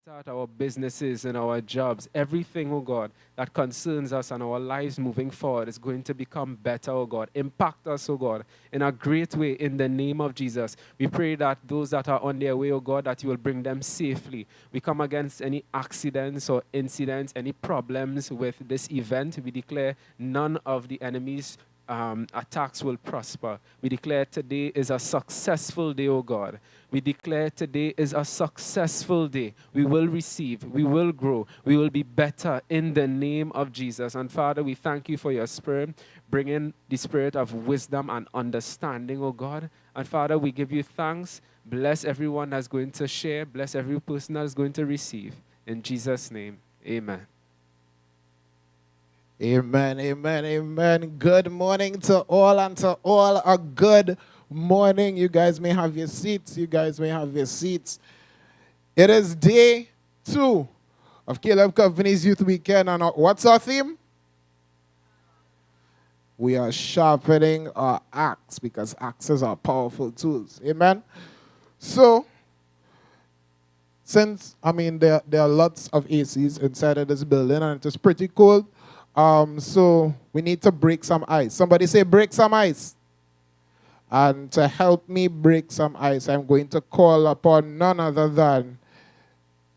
start our businesses and our jobs, everything, oh God, that concerns us and our lives moving forward is going to become better, oh God. Impact us, oh God, in a great way in the name of Jesus. We pray that those that are on their way, oh God, that you will bring them safely. We come against any accidents or incidents, any problems with this event. We declare none of the enemy's attacks will prosper. We declare today is a successful day, oh God. We declare today is a successful day. We will receive, we will grow, we will be better in the name of Jesus. And Father, we thank you for your spirit, bringing the spirit of wisdom and understanding, oh God. And Father, we give you thanks. Bless everyone that's going to share, bless every person that's going to receive. In Jesus' name, amen. Amen, amen, amen. Good morning to all, and to all a good morning. You guys may have your seats. You guys may have your seats. It is day 2 of Caleb Company's Youth Weekend. And what's our theme? We are sharpening our axe, because axes are powerful tools. Amen. So, since, there are lots of ACs inside of this building, and it is pretty cold. So we need to break some ice. Somebody say break some ice. And to help me break some ice, I'm going to call upon none other than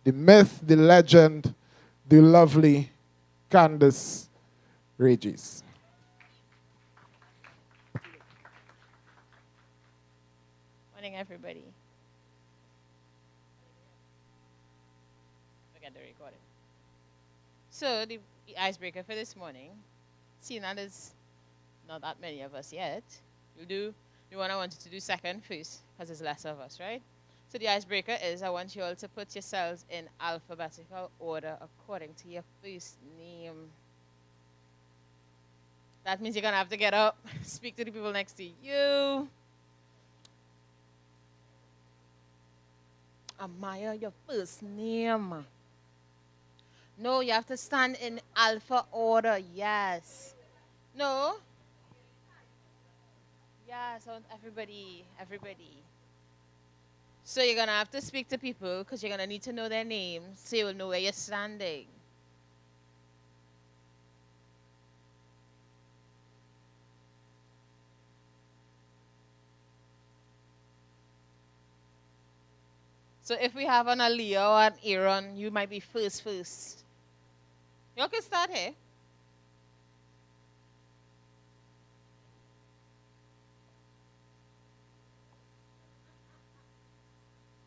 the myth, the legend, the lovely Candace Regis. Morning, everybody. Forget the recording. So the icebreaker for this morning, seeing that there's not that many of us yet, we'll do the one I wanted to do second first, because there's less of us, right? So the icebreaker is, I want you all to put yourselves in alphabetical order according to your first name. That means you're going to have to get up, speak to the people next to you. Amaya, your first name. No, you have to stand in alpha order. Yes. No? Yes, I want everybody. So you're going to have to speak to people because you're going to need to know their names so you will know where you're standing. So if we have an Aliyah or an Aaron, you might be first. You can start here.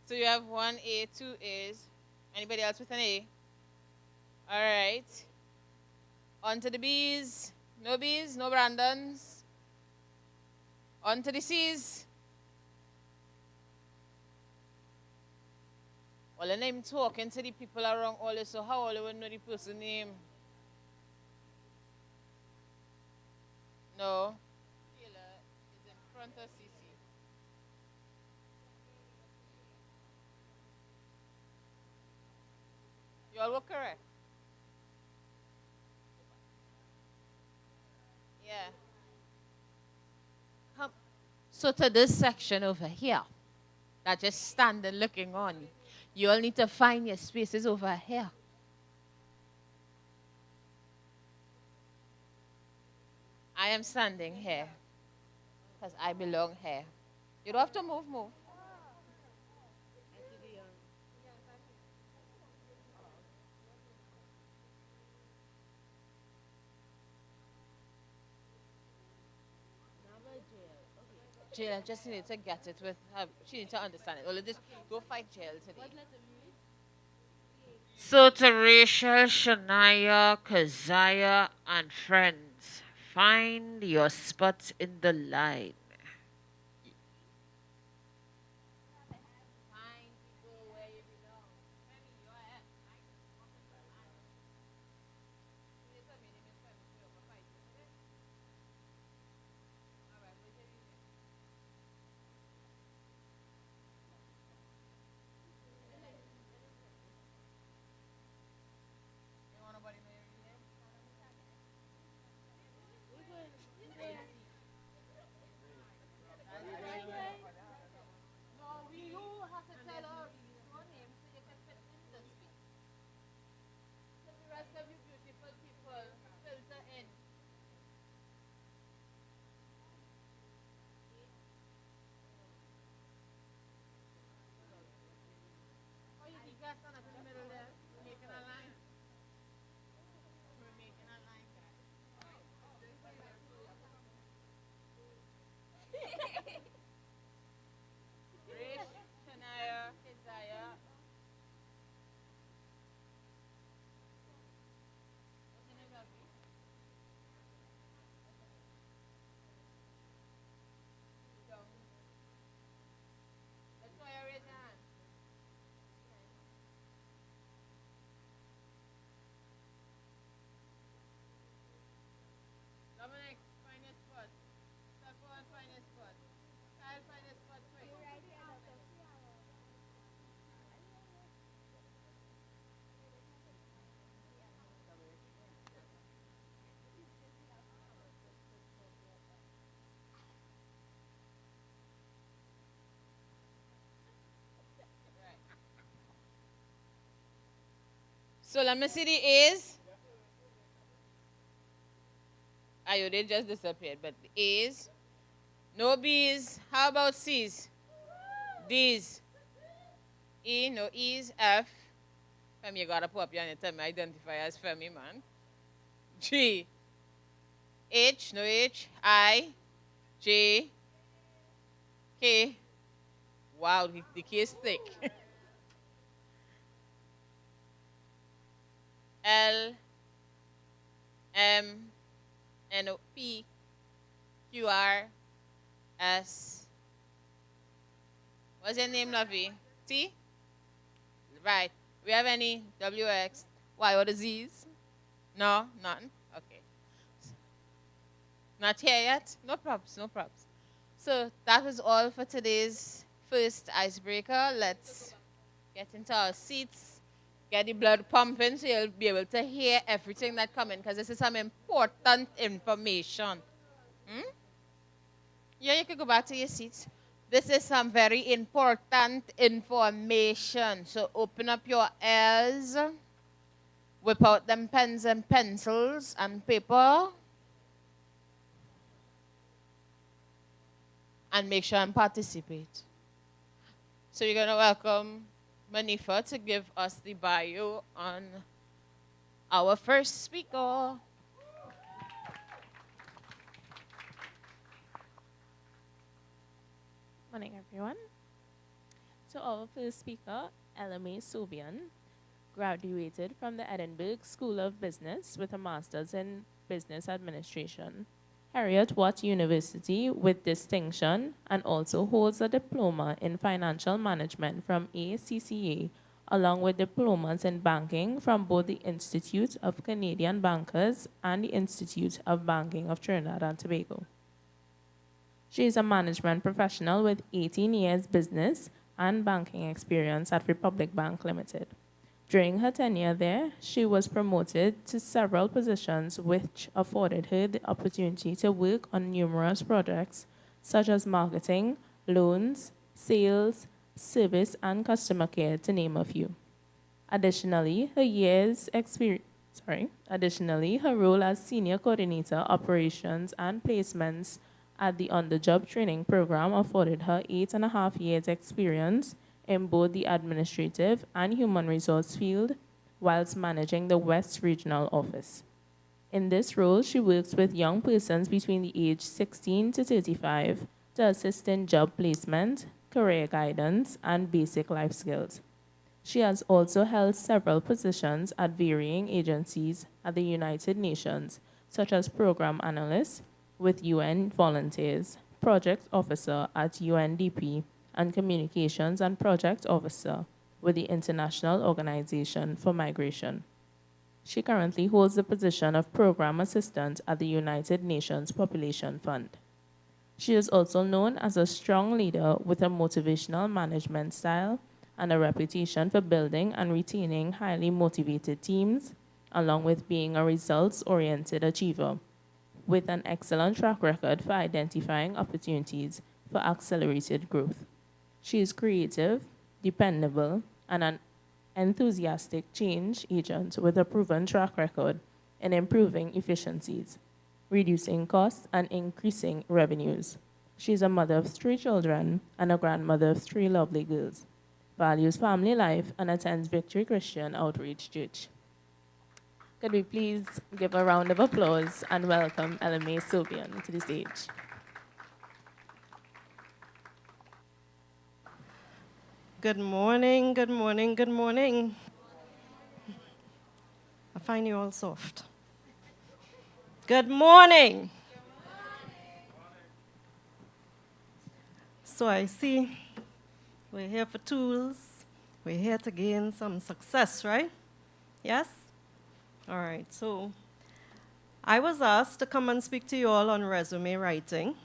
So you have 1A, 2 A's. Anybody else with an A? All right. On to the B's. No B's, no Brandons. On to the C's. Well, and I'm talking to the people around all this, so how all you will know the person's name? No. Taylor is in front of CC. You all were correct. Yeah. Come. So to this section over here, that just standing looking on, you all need to find your spaces over here. I am standing here because I belong here. You don't have to move. Jail, I just need to get it with her. She needs to understand it. Well, just go fight jail today. So to Rachel, Shania, Keziah, and friends, find your spot in the line. Find people where you belong. Femi, you are at. All right, where's your name? You want nobody know your name? So let me see the A's. You they just disappeared, but the A's. No B's. How about C's? D's. E, no E's. F. Femi, you gotta put up your hand and tell me identify as Femi, man. G. H, no H. I. J. K. Wow, the K is thick. L. M. N. O. P. Q. R. S. What's your name, Lovey? T? Right. We have any W, X, Y, or the Z's? No? None? Okay. Not here yet? No props, no props. So that was all for today's first icebreaker. Let's get into our seats, get the blood pumping so you'll be able to hear everything that comes in because this is some important information. Yeah, you can go back to your seats. This is some very important information. So open up your ears, whip out them pens and pencils and paper, and make sure and participate. So we're going to welcome Manifa to give us the bio on our first speaker. Morning, everyone. So our first speaker, LMA Sobian, graduated from the Edinburgh School of Business with a master's in business administration, Heriot-Watt University with distinction, and also holds a diploma in financial management from ACCA, along with diplomas in banking from both the Institute of Canadian Bankers and the Institute of Banking of Trinidad and Tobago. She is a management professional with 18 years business and banking experience at Republic Bank Limited. During her tenure there, she was promoted to several positions which afforded her the opportunity to work on numerous projects such as marketing, loans, sales, service, and customer care, to name a few. Additionally, her role as Senior Coordinator, Operations and Placements at the on-the-job training program afforded her 8.5 years experience in both the administrative and human resource field whilst managing the West Regional Office. In this role, she works with young persons between the age 16 to 35 to assist in job placement, career guidance, and basic life skills. She has also held several positions at varying agencies at the United Nations, such as Program Analyst with UN Volunteers, Project Officer at UNDP, and Communications and Project Officer with the International Organization for Migration. She currently holds the position of Program Assistant at the United Nations Population Fund. She is also known as a strong leader with a motivational management style and a reputation for building and retaining highly motivated teams, along with being a results-oriented achiever, with an excellent track record for identifying opportunities for accelerated growth. She is creative, dependable, and an enthusiastic change agent with a proven track record in improving efficiencies, reducing costs, and increasing revenues. She is a mother of 3 children and a grandmother of 3 lovely girls, values family life, and attends Victory Christian Outreach Church. Could we please give a round of applause and welcome LMA Sobian to the stage? Good morning, good morning, good morning. I find you all soft. Good morning. So I see we're here for tools. We're here to gain some success, right? Yes? All right, so I was asked to come and speak to you all on resume writing.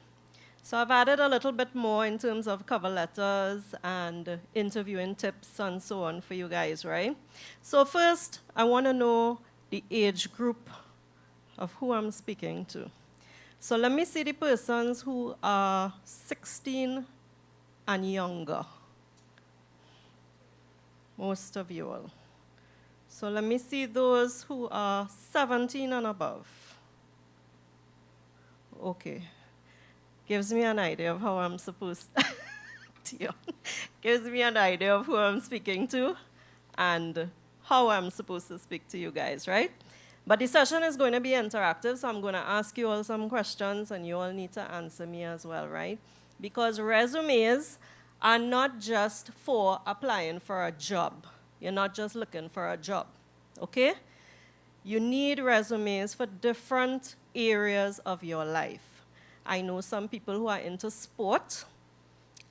So I've added a little bit more in terms of cover letters and interviewing tips and so on for you guys, right? So first, I want to know the age group of who I'm speaking to. So let me see the persons who are 16 and younger. Most of you all. So let me see those who are 17 and above. Okay. Gives me an idea of how I'm supposed to. Gives me an idea of who I'm speaking to and how I'm supposed to speak to you guys, right? But the session is going to be interactive, so I'm going to ask you all some questions, and you all need to answer me as well, right? Because resumes are not just for applying for a job. You're not just looking for a job, okay? You need resumes for different areas of your life. I know some people who are into sport,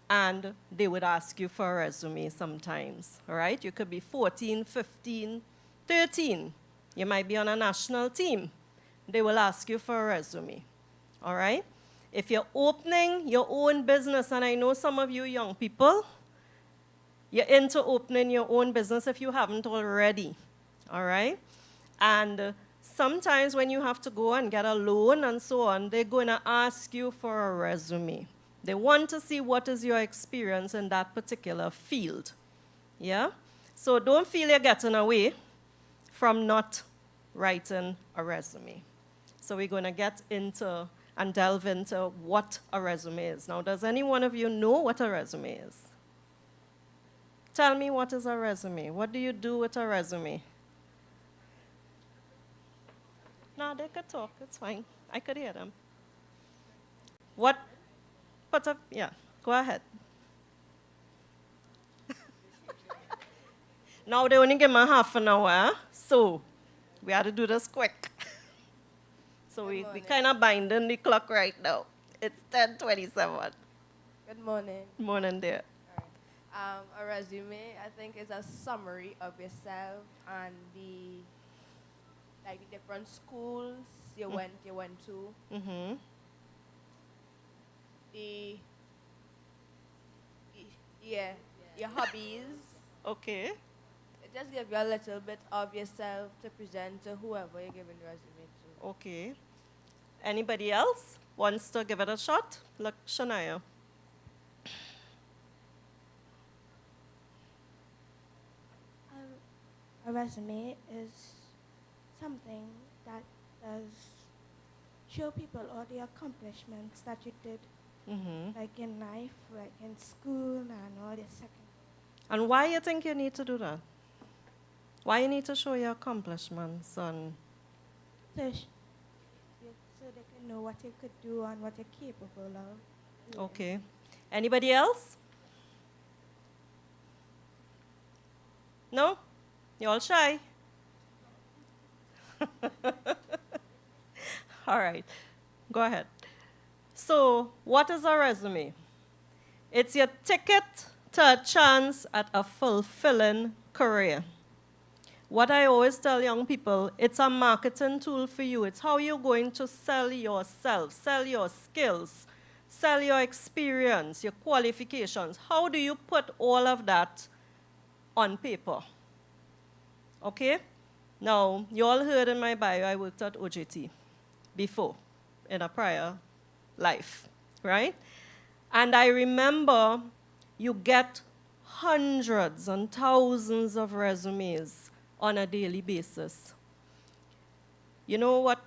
and they would ask you for a resume sometimes, all right? You could be 14, 15, 13. You might be on a national team. They will ask you for a resume, all right? If you're opening your own business, and I know some of you young people, you're into opening your own business if you haven't already, all right? And sometimes when you have to go and get a loan and so on, they're going to ask you for a resume. They want to see what is your experience in that particular field, yeah? So don't feel you're getting away from not writing a resume. So we're going to get into and delve into what a resume is. Now, does any one of you know what a resume is? Tell me, what is a resume? What do you do with a resume? No, they could talk. It's fine. I could hear them. What? Put up, yeah, go ahead. Now they only give me half an hour, so we have to do this quick. So we kind of binding the clock right now. It's 10:27. Good morning. Morning, dear. All right. A resume, I think, is a summary of yourself and the different schools you went to. Mm-hmm. Your hobbies. Okay. It just gives you a little bit of yourself to present to whoever you're giving the resume to. Okay. Anybody else wants to give it a shot? Look, Shania. A resume is something that does show people all the accomplishments that you did, like in life, like in school, and all the second. And why you think you need to do that? Why you need to show your accomplishments and So they can know what you could do and what you're capable of. okay. Anybody else? No? You all shy? All right. Go ahead. So, what is a resume? It's your ticket to a chance at a fulfilling career. What I always tell young people, it's a marketing tool for you. It's how you're going to sell yourself, sell your skills, sell your experience, your qualifications. How do you put all of that on paper? Okay? Now, you all heard in my bio, I worked at OJT before, in a prior life, right? And I remember you get hundreds and thousands of resumes on a daily basis. You know what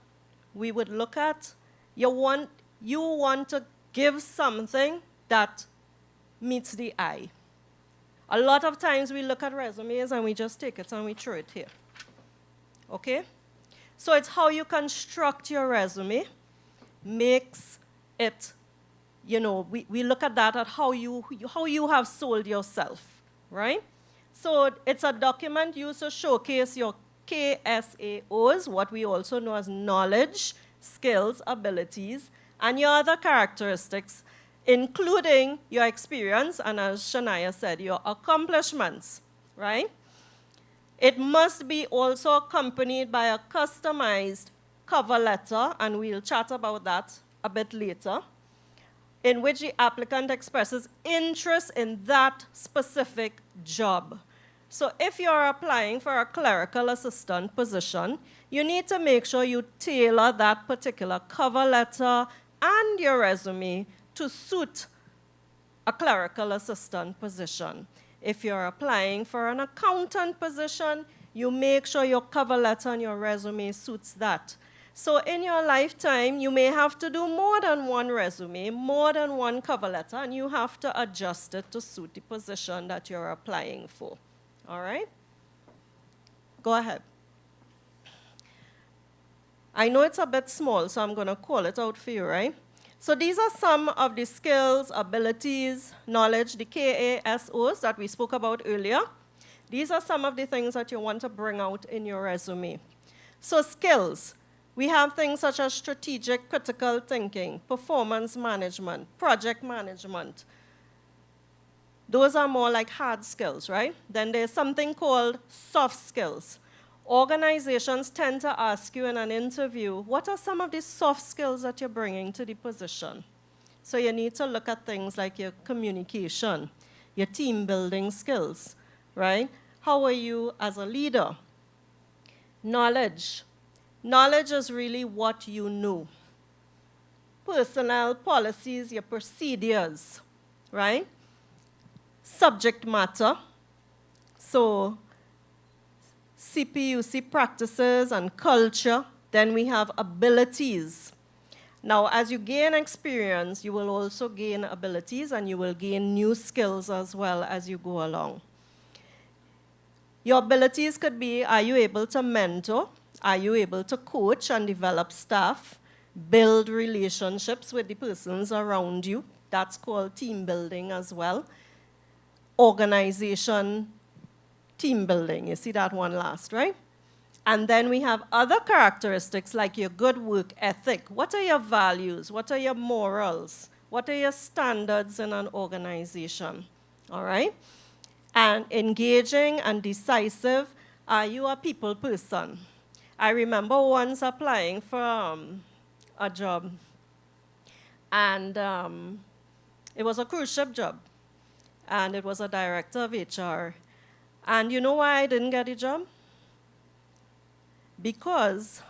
we would look at? You want to give something that meets the eye. A lot of times we look at resumes and we just take it and we throw it here. Okay? So it's how you construct your resume makes it, we look at that at how you have sold yourself, right? So it's a document used to showcase your KSAOs, what we also know as knowledge, skills, abilities, and your other characteristics, including your experience, and as Shania said, your accomplishments, right? It must be also accompanied by a customized cover letter, and we'll chat about that a bit later, in which the applicant expresses interest in that specific job. So if you're applying for a clerical assistant position, you need to make sure you tailor that particular cover letter and your resume to suit a clerical assistant position. If you're applying for an accountant position, you make sure your cover letter and your resume suits that. So in your lifetime, you may have to do more than one resume, more than one cover letter, and you have to adjust it to suit the position that you're applying for. All right? Go ahead. I know it's a bit small, so I'm going to call it out for you, right? So these are some of the skills, abilities, knowledge, the KASOs that we spoke about earlier. These are some of the things that you want to bring out in your resume. So skills, we have things such as strategic critical thinking, performance management, project management. Those are more like hard skills, right? Then there's something called soft skills. Organizations tend to ask you in an interview, what are some of the soft skills that you're bringing to the position? So you need to look at things like your communication, your team building skills, right? How are you as a leader? Knowledge. Knowledge is really what you know. Personnel, policies, your procedures, right? Subject matter. So CPUC practices and culture. Then we have abilities. Now, as you gain experience, you will also gain abilities and you will gain new skills as well as you go along. Your abilities could be, are you able to mentor? Are you able to coach and develop staff? Build relationships with the persons around you. That's called team building as well. Organization, team building. You see that one last, right? And then we have other characteristics like your good work ethic. What are your values? What are your morals? What are your standards in an organization? All right? And engaging and decisive. Are you a people person? I remember once applying for a job, and it was a cruise ship job, and it was a director of HR. And you know why I didn't get the job? Because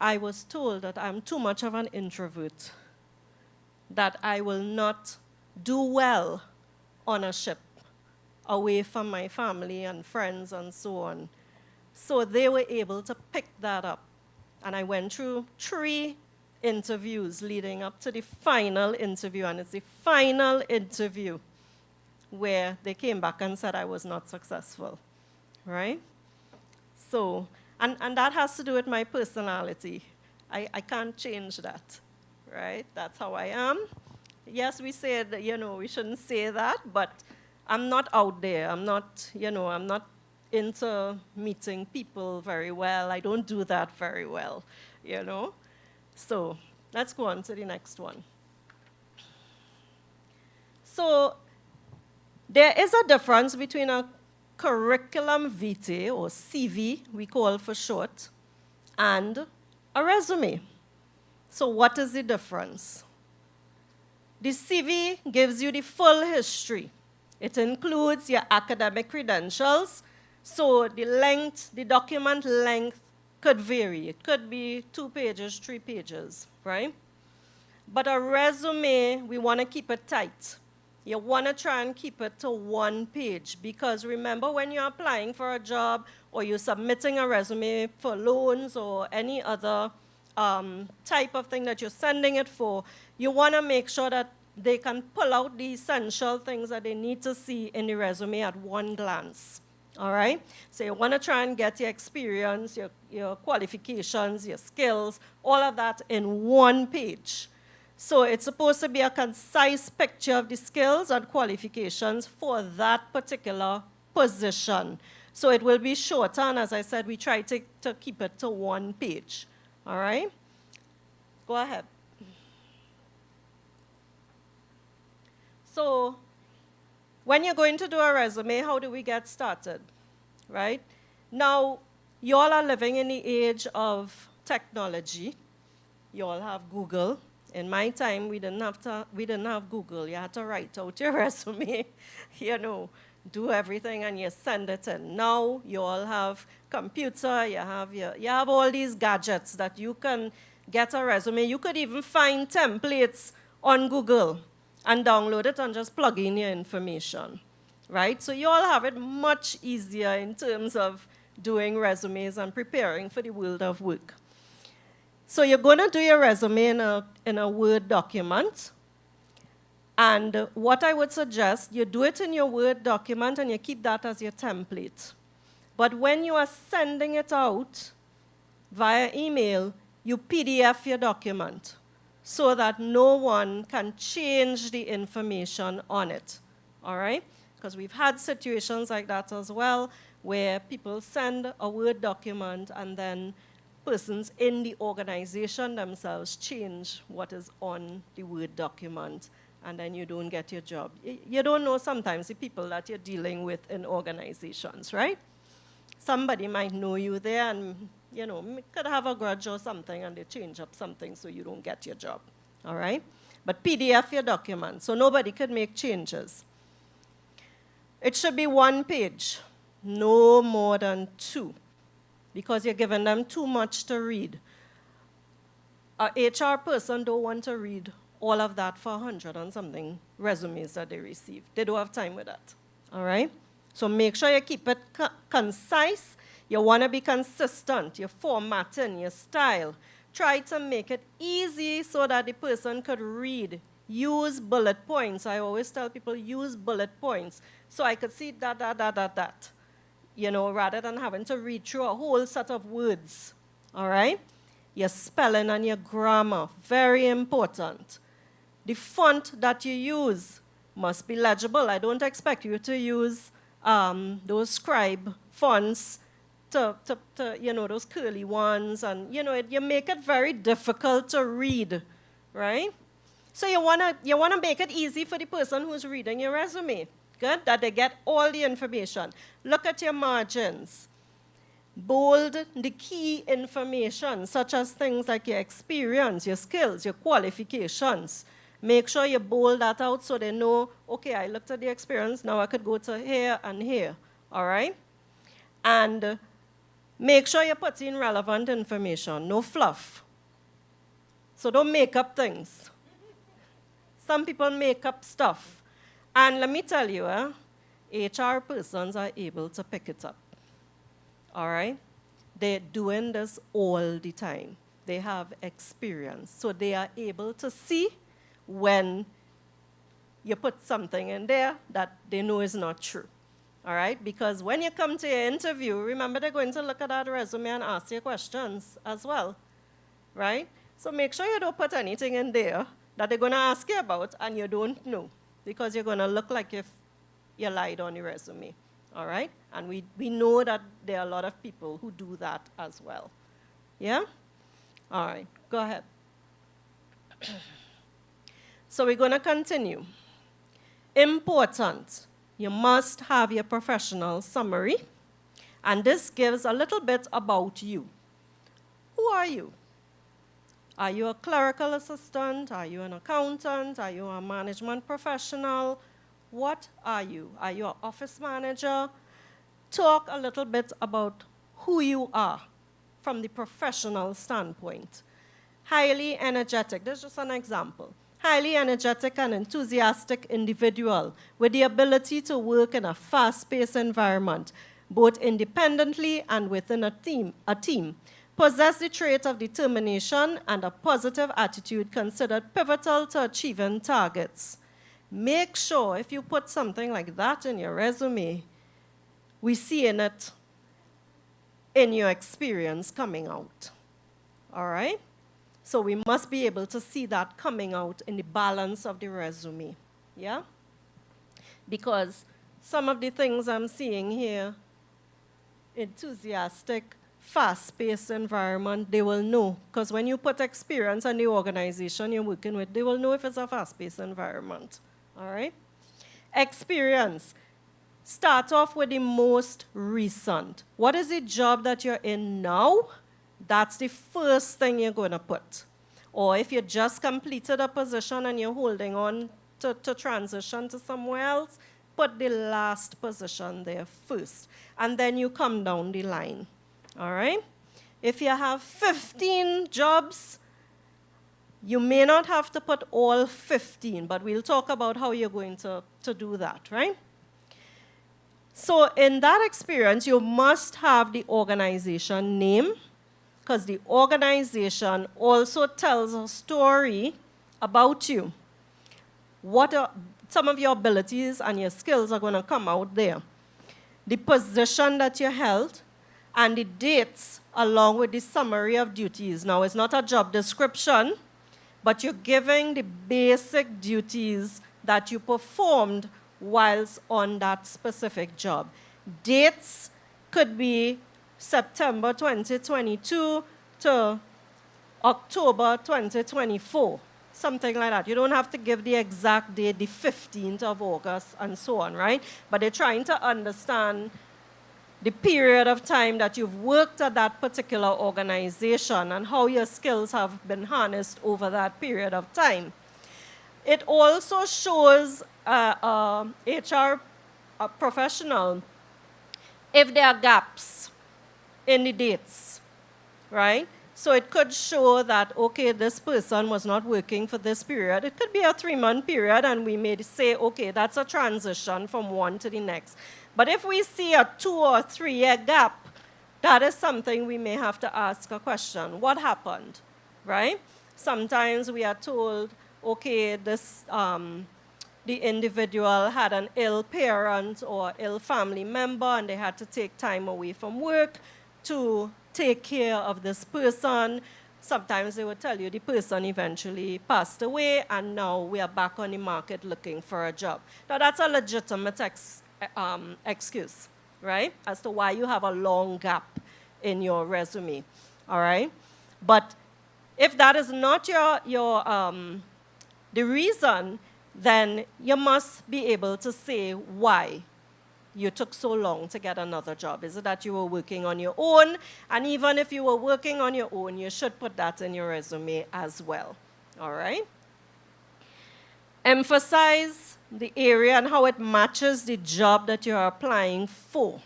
I was told that I'm too much of an introvert, that I will not do well on a ship, away from my family and friends and so on. So they were able to pick that up. And I went through 3 interviews leading up to the final interview, and it's the final interview where they came back and said I was not successful, right? So, and that has to do with my personality. I can't change that, right? That's how I am. Yes, we said, we shouldn't say that, but I'm not out there. I'm not, I'm not into meeting people very well. I don't do that very well, So let's go on to the next one. So there is a difference between a curriculum vitae, or CV, we call for short, and a resume. So what is the difference? The CV gives you the full history. It includes your academic credentials. So the document length could vary. It could be 2 pages, 3 pages, right? But a resume, we want to keep it tight. You want to try and keep it to 1 page, because remember, when you're applying for a job or you're submitting a resume for loans or any other type of thing that you're sending it for, you want to make sure that they can pull out the essential things that they need to see in the resume at one glance. All right? So you want to try and get your experience, your qualifications, your skills, all of that in 1 page. So it's supposed to be a concise picture of the skills and qualifications for that particular position. So it will be shorter, and as I said, we try to keep it to 1 page. All right? Go ahead. So when you're going to do a resume, how do we get started, right? Now, you all are living in the age of technology. You all have Google. In my time, we didn't have Google. You had to write out your resume, do everything, and you send it in. Now, you all have computer. You have all these gadgets that you can get a resume. You could even find templates on Google and download it and just plug in your information, right? So you all have it much easier in terms of doing resumes and preparing for the world of work. So you're going to do your resume in a Word document. And what I would suggest, you do it in your Word document and you keep that as your template. But when you are sending it out via email, you PDF your document so that no one can change the information on it, all right? Because we've had situations like that as well, where people send a Word document and then persons in the organization themselves change what is on the Word document, and then you don't get your job. You don't know sometimes the people that you're dealing with in organizations, right? Somebody might know you there and, you know, could have a grudge or something, and they change up something so you don't get your job, all right? But PDF your document so nobody could make changes. It should be 1 page, no more than 2, because you're giving them too much to read. An HR person don't want to read all of that for 100 and something resumes that they receive. They don't have time with that, all right? So make sure you keep it concise. You want to be consistent, your formatting, your style. Try to make it easy so that the person could read. Use bullet points. I always tell people, use bullet points. So I could see that, you know, rather than having to read through a whole set of words, all right? Your spelling and your grammar, very important. The font that you use must be legible. I don't expect you to use those scribe fonts to you know, those curly ones, and, you know, you make it very difficult to read, right? So you wanna make it easy for the person who's reading your resume. Good, that they get all the information. Look at your margins. Bold the key information, such as things like your experience, your skills, your qualifications. Make sure you bold that out so they know, okay, I looked at the experience, now I could go to here and here, all right? And make sure you put in relevant information, no fluff. So don't make up things. Some people make up stuff. And let me tell you, HR persons are able to pick it up, all right? They're doing this all the time. They have experience, so they are able to see when you put something in there that they know is not true, all right? Because when you come to your interview, remember they're going to look at that resume and ask you questions as well, right? So make sure you don't put anything in there that they're going to ask you about and you don't know, because you're going to look like if you lied on your resume, all right? And we know that there are a lot of people who do that as well, yeah? All right, go ahead. So we're going to continue. Important, you must have your professional summary, and this gives a little bit about you. Who are you? Are you a clerical assistant? Are you an accountant? Are you a management professional? What are you? Are you an office manager? Talk a little bit about who you are from the professional standpoint. Highly energetic, this is just an example. Highly energetic and enthusiastic individual with the ability to work in a fast-paced environment, both independently and within a team. Possess the trait of determination and a positive attitude considered pivotal to achieving targets. Make sure if you put something like that in your resume, we see in it in your experience coming out, all right? So we must be able to see that coming out in the balance of the resume, yeah? Because some of the things I'm seeing here, enthusiastic, fast-paced environment, they will know. Because when you put experience in the organization you're working with, they will know if it's a fast-paced environment, all right? Experience. Start off with the most recent. What is the job that you're in now? That's the first thing you're going to put. Or if you just completed a position and you're holding on to transition to somewhere else, put the last position there first. And then you come down the line. All right? If you have 15 jobs, you may not have to put all 15, but we'll talk about how you're going to do that, right? So in that experience, you must have the organization name, because the organization also tells a story about you. What are some of your abilities and your skills are going to come out there. The position that you held, and the dates along with the summary of duties. Now, it's not a job description, but you're giving the basic duties that you performed whilst on that specific job. Dates could be September 2022 to October 2024, something like that. You don't have to give the exact date, the 15th of August, and so on, right? But they're trying to understand the period of time that you've worked at that particular organization and how your skills have been harnessed over that period of time. It also shows HR professional if there are gaps in the dates, right? So it could show that, okay, this person was not working for this period. It could be a 3-month period, and we may say, okay, that's a transition from one to the next. But if we see a 2 or 3 year gap, that is something we may have to ask a question. What happened, right? Sometimes we are told, okay, this, the individual had an ill parent or ill family member, and they had to take time away from work to take care of this person. Sometimes they will tell you the person eventually passed away, and now we are back on the market looking for a job. Now, that's a legitimate excuse, right, as to why you have a long gap in your resume, all right? But if that is not the reason, then you must be able to say why you took so long to get another job. Is it that you were working on your own? And even if you were working on your own, you should put that in your resume as well, all right? Emphasize the area and how it matches the job that you are applying for.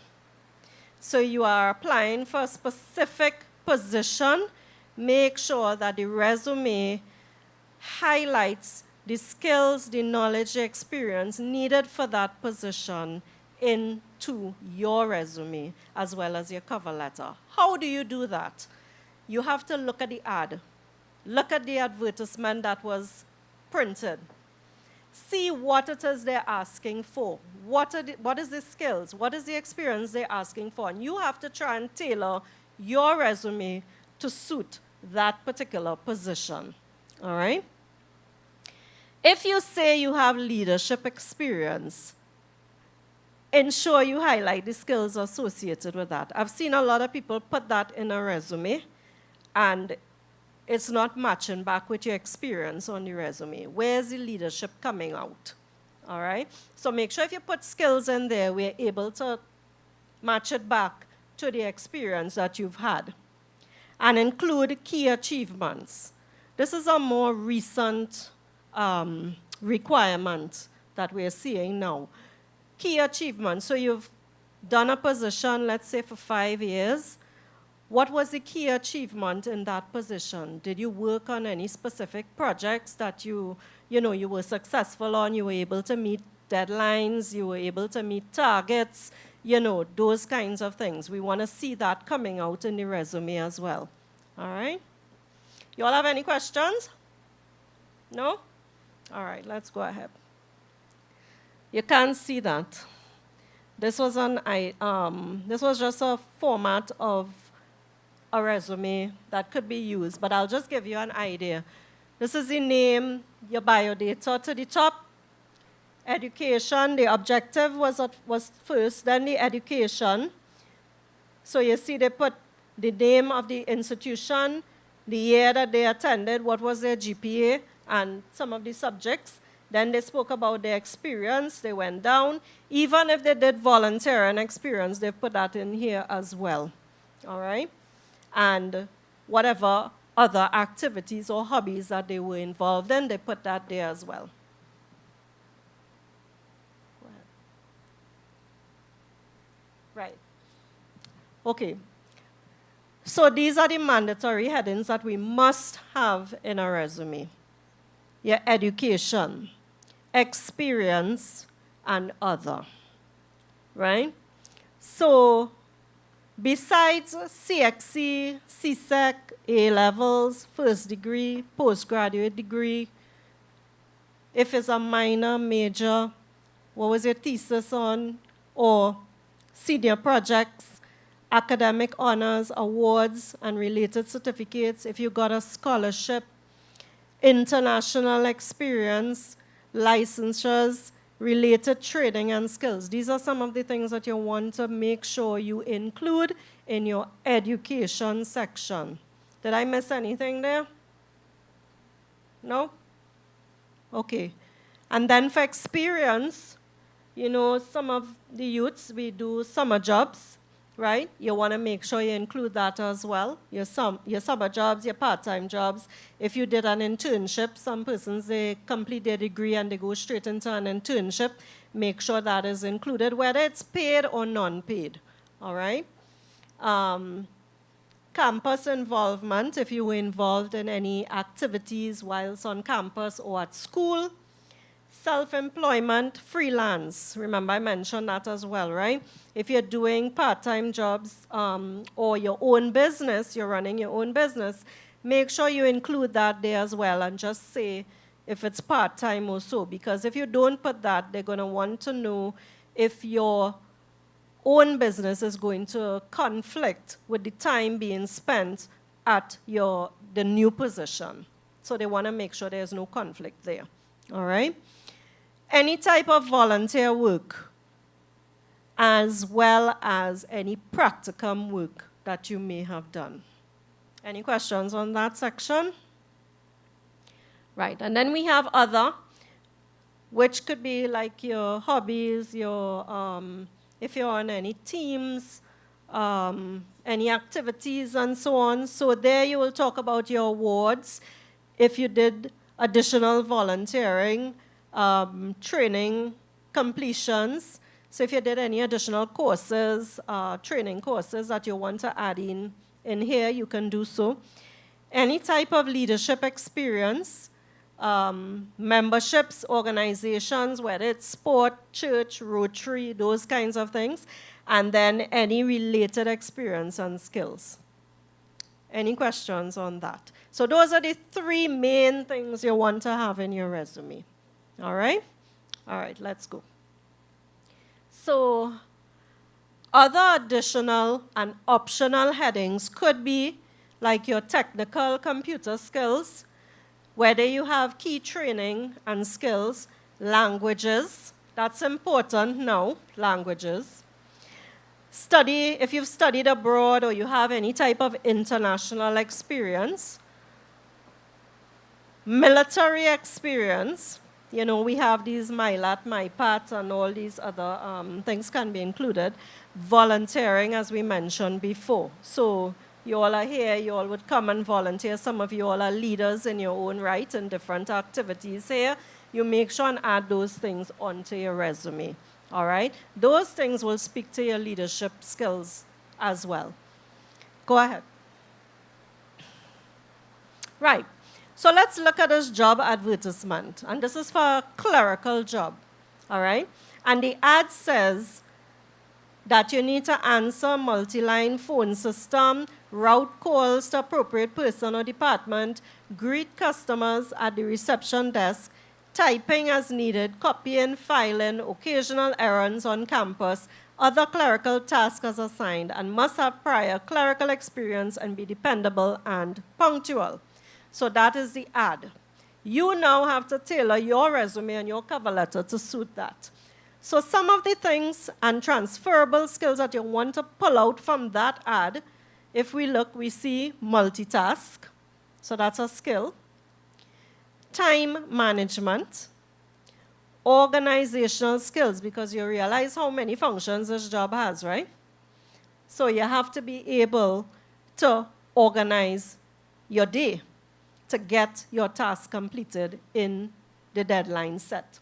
So you are applying for a specific position. Make sure that the resume highlights the skills, the knowledge, the experience needed for that position into your resume as well as your cover letter. How do you do that? You have to look at the ad. Look at the advertisement that was printed. See what it is they're asking for. What is the skills? What is the experience they're asking for? And you have to try and tailor your resume to suit that particular position, all right? If you say you have leadership experience, ensure you highlight the skills associated with that. I've seen a lot of people put that in a resume, and it's not matching back with your experience on the resume. Where's the leadership coming out? All right? So make sure if you put skills in there, we're able to match it back to the experience that you've had. And include key achievements. This is a more recent requirement that we're seeing now. Key achievements. So you've done a position, let's say, for 5 years. What was the key achievement in that position? Did you work on any specific projects that you were successful on? You were able to meet deadlines, you were able to meet targets, those kinds of things. We want to see that coming out in the resume as well. All right? You all have any questions? No? All right, let's go ahead. You can't see that. This was just a format of a resume that could be used, but I'll just give you an idea. This is the name, your biodata to the top. Education, the objective was first, then the education. So you see they put the name of the institution, the year that they attended, what was their GPA, and some of the subjects. Then they spoke about their experience, they went down. Even if they did volunteering experience, they put that in here as well, all right? And whatever other activities or hobbies that they were involved in, they put that there as well. Go ahead. Right. Okay. So these are the mandatory headings that we must have in a resume. Your education, experience, and other, right? So besides CXC, CSEC, A-levels, first degree, postgraduate degree, if it's a minor, major, what was your thesis on, or senior projects, academic honors, awards, and related certificates, if you got a scholarship, international experience, licensures, related training and skills. These are some of the things that you want to make sure you include in your education section. Did I miss anything there? No? Okay. And then for experience, you know, some of the youths, we do summer jobs, right? You want to make sure you include that as well. Your summer jobs, your part-time jobs. If you did an internship, some persons, they complete their degree and they go straight into an internship. Make sure that is included, whether it's paid or non-paid, all right? Campus involvement, if you were involved in any activities whilst on campus or at school. Self-employment, freelance. Remember, I mentioned that as well, right? If you're doing part-time jobs or your own business, you're running your own business, make sure you include that there as well and just say if it's part-time or so. Because if you don't put that, they're going to want to know if your own business is going to conflict with the time being spent at the new position. So they want to make sure there's no conflict there, all right? Any type of volunteer work, as well as any practicum work that you may have done. Any questions on that section? Right, and then we have other, which could be like your hobbies, your if you're on any teams, any activities and so on. So there you will talk about your awards. If you did additional volunteering, training completions. So if you did any additional courses, training courses that you want to add in here, you can do so. Any type of leadership experience, memberships, organizations, whether it's sport, church, Rotary, those kinds of things, and then any related experience and skills. Any questions on that? So those are the three main things you want to have in your resume. All right? All right, let's go. So other additional and optional headings could be like your technical computer skills, whether you have key training and skills, languages, that's important now, languages. Study, if you've studied abroad or you have any type of international experience. Military experience, you know, we have these MyLat, MyPat, and all these other things can be included. Volunteering, as we mentioned before. So you all are here, you all would come and volunteer. Some of you all are leaders in your own right in different activities here. You make sure and add those things onto your resume, all right? Those things will speak to your leadership skills as well. Go ahead. Right. So let's look at this job advertisement. And this is for a clerical job, all right? And the ad says that you need to answer multi-line phone system, route calls to appropriate person or department, greet customers at the reception desk, typing as needed, copying, filing, occasional errands on campus, other clerical tasks as assigned, and must have prior clerical experience and be dependable and punctual. So that is the ad. You now have to tailor your resume and your cover letter to suit that. So some of the things and transferable skills that you want to pull out from that ad, if we look, we see multitask. So that's a skill. Time management. Organizational skills, because you realize how many functions this job has, right? So you have to be able to organize your day to get your task completed in the deadline set.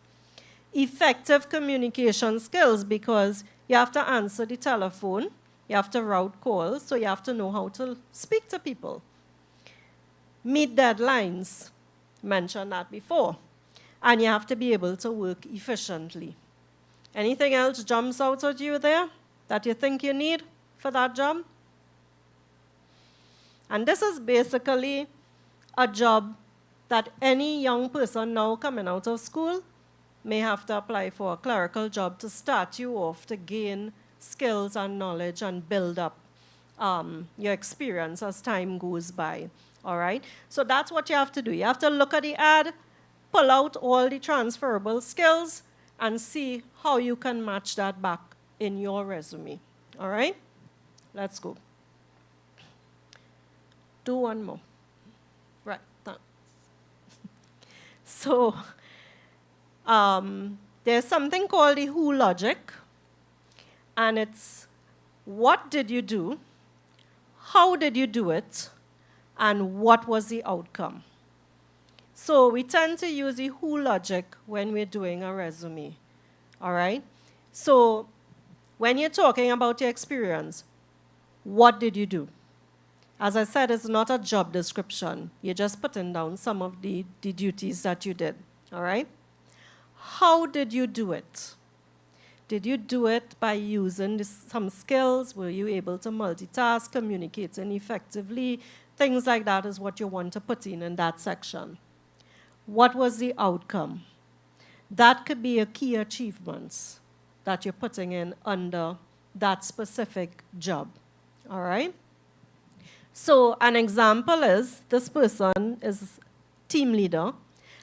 Effective communication skills, because you have to answer the telephone, you have to route calls, so you have to know how to speak to people. Meet deadlines, mentioned that before. And you have to be able to work efficiently. Anything else jumps out at you there? that you think you need for that job? And this is basically a job that any young person now coming out of school may have to apply for, a clerical job to start you off to gain skills and knowledge and build up your experience as time goes by. All right? So that's what you have to do. You have to look at the ad, pull out all the transferable skills, and see how you can match that back in your resume. All right? Let's go. Do one more. Right. Thanks. So there's something called the who logic, and it's what did you do, how did you do it, and what was the outcome. So we tend to use the who logic when we're doing a resume, all right? So when you're talking about your experience, what did you do? As I said, it's not a job description. You're just putting down some of the duties that you did, all right? How did you do it? Did you do it by using some skills? Were you able to multitask, communicating effectively? Things like that is what you want to put in that section. What was the outcome? That could be a key achievements that you're putting in under that specific job, all right? So an example is, this person is team leader.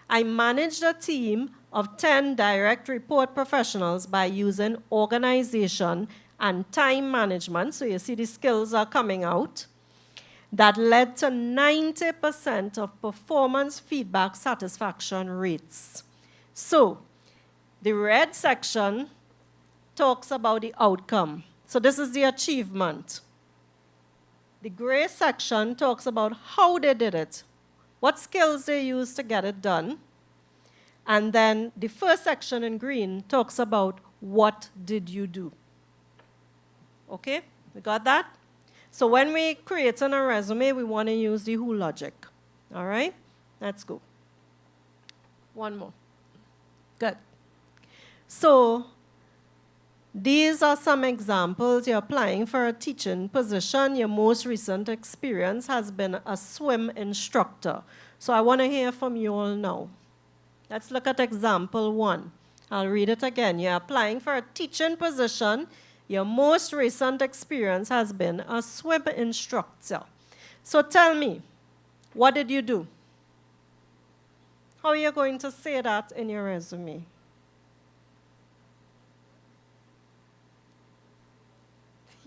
I managed a team of 10 direct report professionals by using organization and time management. So you see the skills are coming out. That led to 90% of performance feedback satisfaction rates. So the red section talks about the outcome. So this is the achievement. The gray section talks about how they did it, what skills they used to get it done. And then the first section in green talks about what did you do. Okay, we got that? So when we create a resume, we want to use the who logic. All right, let's go. One more. Good. So these are some examples. You're applying for a teaching position. Your most recent experience has been a swim instructor. So I want to hear from you all now. Let's look at example 1. I'll read it again. You're applying for a teaching position. Your most recent experience has been a swim instructor. So tell me, what did you do? How are you going to say that in your resume?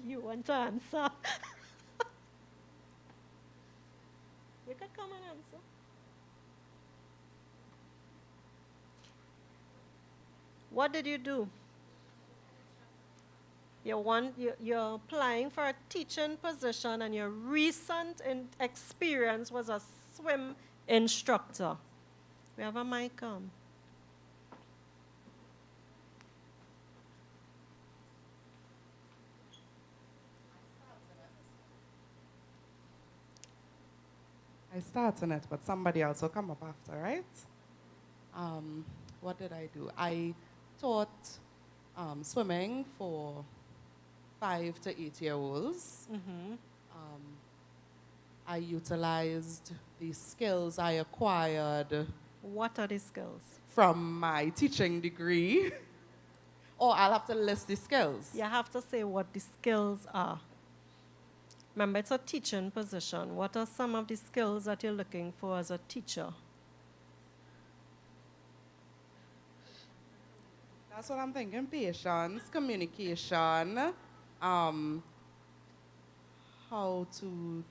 You want to answer? You can come and answer. What did you do? You're applying for a teaching position, and your recent experience was a swim instructor. We have a mic on. I start in it, but somebody else will come up after, right? What did I do? I taught swimming for 5 to 8-year-olds. Mm-hmm. I utilized the skills I acquired. What are the skills? From my teaching degree. Or I'll have to list the skills. You have to say what the skills are. Remember, it's a teaching position. What are some of the skills that you're looking for as a teacher? That's what I'm thinking. Patience, communication, how to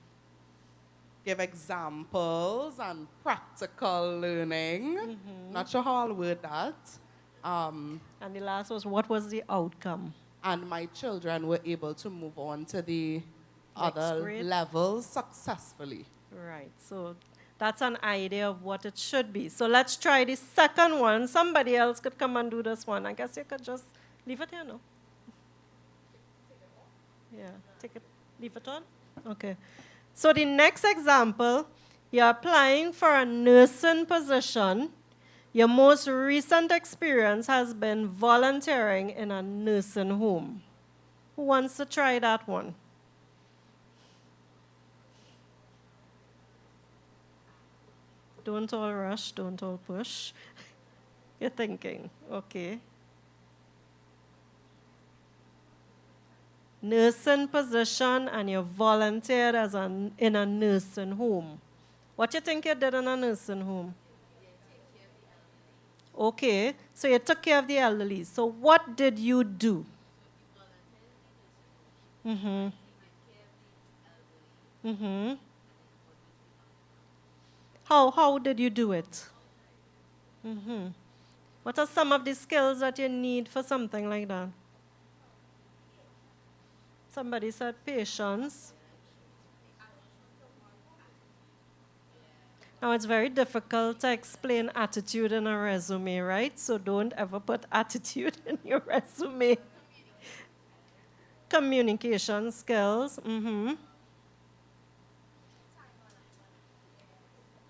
give examples and practical learning. Mm-hmm. Not sure how I'll word that. And the last was, what was the outcome? And my children were able to move on to the other grade? levels successfully. Right, so that's an idea of what it should be. So let's try the second one. Somebody else could come and do this one. I guess you could just leave it here, no? Yeah, leave it on? Okay. So the next example, you're applying for a nursing position. Your most recent experience has been volunteering in a nursing home. Who wants to try that one? Don't all rush, don't all push. You're thinking, okay. Nursing position, and you volunteered as in a nursing home. What do you think you did in a nursing home? Okay, so you took care of the elderly. So what did you do? Mm-hmm. Mm-hmm. How did you do it? Mm-hmm. What are some of the skills that you need for something like that? Somebody said patience. Now, it's very difficult to explain attitude in a resume, right? So don't ever put attitude in your resume. Communication skills. Mm-hmm.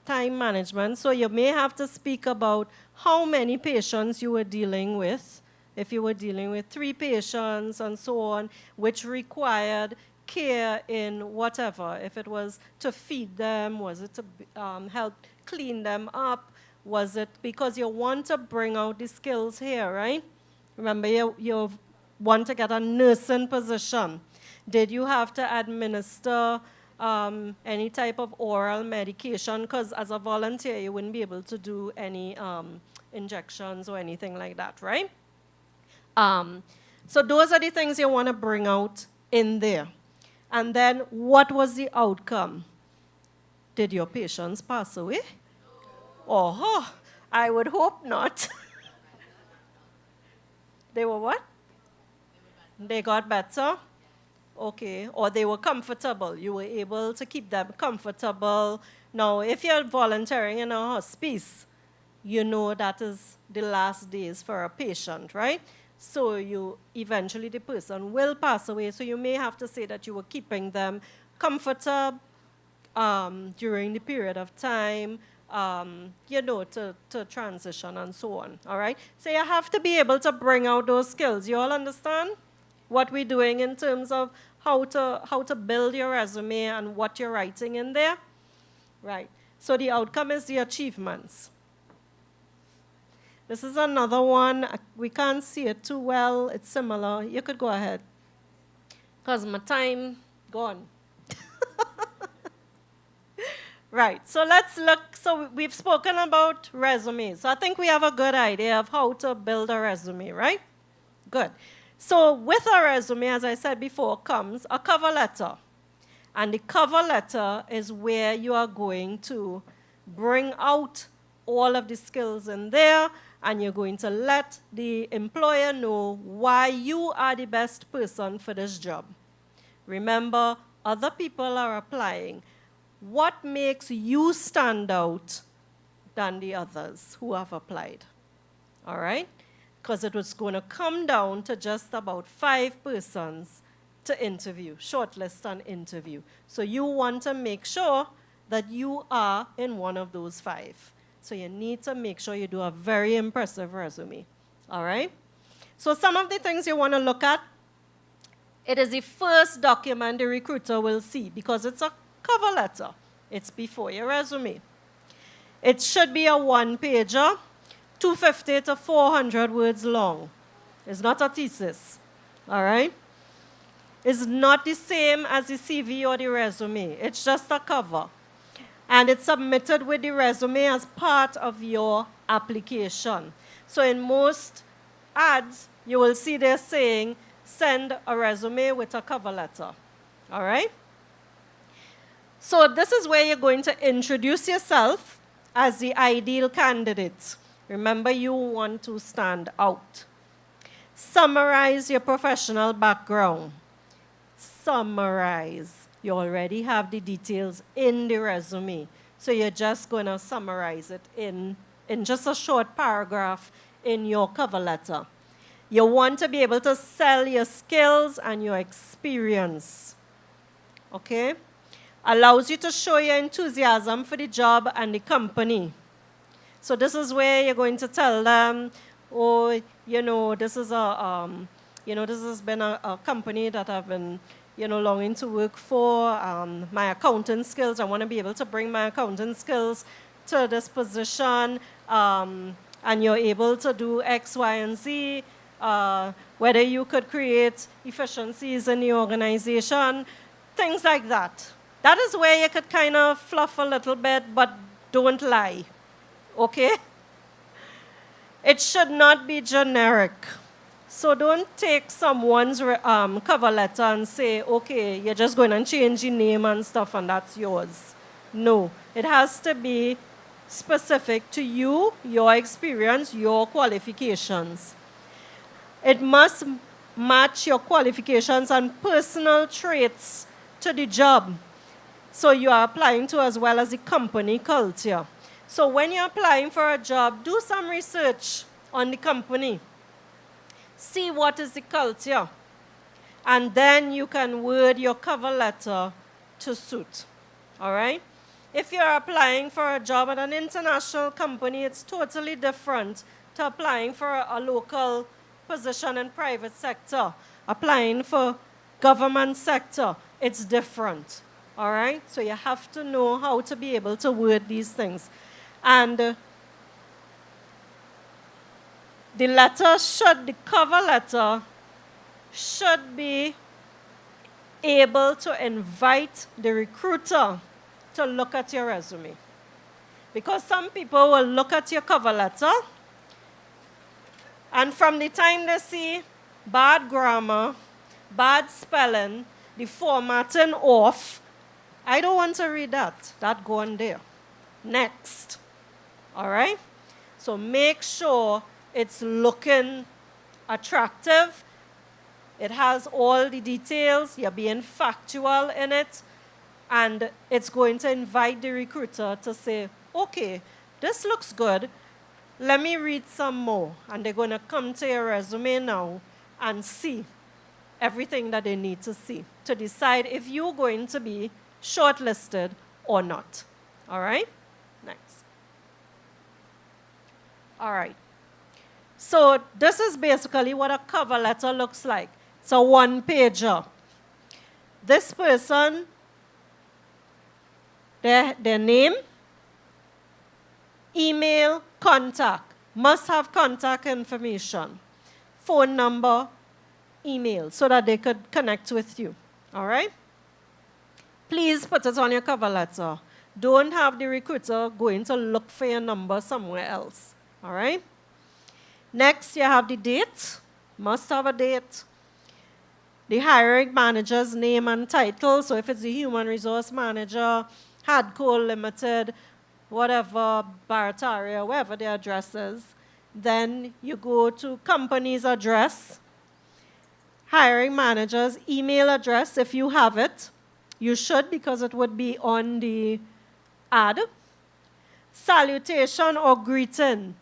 Time management. So you may have to speak about how many patients you were dealing with. If you were dealing with 3 patients and so on, which required care in whatever. If it was to feed them, was it to help clean them up? Was it because you want to bring out the skills here, right? Remember, you want to get a nursing position. Did you have to administer any type of oral medication? Because as a volunteer, you wouldn't be able to do any injections or anything like that, right? So those are the things you want to bring out in there. And then what was the outcome? Did your patients pass away? Oh, I would hope not. They were what? They got better? Okay, or they were comfortable. You were able to keep them comfortable. Now, if you're volunteering in a hospice, you know that is the last days for a patient, right? So eventually the person will pass away. So you may have to say that you were keeping them comfortable during the period of time, to transition and so on, all right? So you have to be able to bring out those skills. You all understand what we're doing in terms of how to build your resume and what you're writing in there? Right. So the outcome is the achievements. This is another one. We can't see it too well. It's similar. You could go ahead. Because my time gone. Right. So let's look. So we've spoken about resumes. So I think we have a good idea of how to build a resume, right? Good. So with a resume, as I said before, comes a cover letter. And the cover letter is where you are going to bring out all of the skills in there, and you're going to let the employer know why you are the best person for this job. Remember, other people are applying. What makes you stand out than the others who have applied? All right? Because it was going to come down to just about 5 persons to interview, shortlist and interview. So you want to make sure that you are in one of those 5. So you need to make sure you do a very impressive resume. All right? So some of the things you want to look at, it is the first document the recruiter will see because it's a cover letter. It's before your resume. It should be a 1-pager, 250 to 400 words long. It's not a thesis. All right? It's not the same as the CV or the resume. It's just a cover. And it's submitted with the resume as part of your application. So in most ads, you will see they're saying, send a resume with a cover letter. All right? So this is where you're going to introduce yourself as the ideal candidate. Remember, you want to stand out. Summarize your professional background. Summarize. You already have the details in the resume. So you're just going to summarize it in just a short paragraph in your cover letter. You want to be able to sell your skills and your experience. Okay? Allows you to show your enthusiasm for the job and the company. So this is where you're going to tell them, oh, this is a You know, this has been a company that I've been, you know, longing to work for. My accounting skills, I want to be able to bring my accounting skills to this position. And you're able to do X, Y, and Z. Whether you could create efficiencies in the organization, things like that. That is where you could kind of fluff a little bit, but don't lie, okay? It should not be generic. So don't take someone's cover letter and say, okay, you're just going to change your name and stuff and that's yours. No, it has to be specific to you, your experience, your qualifications. It must match your qualifications and personal traits to the job. So you are applying to as well as the company culture. So when you're applying for a job, do some research on the company. See what is the culture. And then you can word your cover letter to suit. All right? If you're applying for a job at an international company, it's totally different to applying for a local position in private sector. Applying for government sector, it's different. All right? So you have to know how to be able to word these things. And the cover letter should be able to invite the recruiter to look at your resume. Because some people will look at your cover letter, and from the time they see bad grammar, bad spelling, the formatting off, I don't want to read that. That go on there. Next. All right? So make sure it's looking attractive. It has all the details. You're being factual in it. And it's going to invite the recruiter to say, okay, this looks good. Let me read some more. And they're going to come to your resume now and see everything that they need to see to decide if you're going to be shortlisted or not. All right? Next. All right. So this is basically what a cover letter looks like. It's a one-pager. This person, their name, email, contact. Must have contact information. Phone number, email, so that they could connect with you. All right? Please put it on your cover letter. Don't have the recruiter going to look for your number somewhere else. All right? Next, you have the date. Must have a date. The hiring manager's name and title. So if it's the human resource manager, Hadco Limited, whatever, Barataria, wherever the address is, then you go to company's address, hiring manager's email address if you have it. You should, because it would be on the ad. Salutation or greeting.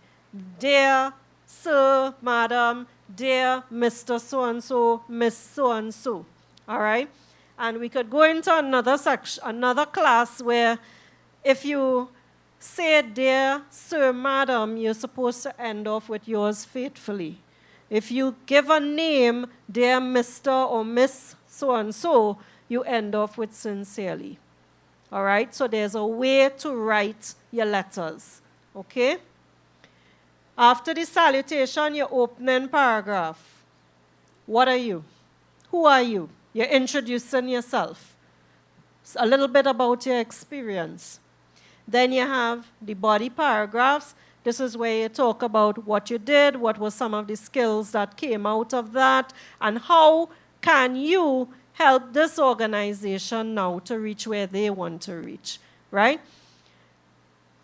Dear Sir, Madam, dear Mr. So-and-so, Miss So-and-so. All right? And we could go into another section, another class where if you say dear Sir, Madam, you're supposed to end off with yours faithfully. If you give a name, dear Mr. or Miss So-and-so, you end off with sincerely. All right? So there's a way to write your letters. Okay? After the salutation, your opening paragraph. What are you? Who are you? You're introducing yourself. A little bit about your experience. Then you have the body paragraphs. This is where you talk about what you did, what were some of the skills that came out of that, and how can you help this organization now to reach where they want to reach, right?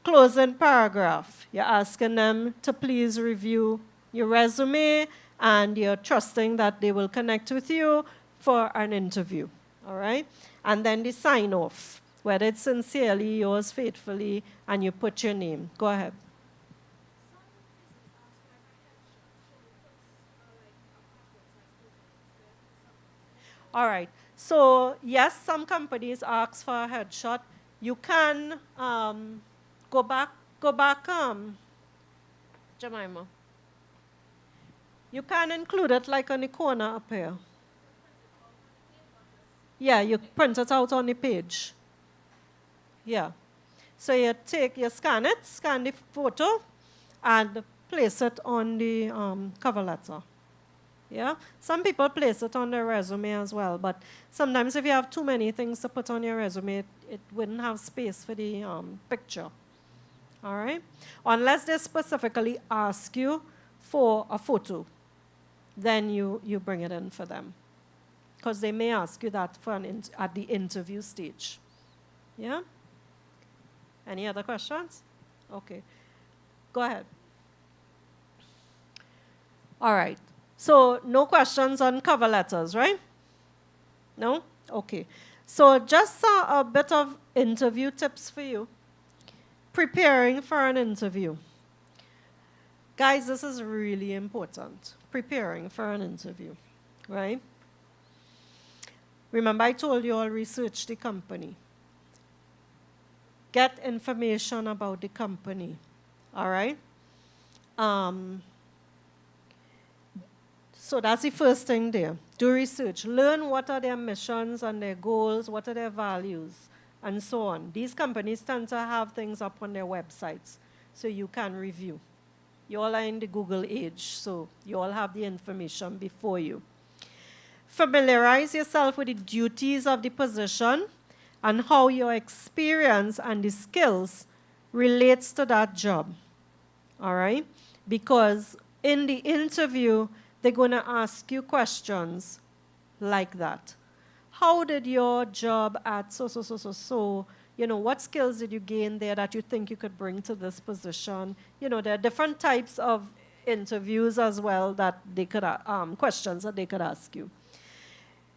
Closing paragraph. You're asking them to please review your resume, and you're trusting that they will connect with you for an interview, all right? And then the sign-off, whether it's sincerely, yours faithfully, and you put your name. Go ahead. All right. So, yes, some companies ask for a headshot. You can go back, Jemima. You can include it like on the corner up here. Yeah, you print it out on the page. Yeah. So you scan it, scan the photo, and place it on the cover letter. Yeah? Some people place it on their resume as well, but sometimes if you have too many things to put on your resume, it wouldn't have space for the picture. All right? Unless they specifically ask you for a photo, then you bring it in for them. Because they may ask you that for at the interview stage. Yeah? Any other questions? Okay. Go ahead. All right. So no questions on cover letters, right? No? Okay. So just a bit of interview tips for you. Preparing for an interview. Guys, this is really important. Preparing for an interview, right? Remember, I told you I'll research the company. Get information about the company, all right? So that's the first thing there. Do research. Learn what are their missions and their goals, what are their values, and so on. These companies tend to have things up on their websites, so you can review. You all are in the Google age, so you all have the information before you. Familiarize yourself with the duties of the position and how your experience and the skills relates to that job, all right? Because in the interview, they're going to ask you questions like that. How did your job at so, you know, what skills did you gain there that you think you could bring to this position? You know, there are different types of interviews as well that they could, questions that they could ask you.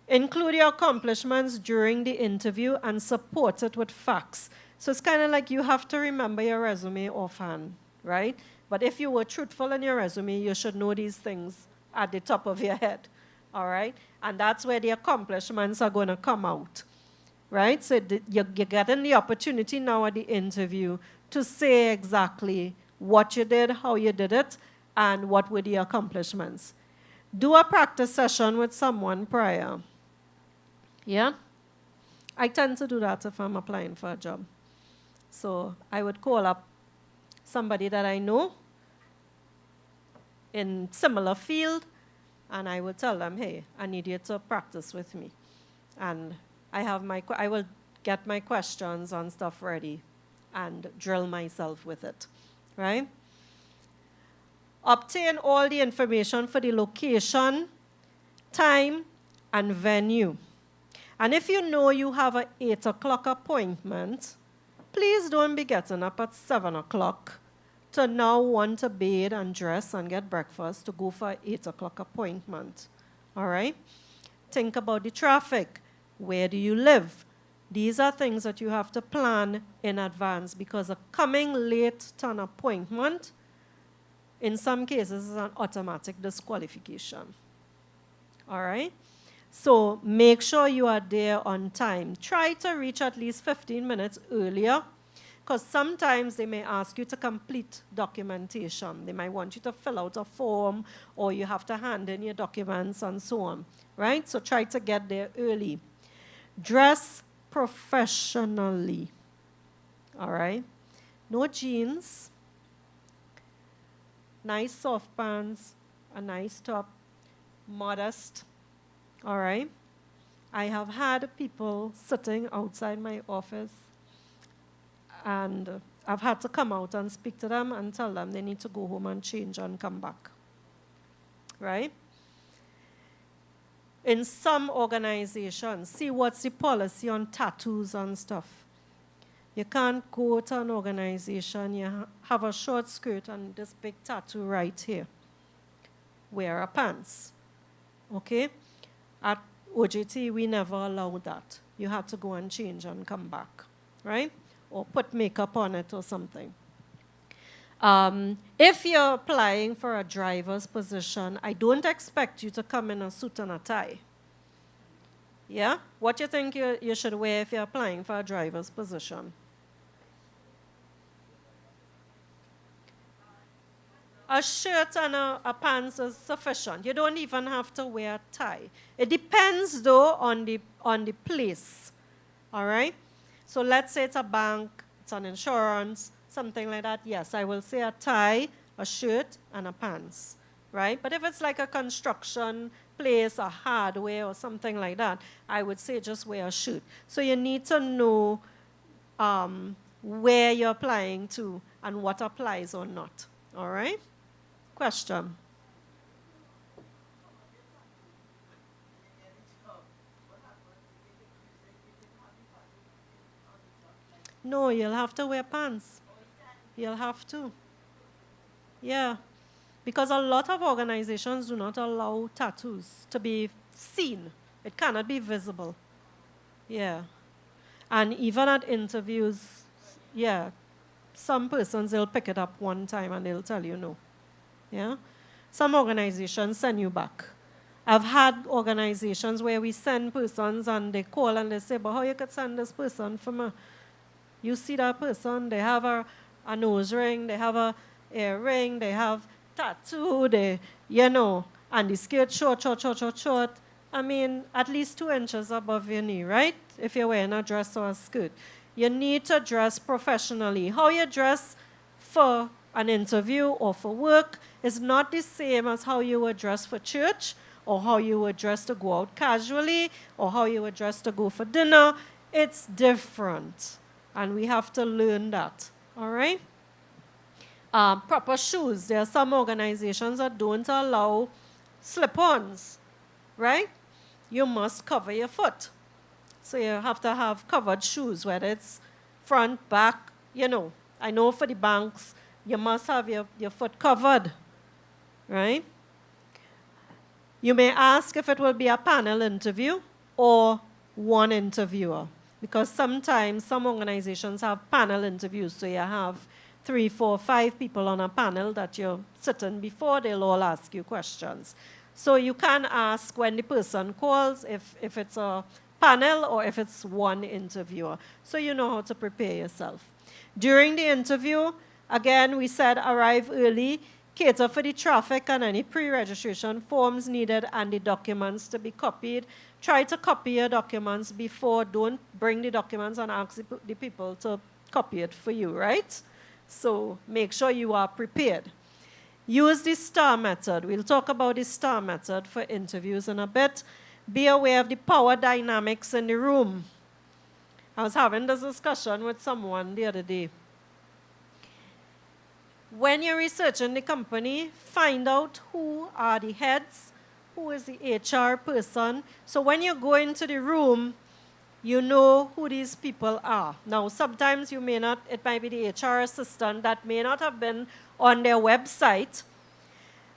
Include your accomplishments during the interview and support it with facts. So it's kind of like you have to remember your resume offhand, right? But if you were truthful in your resume, you should know these things at the top of your head, all right? And that's where the accomplishments are going to come out, right? So you're getting the opportunity now at the interview to say exactly what you did, how you did it, and what were the accomplishments. Do a practice session with someone prior. Yeah? I tend to do that if I'm applying for a job. So I would call up somebody that I know in similar field, and I would tell them, hey, I need you to practice with me. And I will get my questions and stuff ready and drill myself with it, right? Obtain all the information for the location, time, and venue. And if you know you have an 8 o'clock appointment, please don't be getting up at 7 o'clock to now want to bathe and dress and get breakfast to go for an 8 o'clock appointment, all right? Think about the traffic. Where do you live? These are things that you have to plan in advance because coming late to an appointment, in some cases, is an automatic disqualification, all right? So make sure you are there on time. Try to reach at least 15 minutes earlier because sometimes they may ask you to complete documentation. They might want you to fill out a form or you have to hand in your documents and so on, right? So try to get there early. Dress professionally, all right? No jeans, nice soft pants, a nice top, modest. All right? I have had people sitting outside my office, and I've had to come out and speak to them and tell them they need to go home and change and come back. Right? In some organizations, see what's the policy on tattoos and stuff. You can't go to an organization, you have a short skirt and this big tattoo right here. Wear a pants. Okay? At OJT, we never allow that. You have to go and change and come back, right? Or put makeup on it or something. If you're applying for a driver's position, I don't expect you to come in a suit and a tie. Yeah? What do you think you should wear if you're applying for a driver's position? A shirt and a pants is sufficient. You don't even have to wear a tie. It depends, though, on the place. All right? So let's say it's a bank, it's an insurance, something like that. Yes, I will say a tie, a shirt, and a pants. Right? But if it's like a construction place, a hardware, or something like that, I would say just wear a shirt. So you need to know where you're applying to and what applies or not. All right? Question? No, you'll have to wear pants. You'll have to. Yeah. Because a lot of organizations do not allow tattoos to be seen. It cannot be visible. Yeah. And even at interviews, yeah, some persons, they'll pick it up one time and they'll tell you no. Yeah? Some organizations send you back. I've had organizations where we send persons and they call and they say, but how you could send this person for me? You see that person, they have a nose ring, they have a earring, they have tattoo, they, you know, and the skirt short. I mean, at least 2 inches above your knee, right? If you're wearing a dress or a skirt. You need to dress professionally. How you dress for an interview or for work is not the same as how you would dress for church or how you would dress to go out casually or how you would dress to go for dinner. It's different. And we have to learn that, all right? Proper shoes. There are some organizations that don't allow slip-ons, right? You must cover your foot. So you have to have covered shoes, whether it's front, back, you know. I know for the banks, you must have your foot covered, right? You may ask if it will be a panel interview or one interviewer, because sometimes some organizations have panel interviews, so you have 3, 4, 5 people on a panel that you're sitting before, they'll all ask you questions. So you can ask when the person calls if it's a panel or if it's one interviewer. So you know how to prepare yourself. During the interview, again, we said arrive early, cater for the traffic and any pre-registration forms needed and the documents to be copied. Try to copy your documents before. Don't bring the documents and ask the people to copy it for you, right? So make sure you are prepared. Use the STAR method. We'll talk about the STAR method for interviews in a bit. Be aware of the power dynamics in the room. I was having this discussion with someone the other day. When you're researching the company, find out who are the heads, who is the HR person. So when you go into the room, you know who these people are. Now, sometimes you may not, it might be the HR assistant that may not have been on their website,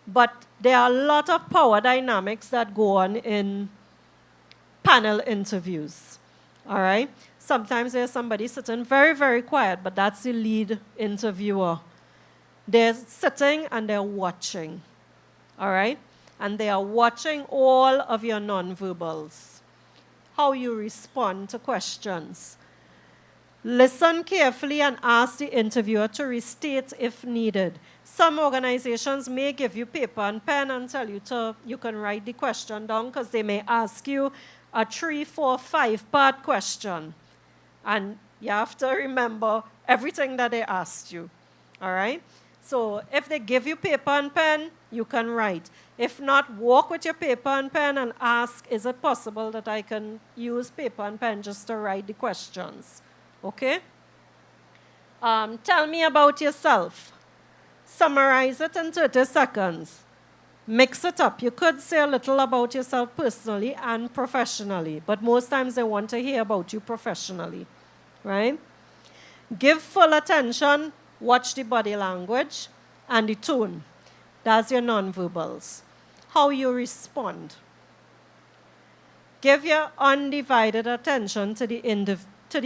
but there are a lot of power dynamics that go on in panel interviews, all right? Sometimes there's somebody sitting very, very quiet, but that's the lead interviewer. They're sitting and they're watching, all right? And they are watching all of your nonverbals, how you respond to questions. Listen carefully and ask the interviewer to restate if needed. Some organizations may give you paper and pen and tell you you can write the question down because they may ask you a 3, 4, 5-part question. And you have to remember everything that they asked you, all right? So if they give you paper and pen, you can write. If not, walk with your paper and pen and ask, is it possible that I can use paper and pen just to write the questions? Okay? Tell me about yourself. Summarize it in 30 seconds. Mix it up. You could say a little about yourself personally and professionally, but most times they want to hear about you professionally, right? Give full attention, watch the body language and the tone. That's your nonverbals. How you respond. Give your undivided attention to the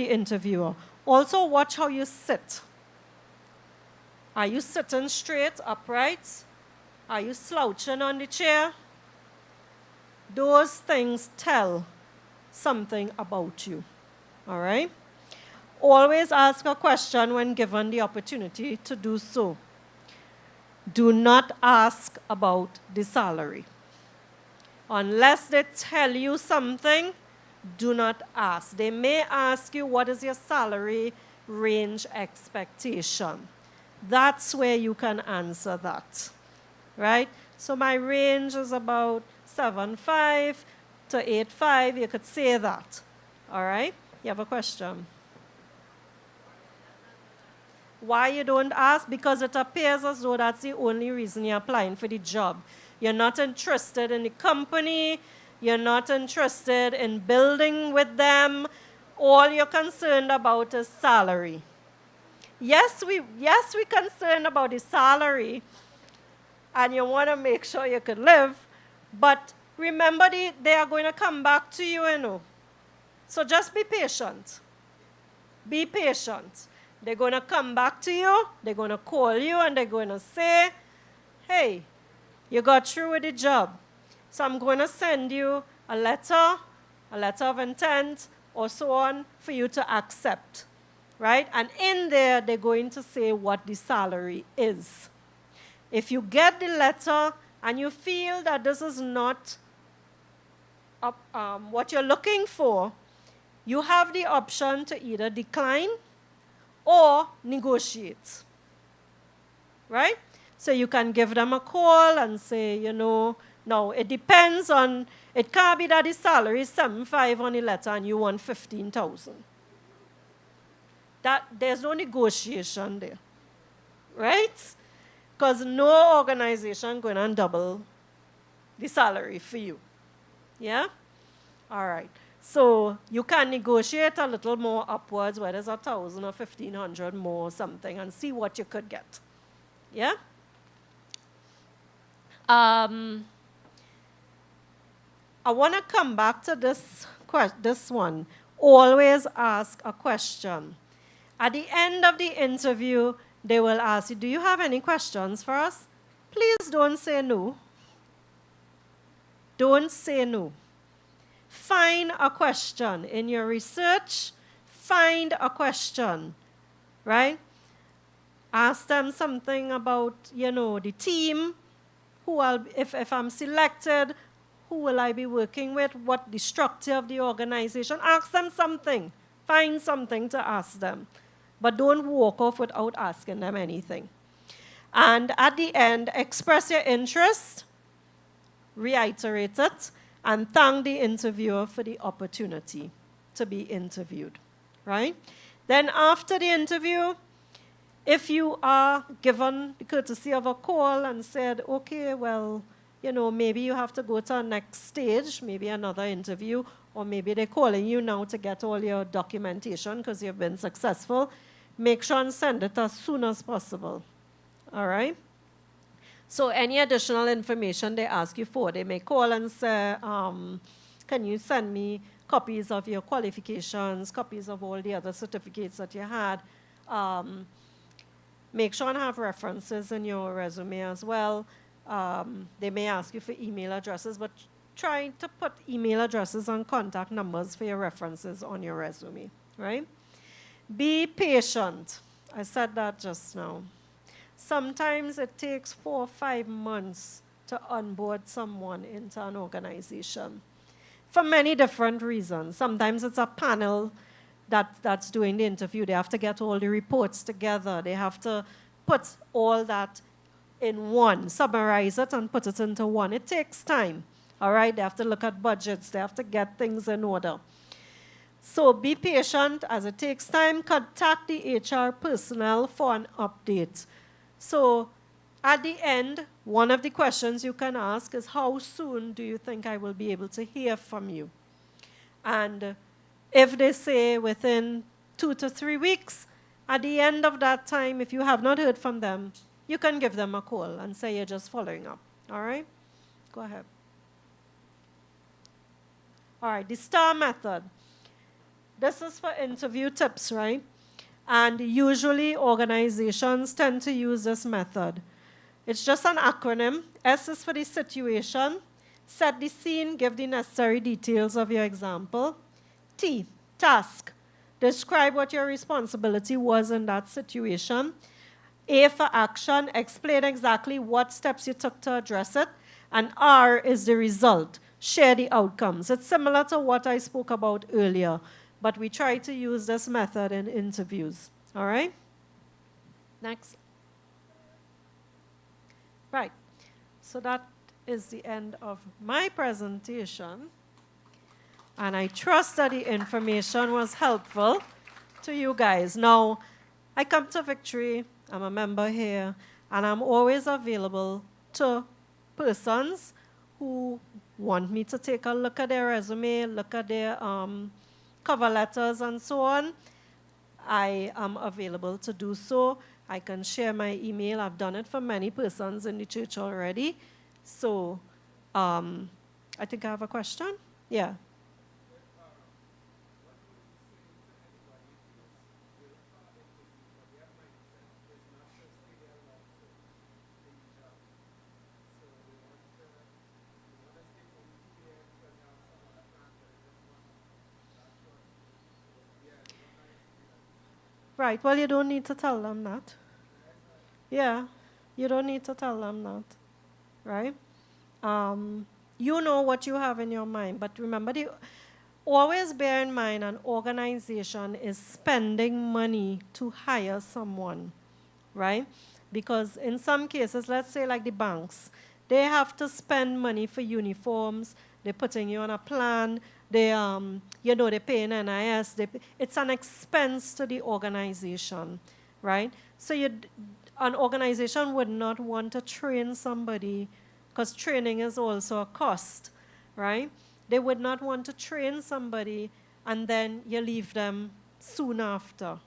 interviewer. Also watch how you sit. Are you sitting straight, upright? Are you slouching on the chair? Those things tell something about you, all right? Always ask a question when given the opportunity to do so. do not ask about the salary. Unless they tell you something, do not ask. They may ask you, what is your salary range expectation? That's where you can answer that, right? So my range is about 7.5 to 8.5. You could say that, all right? You have a question? Why you don't ask? Because it appears as though that's the only reason you're applying for the job. You're not interested in the company. You're not interested in building with them. All you're concerned about is salary. Yes, we're concerned about the salary, and you want to make sure you can live, but remember they are going to come back to you, you know. So just be patient. Be patient. They're going to come back to you, they're going to call you, and they're going to say, hey, you got through with the job. So I'm going to send you a letter of intent, or so on, for you to accept, right? And in there, they're going to say what the salary is. If you get the letter and you feel that this is not what you're looking for, you have the option to either decline or negotiate, right? So you can give them a call and say, you know, no, it depends on, it can't be that the salary is 7.5 on the letter and you want 15,000. There's no negotiation there, right? Because no organization going to double the salary for you, yeah? All right. So you can negotiate a little more upwards, whether it's 1,000 or 1,500 more or something, and see what you could get. Yeah? I want to come back to this one. Always ask a question. At the end of the interview, they will ask you, do you have any questions for us? Please don't say no. Don't say no. Find a question. In your research, find a question, right? Ask them something about, you know, the team. If I'm selected, who will I be working with? What the structure of the organization? Ask them something. Find something to ask them. But don't walk off without asking them anything. And at the end, express your interest, reiterate it, and thank the interviewer for the opportunity to be interviewed, right? Then after the interview, if you are given the courtesy of a call and said, okay, well, you know, maybe you have to go to a next stage, maybe another interview, or maybe they're calling you now to get all your documentation because you've been successful, make sure and send it as soon as possible, all right? So any additional information they ask you for, they may call and say, can you send me copies of your qualifications, copies of all the other certificates that you had. Make sure and have references in your resume as well. They may ask you for email addresses, but try to put email addresses and contact numbers for your references on your resume, right? Be patient. I said that just now. Sometimes it takes 4 or 5 months to onboard someone into an organization for many different reasons. Sometimes it's a panel that's doing the interview. They have to get all the reports together. They have to put all that in one, summarize it and put it into one. It takes time, all right? They have to look at budgets. They have to get things in order. So be patient as it takes time. Contact the HR personnel for an update. So at the end, one of the questions you can ask is, how soon do you think I will be able to hear from you? And if they say within 2 to 3 weeks, at the end of that time, if you have not heard from them, you can give them a call and say you're just following up. All right? Go ahead. All right, the STAR method. This is for interview tips, right? And usually organizations tend to use this method. It's just an acronym. S is for the situation. Set the scene, give the necessary details of your example. T, task. Describe what your responsibility was in that situation. A for action, explain exactly what steps you took to address it. And R is the result, share the outcomes. It's similar to what I spoke about earlier, but we try to use this method in interviews. All right? Next. Right. So that is the end of my presentation. And I trust that the information was helpful to you guys. Now, I come to Victory, I'm a member here, and I'm always available to persons who want me to take a look at their resume, look at their cover letters and so on. I am available to do so. I can share my email. I've done it for many persons in the church already. So I think I have a question. Yeah. Right, well, you don't need to tell them that. Yeah, you don't need to tell them that, right? You know what you have in your mind, but remember, always bear in mind an organization is spending money to hire someone, right? Because in some cases, let's say like the banks, they have to spend money for uniforms, they're putting you on a plan, they're paying NIS. It's an expense to the organization, right? So an organization would not want to train somebody, because training is also a cost, right? They would not want to train somebody and then you leave them soon after.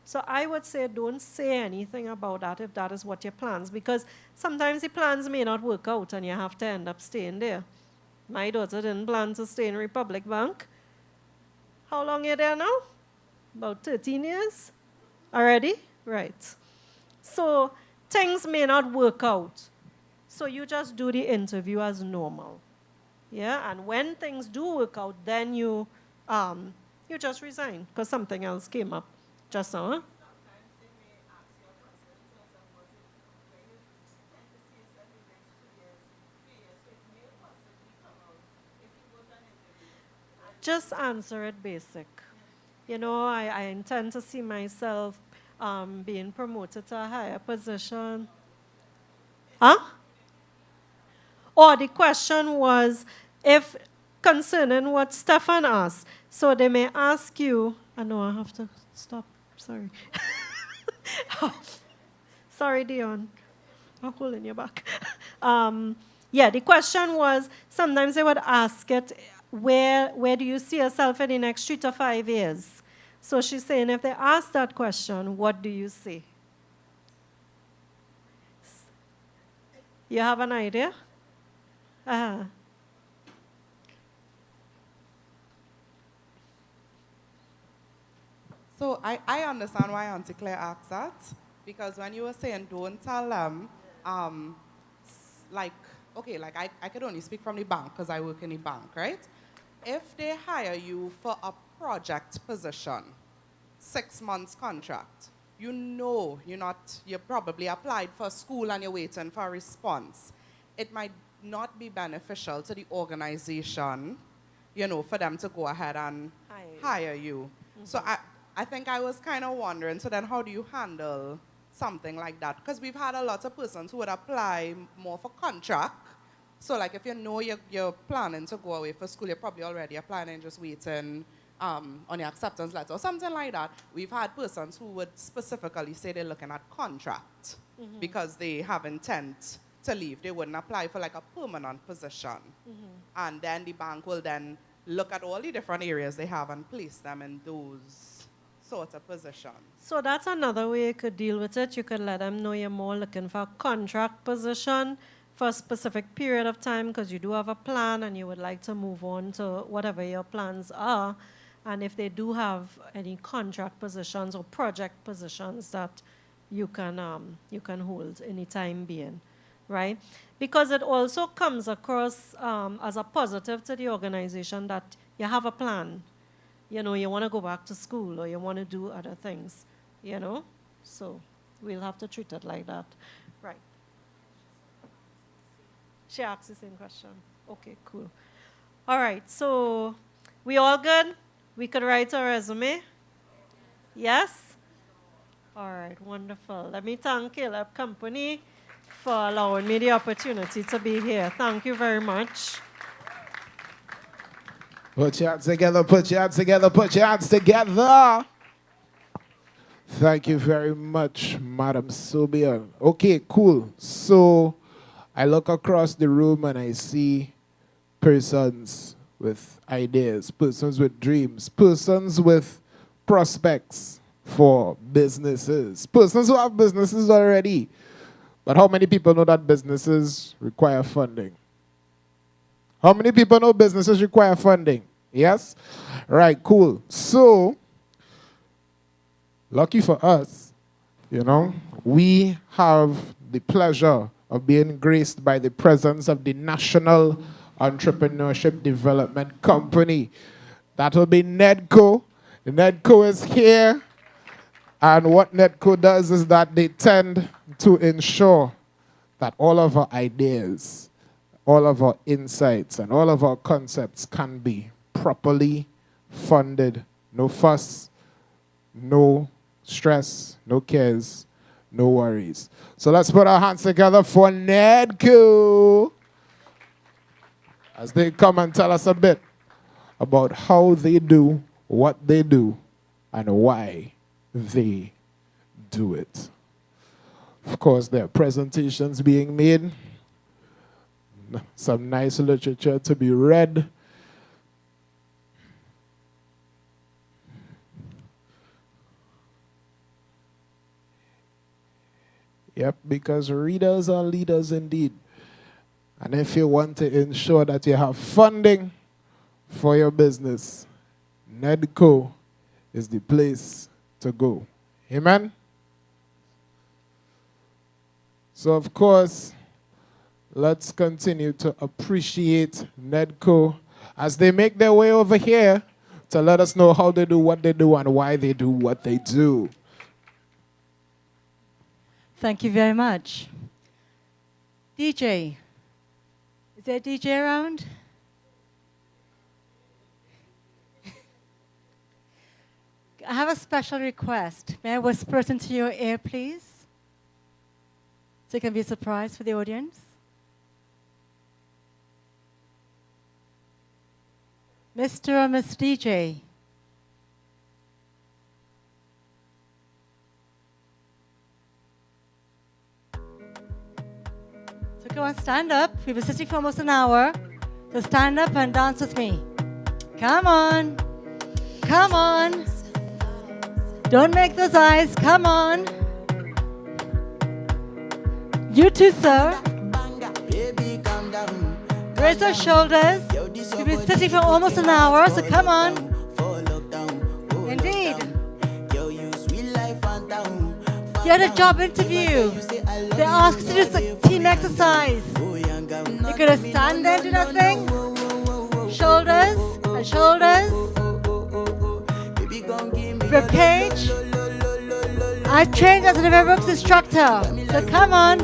So I would say don't say anything about that if that is what your plans, because sometimes the plans may not work out and you have to end up staying there. My daughter didn't plan to stay in Republic Bank. How long are you there now? About 13 years already? Right. So things may not work out. So you just do the interview as normal. Yeah, and when things do work out, then you just resign because something else came up. Just so, huh? Just answer it basic. You know, I intend to see myself being promoted to a higher position. Huh? Or the question was, if concerning what Stefan asked, so they may ask you, I know I have to stop, sorry. Sorry, Dion. I'm holding you back. Yeah, the question was, sometimes they would ask it, where do you see yourself in the next 3 to 5 years? So she's saying, if they ask that question, what do you say? You have an idea? So I understand why Auntie Claire asked that, because when you were saying don't tell them, I could only speak from the bank because I work in the bank, right? If they hire you for a project position, 6 months contract, you know you probably applied for school and you're waiting for a response. It might not be beneficial to the organization, for them to go ahead and hire you. Mm-hmm. So I think I was kind of wondering, so then how do you handle something like that? Because we've had a lot of persons who would apply more for contract. So like if you know you're planning to go away for school, you're probably already applying and just waiting on your acceptance letter or something like that. We've had persons who would specifically say they're looking at contract because they have intent to leave. They wouldn't apply for like a permanent position. And then the bank will then look at all the different areas they have and place them in those sort of positions. So that's another way you could deal with it. You could let them know you're more looking for a contract position for a specific period of time because you do have a plan and you would like to move on to whatever your plans are. And if they do have any contract positions or project positions that you can hold any time being, right? Because it also comes across as a positive to the organization that you have a plan. You want to go back to school or you want to do other things, So we'll have to treat it like that. Right. She asked the same question. Okay, cool. All right, so we all good? We could write a resume? Yes? All right, wonderful. Let me thank Caleb Company for allowing me the opportunity to be here. Thank you very much. Put your hands together, put your hands together, put your hands together. Thank you very much, Madam Sobia. Okay, cool. So I look across the room and I see persons with ideas, persons with dreams, persons with prospects for businesses, persons who have businesses already. But how many people know that businesses require funding? How many people know businesses require funding? Yes? Right, cool. So, lucky for us, you know, we have the pleasure of being graced by the presence of the National Entrepreneurship Development Company. That will be NEDCO. NEDCO is here. And what NEDCO does is that they tend to ensure that all of our ideas, all of our insights, and all of our concepts can be properly funded. No fuss, no stress, no cares, no worries. So let's put our hands together for NEDCO as they come and tell us a bit about how they do what they do and why they do it. Of course, there are presentations being made, some nice literature to be read. Yep, because readers are leaders indeed. And if you want to ensure that you have funding for your business, NEDCO is the place to go. Amen? So, of course, let's continue to appreciate NEDCO as they make their way over here to let us know how they do what they do and why they do what they do. Thank you very much. DJ. Is there a DJ around? I have a special request. May I whisper it into your ear, please? So it can be a surprise for the audience. Mr. or Miss DJ. So go and stand up. We've been sitting for almost an hour. So stand up and dance with me. Come on. Come on. Don't make those eyes. Come on. You too, sir. Raise those shoulders. We've been sitting for almost an hour, so come on. Indeed. You had a job interview. They asked you to do a team exercise. You're going to stand there and do nothing. Shoulders and shoulders. Rib cage. I trained as an aerobics instructor. So come on,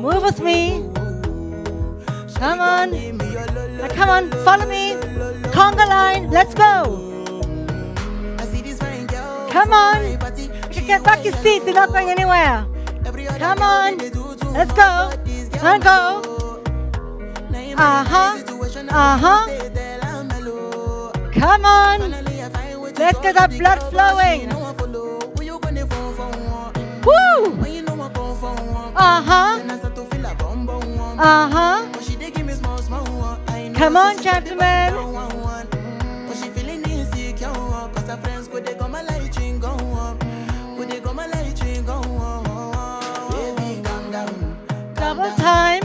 move with me. Come on. Now come on, follow me. Conga line, let's go. Come on. You can get back your seats, they're not going anywhere. Come on. Let's go. And go. Uh-huh. Uh-huh. Come on. Let's get that blood flowing. Woo! Uh-huh. Uh-huh. Come on, gentlemen. Double time.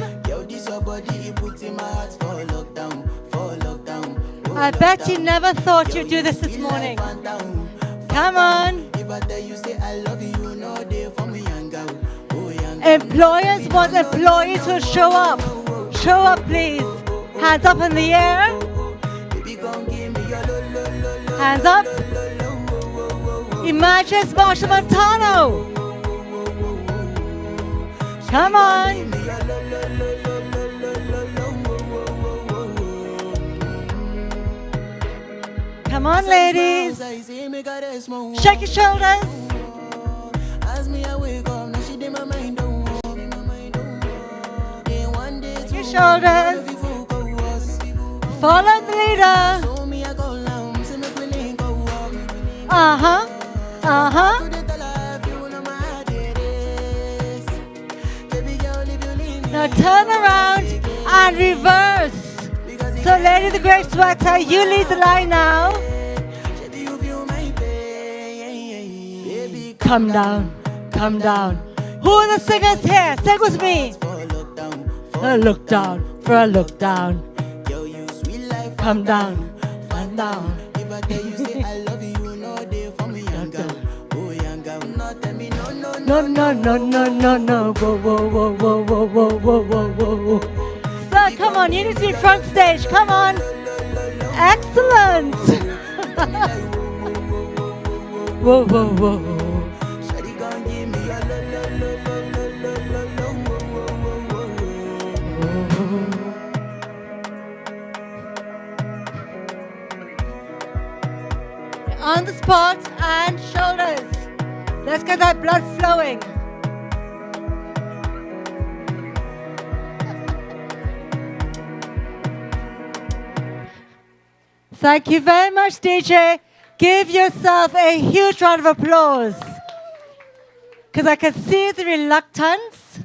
I bet you never thought you'd do this morning. Come on. Employers want employees who show up. Show up, please. Hands up in the air. Hands up. Imagine it's Marshall Montano. Come on. Come on, ladies. Shake your shoulders. Shake your shoulders. Follow the leader. Uh-huh. Uh-huh. Now turn around and reverse. So Lady the Great Sweater, you lead the line now. Come down, come down. Who are the singers here? Sing with me. For a look down, for a look down. Come down, come down. No, no, no, no, no, no. Whoa, whoa, whoa, whoa, whoa, whoa, whoa, whoa, whoa. Sir, come on, you need to be front stage. Come on. Excellent. Whoa, whoa, whoa. On the spot and shoulders. Let's get that blood flowing. Thank you very much, DJ. Give yourself a huge round of applause. Because I can see the reluctance.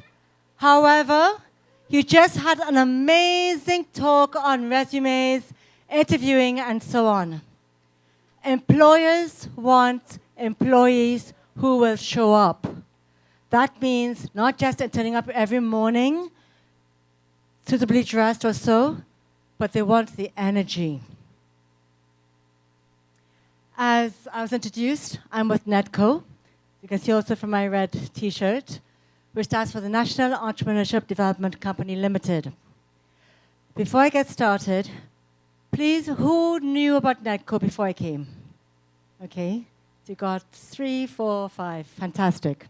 However, you just had an amazing talk on resumes, interviewing, and so on. Employers want employees who will show up. That means not just turning up every morning, suitably dressed or so, but they want the energy. As I was introduced, I'm with NEDCO. You can see also from my red t-shirt, which stands for the National Entrepreneurship Development Company Limited. Before I get started, please, who knew about NEDCO before I came? Okay, so you got 3, 4, 5, fantastic.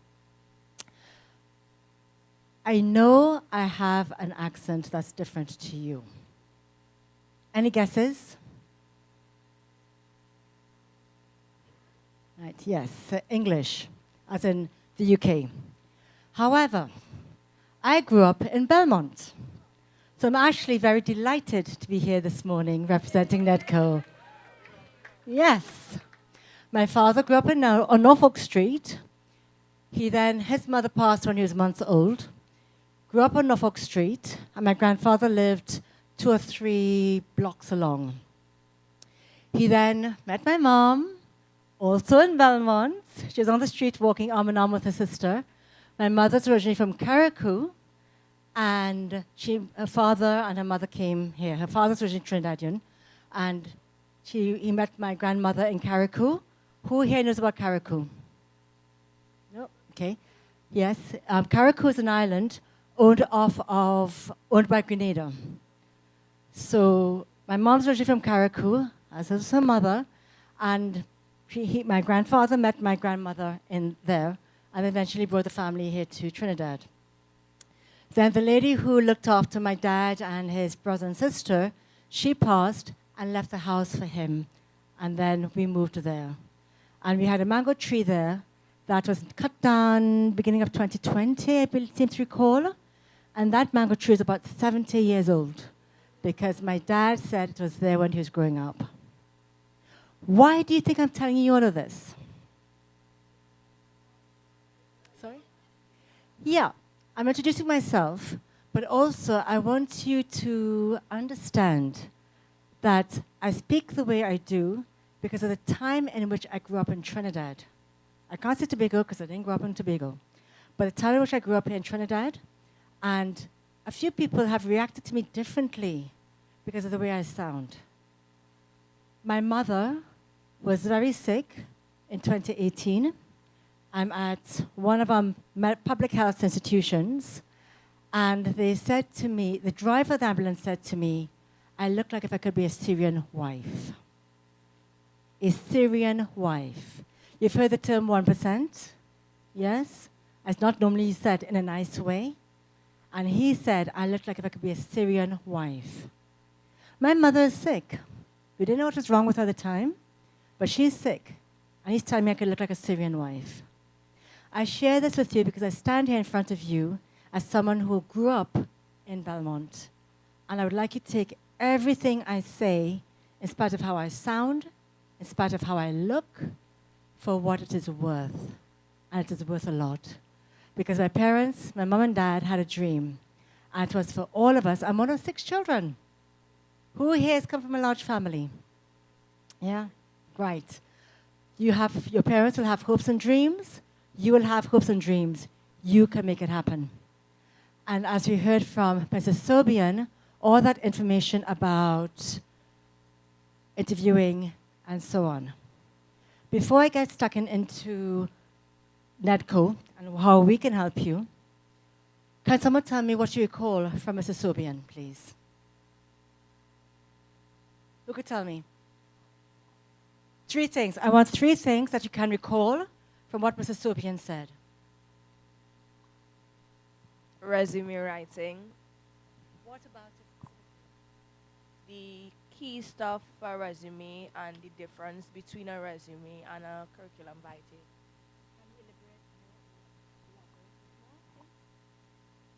I know I have an accent that's different to you. Any guesses? Right, yes, English, as in the UK. However, I grew up in Belmont. So I'm actually very delighted to be here this morning representing NEDCO. Yes. My father grew up on Norfolk Street. His mother passed when he was months old. Grew up on Norfolk Street, and my grandfather lived 2 or 3 blocks along. He then met my mom, also in Belmont. She was on the street walking arm in arm with her sister. My mother's originally from Carriacou, and her father and her mother came here. Her father's originally Trinidadian, and he met my grandmother in Carriacou. Who here knows about Carriacou? No? Okay. Yes. Carriacou is an island owned by Grenada. So my mom's originally from Carriacou, as is her mother, and my grandfather met my grandmother in there, and eventually brought the family here to Trinidad. Then the lady who looked after my dad and his brother and sister, she passed and left the house for him, and then we moved there. And we had a mango tree there that was cut down beginning of 2020, I seem to recall, and that mango tree is about 70 years old, because my dad said it was there when he was growing up. Why do you think I'm telling you all of this? Sorry? Yeah, I'm introducing myself, but also I want you to understand that I speak the way I do because of the time in which I grew up in Trinidad. I can't say Tobago because I didn't grow up in Tobago, but the time in which I grew up here in Trinidad, and a few people have reacted to me differently because of the way I sound. My mother was very sick in 2018. I'm at one of our public health institutions, and they said to me, the driver of the ambulance said to me, I look like if I could be a Syrian wife. A Syrian wife. You've heard the term 1%? Yes? It's not normally said in a nice way. And he said, I looked like if I could be a Syrian wife. My mother is sick. We didn't know what was wrong with her at the time, but she's sick. And he's telling me I could look like a Syrian wife. I share this with you because I stand here in front of you as someone who grew up in Belmont. And I would like you to take everything I say, in spite of how I sound, in spite of how I look, for what it is worth. And it is worth a lot. Because my parents, my mom and dad, had a dream. And it was for all of us. I'm one of 6 children. Who here has come from a large family? Yeah? Right. Your parents will have hopes and dreams. You will have hopes and dreams. You can make it happen. And as we heard from Mrs. Sobian, all that information about interviewing and so on. Before I get stuck into NEDCO and how we can help you, can someone tell me what you recall from Mrs. Sobian, please? Who could tell me? 3 things. I want 3 things that you can recall from what Mrs. Sobian said. Resume writing. What about it? The key stuff for a resume and the difference between a resume and a curriculum vitae.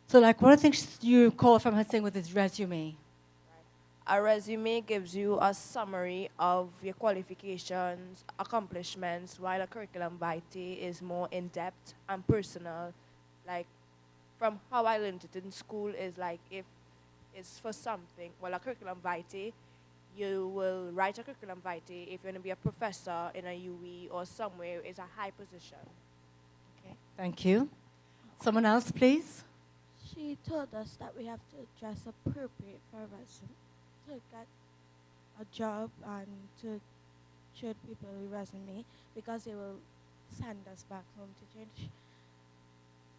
So like one of the things you recall from her saying with his resume. A resume gives you a summary of your qualifications, accomplishments, while a curriculum vitae is more in-depth and personal. Like, from how I learned it in school is like, if it's for something, well, a curriculum vitae, you will write a curriculum vitae if you're going to be a professor in a UE or somewhere, it's a high position. Okay, thank you. Someone else, please. She told us that we have to dress appropriate for a resume, to get a job and to show people a resume, because they will send us back home to change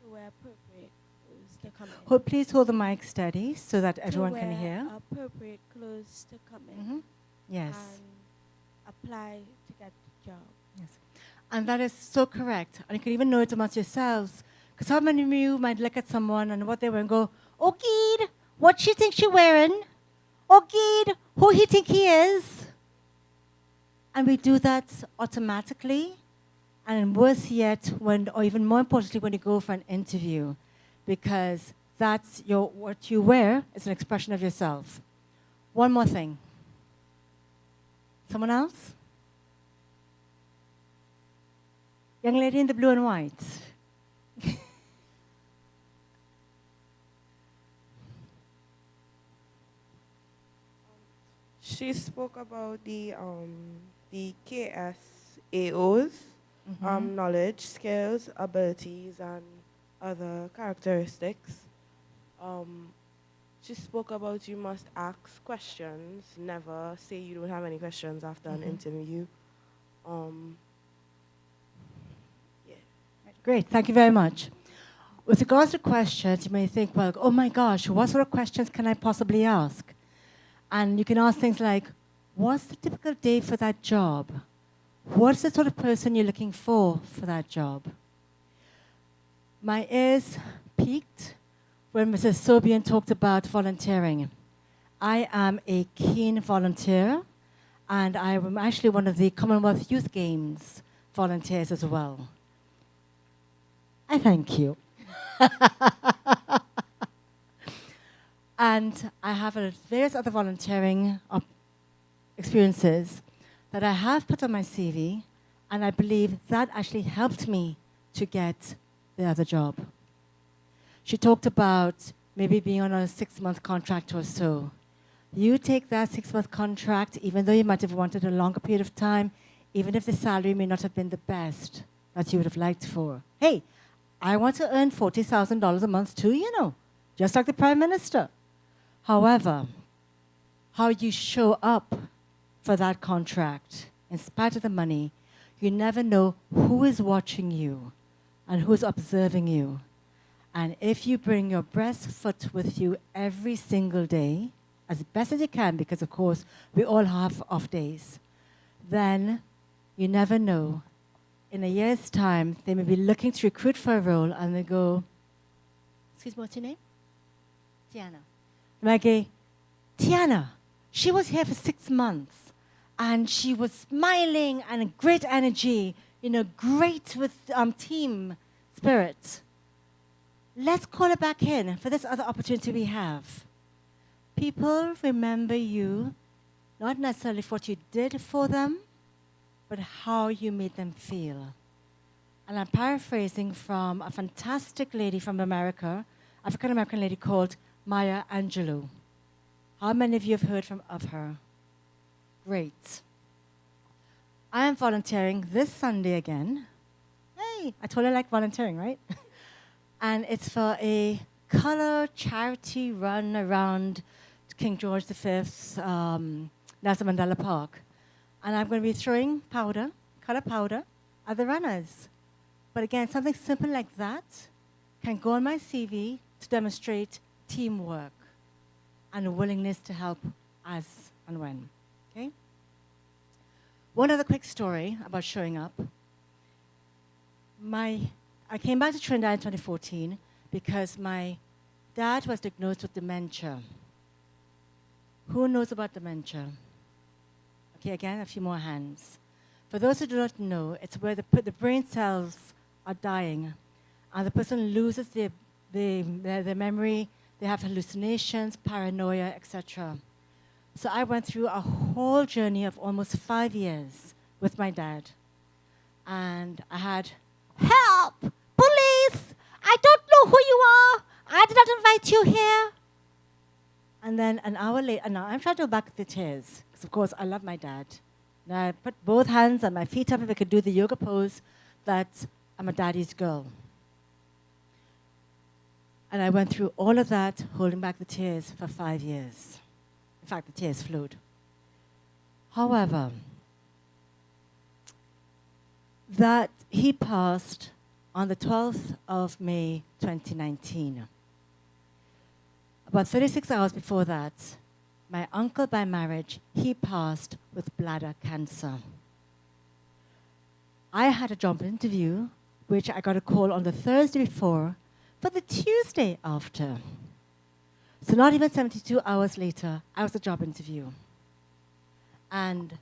to wear appropriate clothes to come in. Please hold the mic steady so that everyone to can wear hear. appropriate clothes to come in Yes. and apply to get the job. Yes. And that is so correct. And you can even know it amongst yourselves. Because how many of you might look at someone and what they wear and go, oh, Gede, what she think she wearing? Oh, Gede, who he think he is? And we do that automatically. And worse yet, or even more importantly, when you go for an interview. Because that's what you wear is an expression of yourself. One more thing. Someone else? Young lady in the blue and white. She spoke about the KSAOs, knowledge, skills, abilities, and other characteristics. She spoke about you must ask questions, never say you don't have any questions after an interview. Great, thank you very much. With regards to questions, you may think, well, oh my gosh, what sort of questions can I possibly ask? And you can ask things like, what's the typical day for that job? What's the sort of person you're looking for that job? My ears peaked when Mrs. Sobian talked about volunteering. I am a keen volunteer, and I am actually one of the Commonwealth Youth Games volunteers as well. I thank you. And I have various other volunteering experiences that I have put on my CV, and I believe that actually helped me to get the other job. She talked about maybe being on a 6-month contract or so. You take that 6-month contract, even though you might have wanted a longer period of time, even if the salary may not have been the best that you would have liked for. Hey, I want to earn $40,000 a month too, you know, just like the Prime Minister. However, how you show up for that contract, in spite of the money, you never know who is watching you and who is observing you. And if you bring your best foot with you every single day, as best as you can, because of course we all have off days, then you never know. In a year's time, they may be looking to recruit for a role and they go, excuse me, what's your name? Tiana. Maggie, Tiana, she was here for 6 months, and she was smiling and great energy, great with team spirit. Let's call her back in for this other opportunity we have. People remember you, not necessarily for what you did for them, but how you made them feel. And I'm paraphrasing from a fantastic lady from America, African-American lady called Maya Angelou. How many of you have heard of her? Great. I am volunteering this Sunday again. Hey, I told you I like volunteering, right? And it's for a color charity run around King George V's Nelson Mandela Park. And I'm going to be throwing powder, color powder, at the runners. But again, something simple like that can go on my CV to demonstrate teamwork and a willingness to help as and when. Okay? One other quick story about showing up. I came back to Trinidad in 2014 because my dad was diagnosed with dementia. Who knows about dementia? Okay, again, a few more hands. For those who do not know, it's where the brain cells are dying, and the person loses their memory, they have hallucinations, paranoia, etc. So I went through a whole journey of almost 5 years with my dad. And I had, help! Police! I don't know who you are! I did not invite you here! And then an hour later, and now I'm trying to hold back the tears, because of course I love my dad. And I put both hands on my feet up if I could do the yoga pose that I'm a daddy's girl. And I went through all of that, holding back the tears for 5 years. In fact, the tears flowed. However, that he passed on the 12th of May, 2019. About 36 hours before that, my uncle by marriage, he passed with bladder cancer. I had a job interview, which I got a call on the Thursday before, for the Tuesday after. So not even 72 hours later, I was at a job interview. And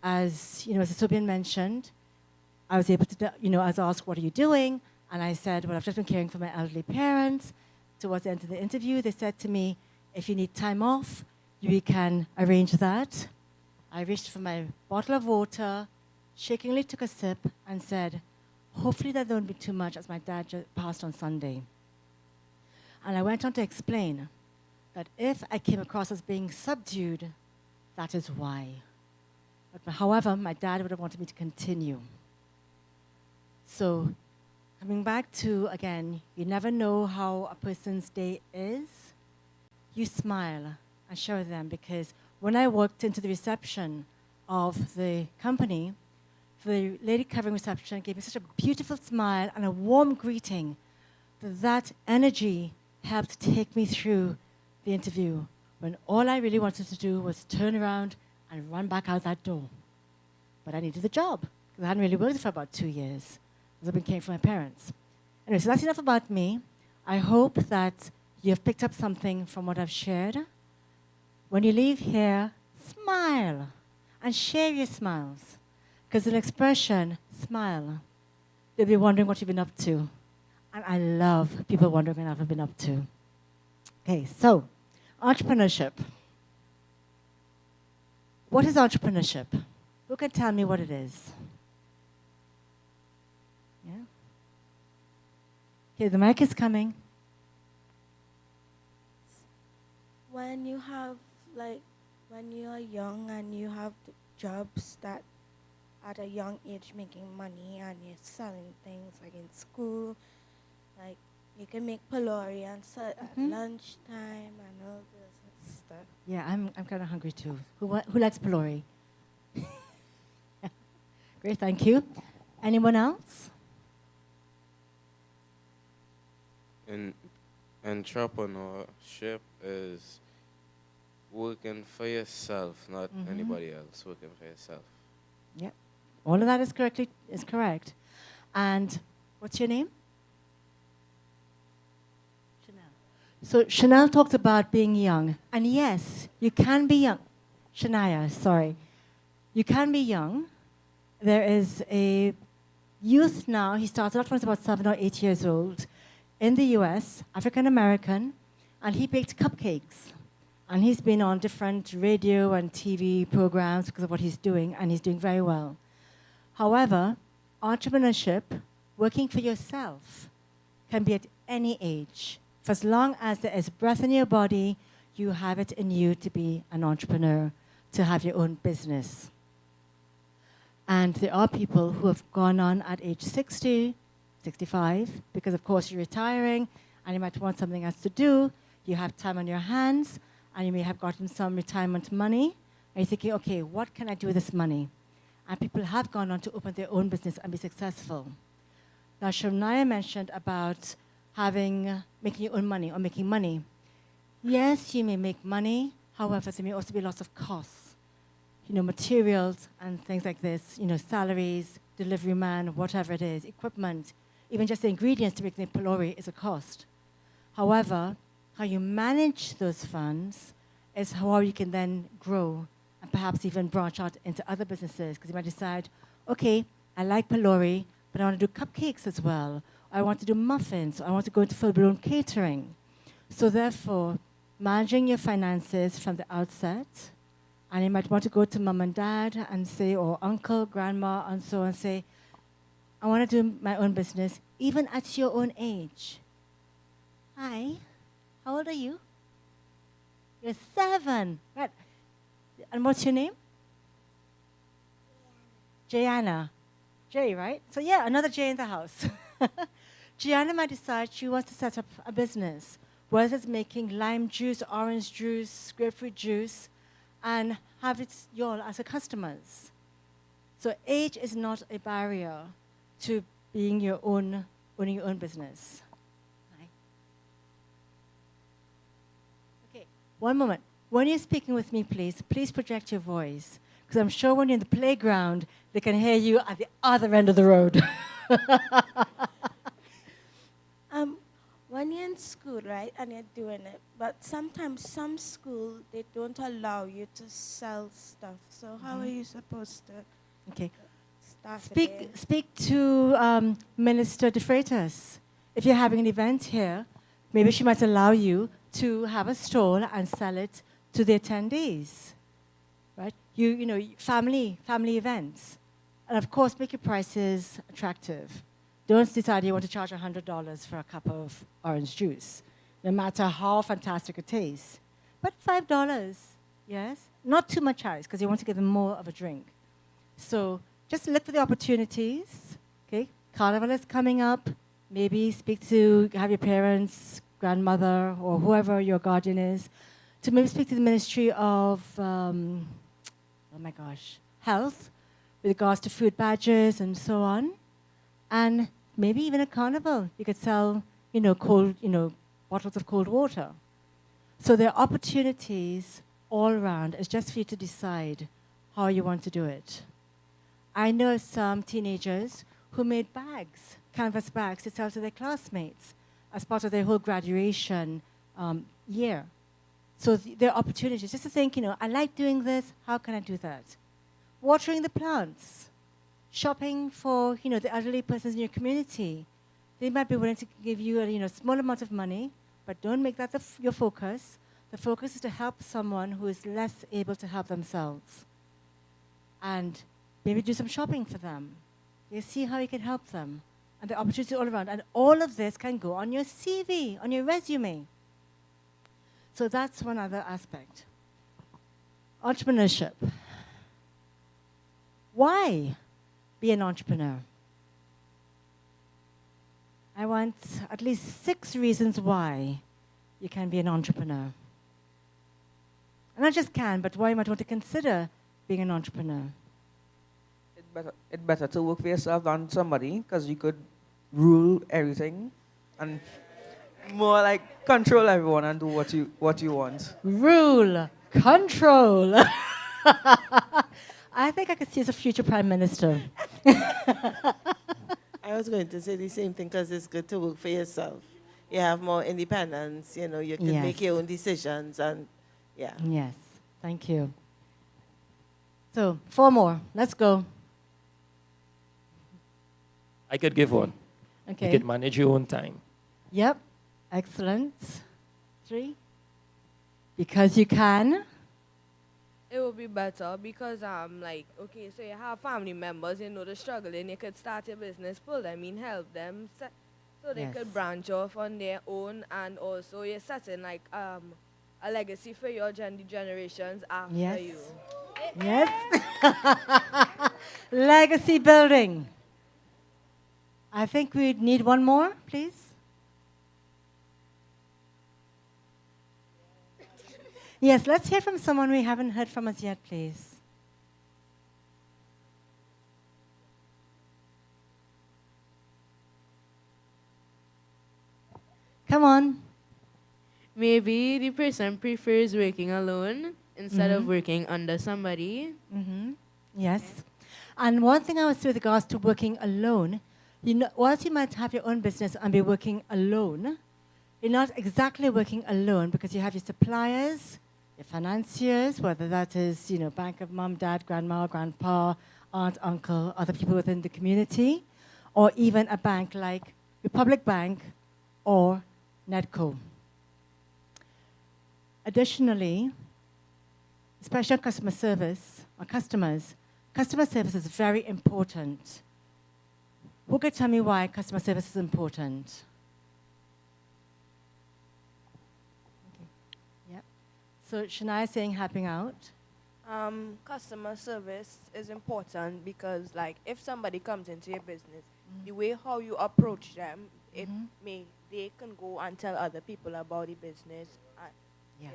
as Sobian mentioned, I was able to, I was asked, what are you doing? And I said, well, I've just been caring for my elderly parents. Towards the end of the interview, they said to me, if you need time off, we can arrange that. I reached for my bottle of water, shakingly took a sip, and said, hopefully that won't be too much, as my dad just passed on Sunday. And I went on to explain that if I came across as being subdued, that is why. But however, my dad would have wanted me to continue. So coming back to, again, you never know how a person's day is. You smile and share them, because when I walked into the reception of the company, the lady covering reception gave me such a beautiful smile and a warm greeting that energy helped take me through the interview, when all I really wanted to do was turn around and run back out that door. But I needed the job, because I hadn't really worked for about 2 years, because I've been caring for my parents. Anyway, so that's enough about me. I hope that you have picked up something from what I've shared. When you leave here, smile and share your smiles. Because an expression, smile, they'll be wondering what you've been up to. And I love people wondering what I've been up to. Okay, so entrepreneurship. What is entrepreneurship? Who can tell me what it is? Yeah? Okay, the mic is coming. When you have, when you are young and you have jobs that at a young age making money and you're selling things like in school, like you can make pylori and sell at lunchtime and all this stuff. Yeah, I'm kind of hungry too. Who likes pylori? Great, thank you. Anyone else? Entrepreneurship is working for yourself, not anybody else. Working for yourself. Yep. All of that is correct. And what's your name? So Chanel talked about being young. And yes, you can be young. Shania, sorry. You can be young. There is a youth now, he started out when he was about 7 or 8 years old, in the US, African American, and he baked cupcakes. And he's been on different radio and TV programs because of what he's doing, and he's doing very well. However, entrepreneurship, working for yourself, can be at any age. For as long as there is breath in your body, you have it in you to be an entrepreneur, to have your own business. And there are people who have gone on at age 60, 65, because of course you're retiring and you might want something else to do. You have time on your hands and you may have gotten some retirement money. And you're thinking, okay, what can I do with this money? And people have gone on to open their own business and be successful. Now, Shania mentioned about making your own money or making money. Yes, you may make money. However, there may also be lots of costs. Materials and things like this, salaries, delivery man, whatever it is, equipment, even just the ingredients to make the pilori is a cost. However, how you manage those funds is how you can then grow and perhaps even branch out into other businesses, because you might decide, okay, I like pilori, but I want to do cupcakes as well. I want to do muffins. Or I want to go into full-blown catering. So therefore, managing your finances from the outset. And you might want to go to mom and dad and say, or uncle, grandma, and so on, and say, I want to do my own business, even at your own age. Hi, how old are you? You're 7. Right. And what's your name? Jayana. Jay, right? So yeah, another Jay in the house. Jayana might decide she wants to set up a business, whether it's making lime juice, orange juice, grapefruit juice, and have it y'all as a customers. So age is not a barrier to owning your own business. Right. Okay, one moment. When you're speaking with me, please project your voice, because I'm sure when you're in the playground, they can hear you at the other end of the road. When you're in school, right, and you're doing it, but sometimes some school, they don't allow you to sell stuff. So how are you supposed to start Speak to Minister De Freitas. If you're having an event here, maybe she might allow you to have a stall and sell it to the attendees, right? Family events. And of course, make your prices attractive. Don't decide you want to charge $100 for a cup of orange juice, no matter how fantastic it tastes. But $5, yes? Not too much ice, because you want to give them more of a drink. So just look for the opportunities, okay? Carnival is coming up. Maybe have your parents, grandmother, or whoever your guardian is, to maybe speak to the Ministry of, Health, with regards to food badges and so on. And maybe even a carnival. You could sell, bottles of cold water. So there are opportunities all around. It's just for you to decide how you want to do it. I know some teenagers who made bags, canvas bags, to sell to their classmates as part of their whole graduation year. So there are opportunities. Just to think, I like doing this, how can I do that? Watering the plants. Shopping for, the elderly persons in your community. They might be willing to give you a, small amount of money, but don't make that your focus. The focus is to help someone who is less able to help themselves. And maybe do some shopping for them. You see how you can help them. And the opportunities all around. And all of this can go on your CV, on your resume. So that's one other aspect. Entrepreneurship. Why be an entrepreneur? I want at least 6 reasons why you can be an entrepreneur. And not just can, but why you might want to consider being an entrepreneur. It's better to work for yourself than somebody, because you could rule everything and more like control everyone and do what you want. Rule, control. I think I could see as a future prime minister. I was going to say the same thing, because it's good to work for yourself. you have more independence. You know, you can Yes. make your own decisions, and yeah. Yes, thank you. So, 4 more. Let's go. I could give one. Okay. You could manage your own time. Yep. Excellent. 3. Because you can. It would be better because like, okay, so you have family members, you know, they're struggling, you could start your business, pull them in, help them, so they Yes. could branch off on their own, and also you're setting like a legacy for your generations after Yes. you. Yes. Legacy building. I think we need one more, please. Yes, let's hear from someone we haven't heard from us yet, please. Come on. Maybe the person prefers working alone instead of Mhm. working under somebody. Yes. And one thing I would say with regards to working alone, you know, whilst you might have your own business and be working alone, you're not exactly working alone because you have your suppliers, your financiers, whether that is, you know, bank of mom, dad, grandma, grandpa, aunt, uncle, other people within the community, or even a bank like Republic Bank or Nedco. Additionally, especially on customer service, or customer service is very important. Who could tell me why customer service is important? Okay. Yep. So Shania is saying helping out. Customer service is important because, like, if somebody comes into your business, the way how you approach them, they can go and tell other people about the business. Yeah.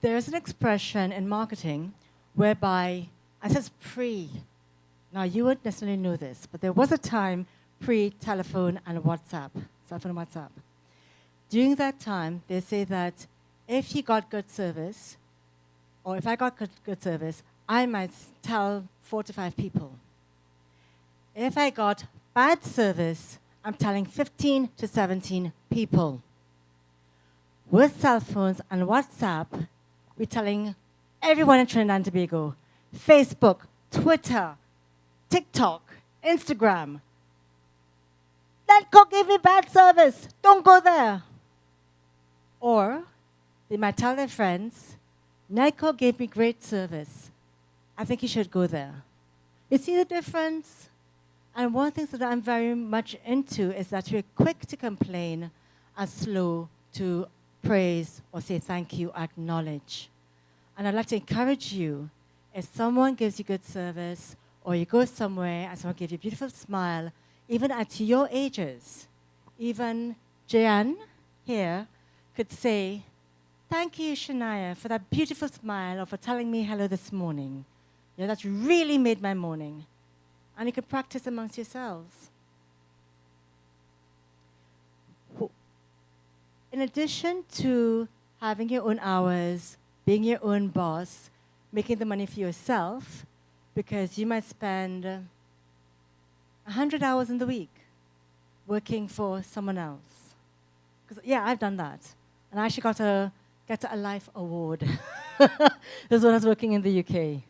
There is an expression in marketing whereby it says pre. Now, you wouldn't necessarily know this, but there was a time pre-telephone and WhatsApp, cell phone and WhatsApp. During that time, they say that if you got good service, or if I got good service, I might tell 4 to 5 people. If I got bad service, I'm telling 15 to 17 people. With cell phones and WhatsApp, we're telling everyone in Trinidad and Tobago, Facebook, Twitter, TikTok, Instagram. That cook gave me bad service. Don't go there. Or they might tell their friends, Nico gave me great service. I think you should go there. You see the difference? And one thing that I'm very much into is that we're quick to complain and slow to praise or say thank you, acknowledge. And I'd like to encourage you, if someone gives you good service or you go somewhere and someone gives you a beautiful smile, even at your ages, even Jan here could say, thank you, Shania, for that beautiful smile or for telling me hello this morning. Yeah, that really made my morning. And you can practice amongst yourselves. In addition to having your own hours, being your own boss, making the money for yourself, because you might spend 100 hours in the week working for someone else. Because yeah, I've done that. And I actually got a life award. This is when I was working in the UK.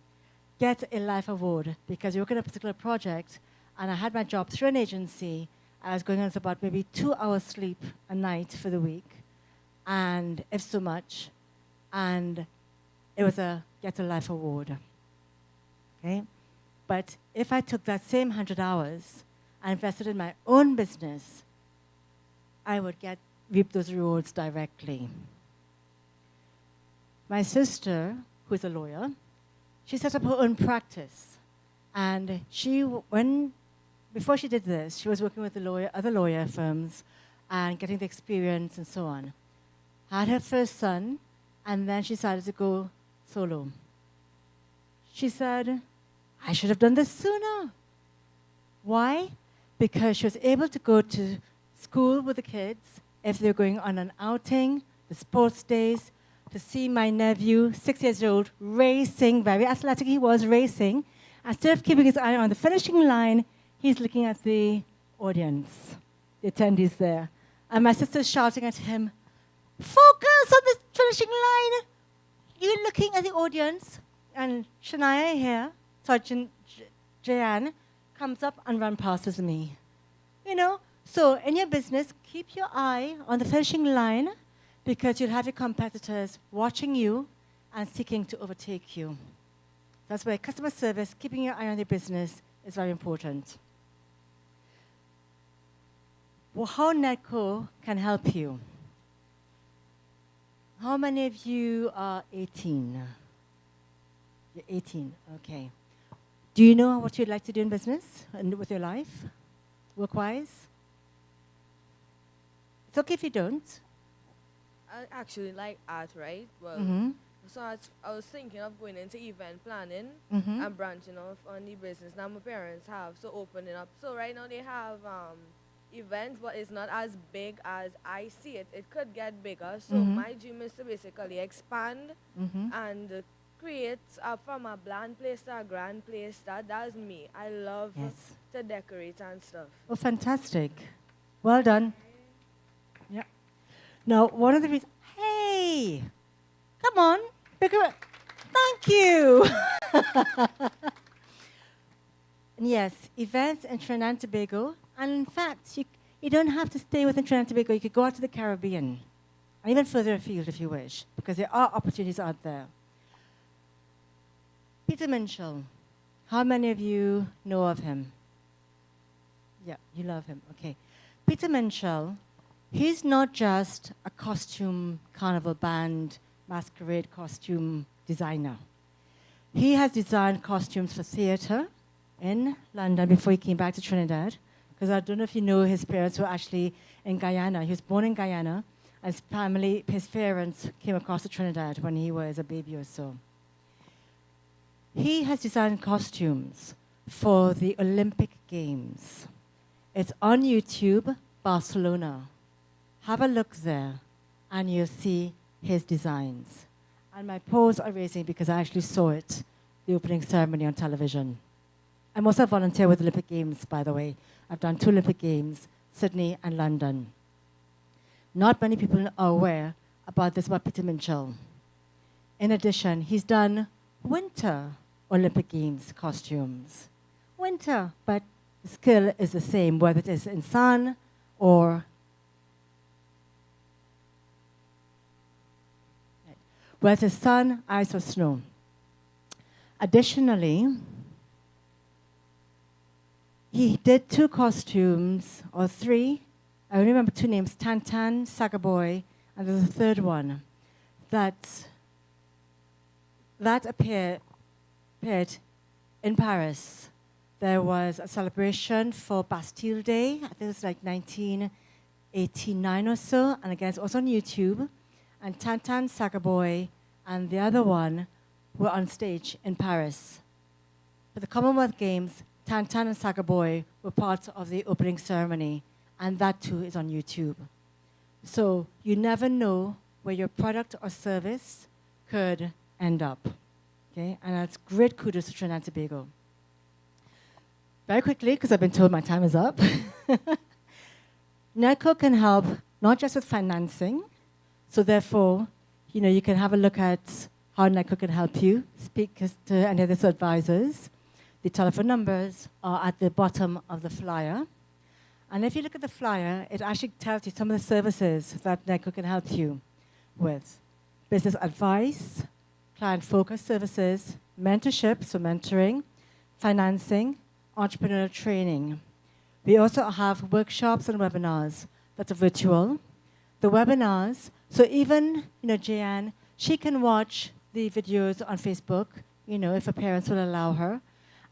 Get a life award because you work on a particular project, and I had my job through an agency. I was going on with about maybe 2 hours sleep a night for the week, and if so much, and it was a Get a Life award. Okay? But if I took that same 100 hours and invested in my own business, I would reap those rewards directly. My sister, who's a lawyer, she set up her own practice. And before she did this, she was working with other lawyer firms and getting the experience and so on. Had her first son, and then she decided to go solo. She said, I should have done this sooner. Why? Because she was able to go to school with the kids if they were going on an outing, the sports days, to see my nephew, 6 years old, racing, very athletic he was, racing. Instead of keeping his eye on the finishing line, he's looking at the audience, the attendees there. And my sister's shouting at him, focus on the finishing line. You're looking at the audience. And Shania here, Sergeant Jayan, comes up and runs past me. You know, so in your business, keep your eye on the finishing line because you'll have your competitors watching you and seeking to overtake you. That's why customer service, keeping your eye on your business is very important. Well, how Netco can help you? How many of you are 18? You're 18, okay. Do you know what you'd like to do in business and with your life, work-wise? It's okay if you don't. I actually like art, right? Well, so I was thinking of going into event planning and branching off on the business that my parents have, so opening up. So right now they have events, but it's not as big as I see it. It could get bigger. So my dream is to basically expand and create from a bland place to a grand place. That's me. I love to decorate and stuff. Oh, fantastic. Well done. Yeah. Now, one of the reasons, hey, come on. Thank you. Yes, events in Trinidad and Tobago. And in fact, you don't have to stay within Trinidad and Tobago. You could go out to the Caribbean and even further afield if you wish, because there are opportunities out there. Peter Minshall, how many of you know of him? Yeah, you love him. Okay. Peter Minshall, he's not just a costume carnival band, masquerade costume designer. He has designed costumes for theater in London before he came back to Trinidad. Because I don't know if you know, his parents were actually in Guyana. He was born in Guyana, and his parents came across to Trinidad when he was a baby or so. He has designed costumes for the Olympic Games. It's on YouTube, Barcelona. Have a look there, and you'll see his designs. And my paws are raising because I actually saw it, the opening ceremony on television. I'm also a volunteer with the Olympic Games, by the way. I've done 2 Olympic Games, Sydney and London. Not many people are aware about this about Peter Minshall. In addition, he's done winter Olympic Games costumes. Winter, but the skill is the same, whether it is in sun or whether it's sun, ice, or snow. Additionally, he did 2 costumes, or 3. I remember 2 names, Tantan, Sagaboy, and there's a 3rd one that appeared in Paris. There was a celebration for Bastille Day. I think it was like 1989 or so. And again, it's also on YouTube. And Tantan, Sagaboy, and the other one were on stage in Paris. For the Commonwealth Games, Tantan and Sagaboy were part of the opening ceremony, and that too is on YouTube. So you never know where your product or service could end up. Okay? And that's great kudos to Trinidad and Tobago. Very quickly, because I've been told my time is up. Netco can help not just with financing, so therefore, you can have a look at how Netco can help you, speak to any of the advisors. The telephone numbers are at the bottom of the flyer. And if you look at the flyer, it actually tells you some of the services that Netco can help you with. Business advice, client-focused services, mentorship, so mentoring, financing, entrepreneurial training. We also have workshops and webinars that are virtual. The webinars, so even, Jayan, she can watch the videos on Facebook, if her parents will allow her.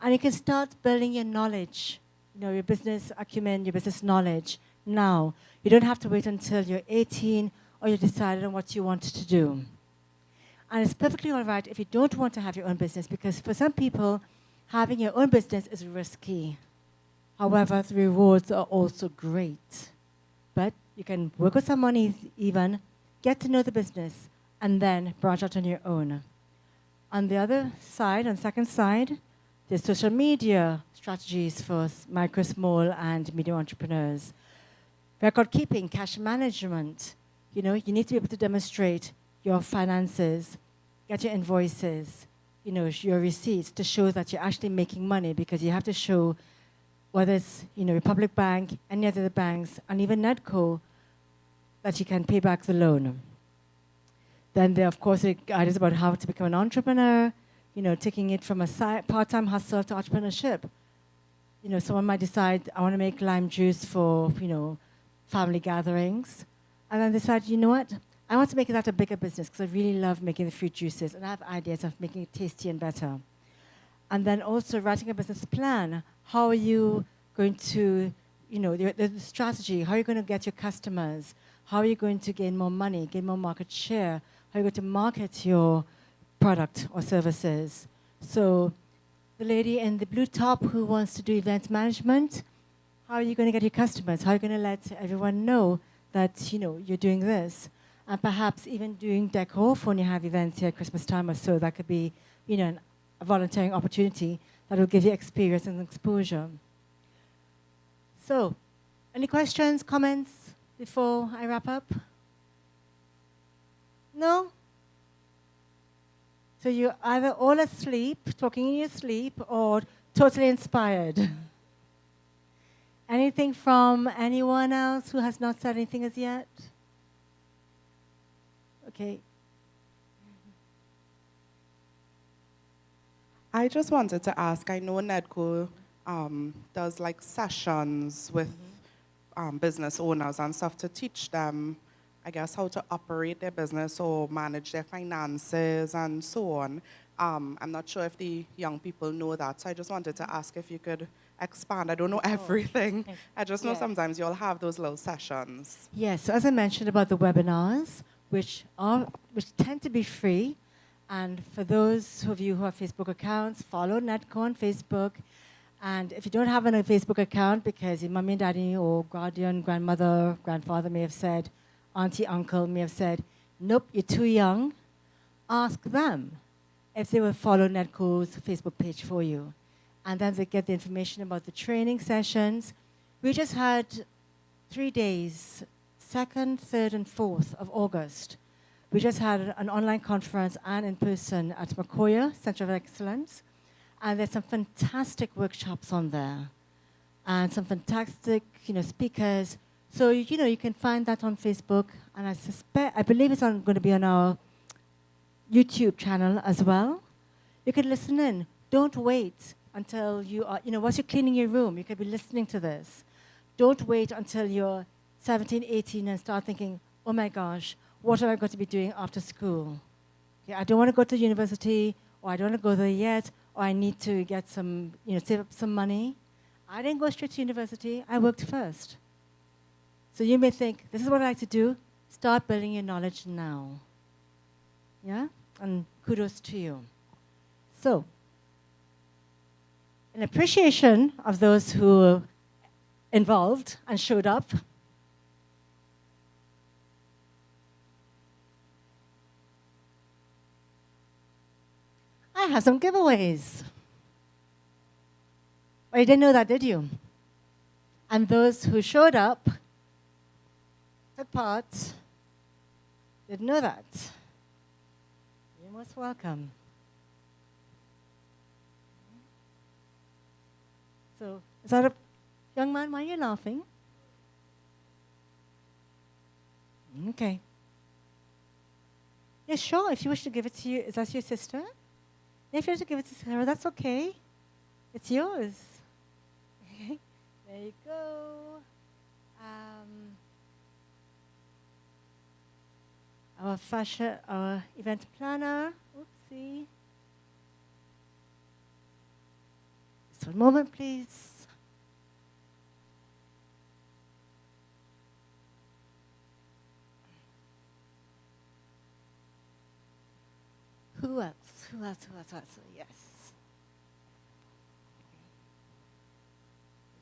And you can start building your knowledge, your business acumen, your business knowledge now. You don't have to wait until you're 18 or you decided on what you want to do. And it's perfectly all right if you don't want to have your own business, because for some people, having your own business is risky. However, the rewards are also great. But you can work with someone even, get to know the business, and then branch out on your own. On the other side, on the second side, there's social media strategies for micro, small, and medium entrepreneurs. record keeping, cash management. You know, you need to be able to demonstrate your finances, get your invoices, you know, your receipts to show that you're actually making money, because you have to show whether it's, you know, Republic Bank, any other banks, and even Nedco, that you can pay back the loan. Then there, of course, it guides about how to become an entrepreneur, you know, taking it from a part-time hustle to entrepreneurship. You know, someone might decide, I want to make lime juice for, you know, family gatherings. And then decide, you know what, I want to make that a bigger business because I really love making the fruit juices and I have ideas of making it tasty and better. And then also writing a business plan. How are you going to, you know, the strategy, how are you going to get your customers? How are you going to gain more money, gain more market share? How are you going to market your product or services? So the lady in the blue top who wants to do event management, how are you going to get your customers? How are you going to let everyone know that, you know, you're doing this? And perhaps even doing decor for when you have events here at Christmas time or so. That could be, you know, a volunteering opportunity that will give you experience and exposure. So, any questions, comments before I wrap up? No? So you're either all asleep, talking in your sleep, or totally inspired. Anything from anyone else who has not said anything as yet? Okay. I just wanted to ask, I know Nedco does like sessions with business owners and stuff to teach them, I guess, how to operate their business or manage their finances and so on. I'm not sure if the young people know that, so I just wanted to ask if you could expand. I don't know everything. I just know sometimes you'll have those little sessions. Yes, so as I mentioned about the webinars, which tend to be free, and for those of you who have Facebook accounts, follow Nedco on Facebook. And if you don't have a Facebook account because your mommy and daddy or guardian, grandmother, grandfather may have said, auntie, uncle may have said, nope, you're too young, ask them if they will follow Nedco's Facebook page for you. And then they get the information about the training sessions. We just had 3 days, 2nd, 3rd, and 4th of August. We just had an online conference and in person at Makoya Center of Excellence. And there's some fantastic workshops on there. And some fantastic, you know, speakers. So, you know, you can find that on Facebook. And I believe it's going to be on our YouTube channel as well. You can listen in. Don't wait until you are, you know, once you're cleaning your room, you could be listening to this. Don't wait until you're 17, 18 and start thinking, oh my gosh, what am I going to be doing after school? Yeah, I don't want to go to university, or I don't want to go there yet, or I need to get some, you know, save up some money. I didn't go straight to university. I worked first. So you may think, this is what I like to do. Start building your knowledge now. Yeah? And kudos to you. So, in appreciation of those who were involved and showed up, I have some giveaways. Well, you didn't know that, did you? And those who showed up, took part, didn't know that. You're most welcome. So, is that a young man? Why are you laughing? Okay. Yeah, sure. If you wish to give it to you, is that your sister? Yeah, if you wish to give it to Sarah, that's okay. It's yours. Okay. There you go. Our fashion, our event planner. Oopsie. Just one moment, please. Who else? Who else? Who else? Who else? Yes.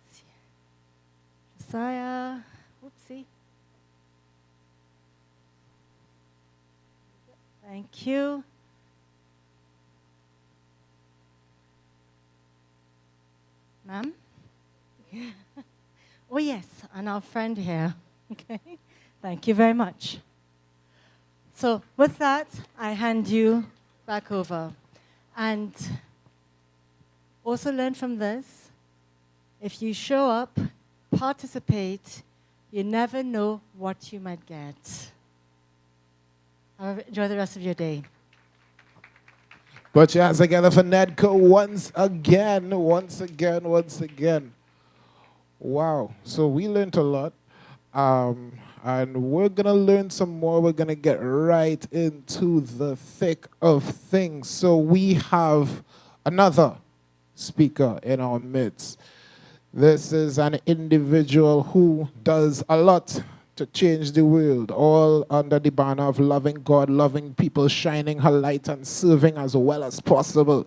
Let's see. Josiah. Oopsie. Thank you. Ma'am? Oh, yes, and our friend here. Okay, thank you very much. So with that, I hand you back over. And also learn from this, if you show up, participate, you never know what you might get. Enjoy the rest of your day. Put your hands together for Nedco once again. Wow. So we learned a lot. And we're going to learn some more. We're going to get right into the thick of things. So we have another speaker in our midst. This is an individual who does a lot to change the world, all under the banner of loving God, loving people, shining her light and serving as well as possible.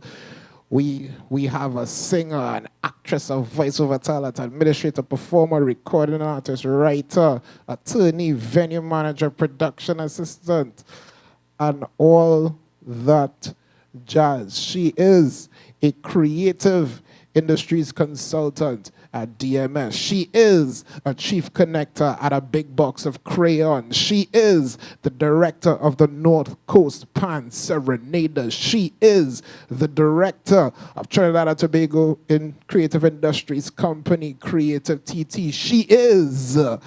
We have a singer, an actress, a voiceover talent, administrator, performer, recording artist, writer, attorney, venue manager, production assistant, and all that jazz. She is a creative industries consultant at DMS. She is a chief connector at a big box of crayons. She is the director of the North Coast Pan Serenaders. She is the director of Trinidad and Tobago in Creative Industries Company, Creative TT. She is a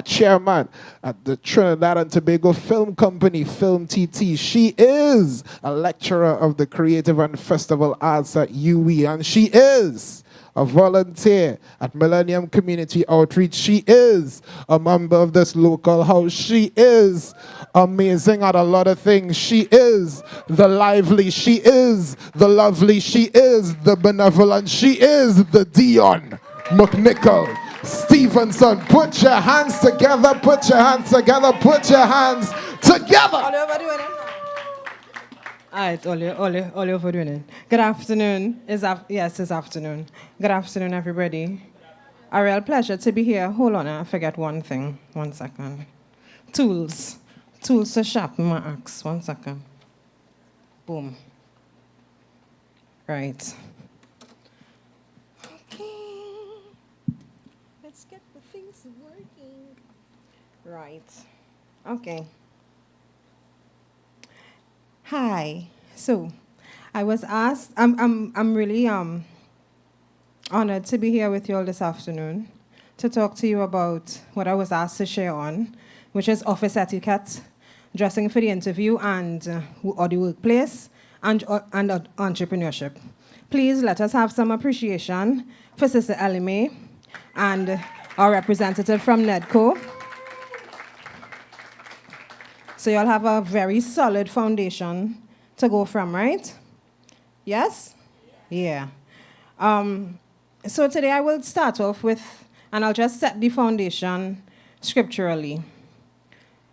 chairman at the Trinidad and Tobago Film Company, Film TT. She is a lecturer of the Creative and Festival Arts at UE, and she is a volunteer at Millennium Community Outreach. She is a member of this local house. She is amazing at a lot of things. She is the lively. She is the lovely. She is the benevolent. She is the Dion McNichol Stevenson. Put your hands together. Put your hands together. Put your hands together. All right, all you for doing it. Good afternoon. Yes, it's afternoon. Good afternoon, everybody. A real pleasure to be here. Hold on, I forget one thing. 1 second. Tools to sharpen my axe. 1 second. Boom. Right. Okay. Let's get the things working. Right. Okay. Hi. So, I was asked. I'm really honored to be here with you all this afternoon to talk to you about what I was asked to share on, which is office etiquette, dressing for the interview or the workplace, and entrepreneurship. Please let us have some appreciation for Sister Elime and our representative from NEDCO. So you'll have a very solid foundation to go from, right? Yes? Yeah. So today I will start off with, and I'll just set the foundation scripturally.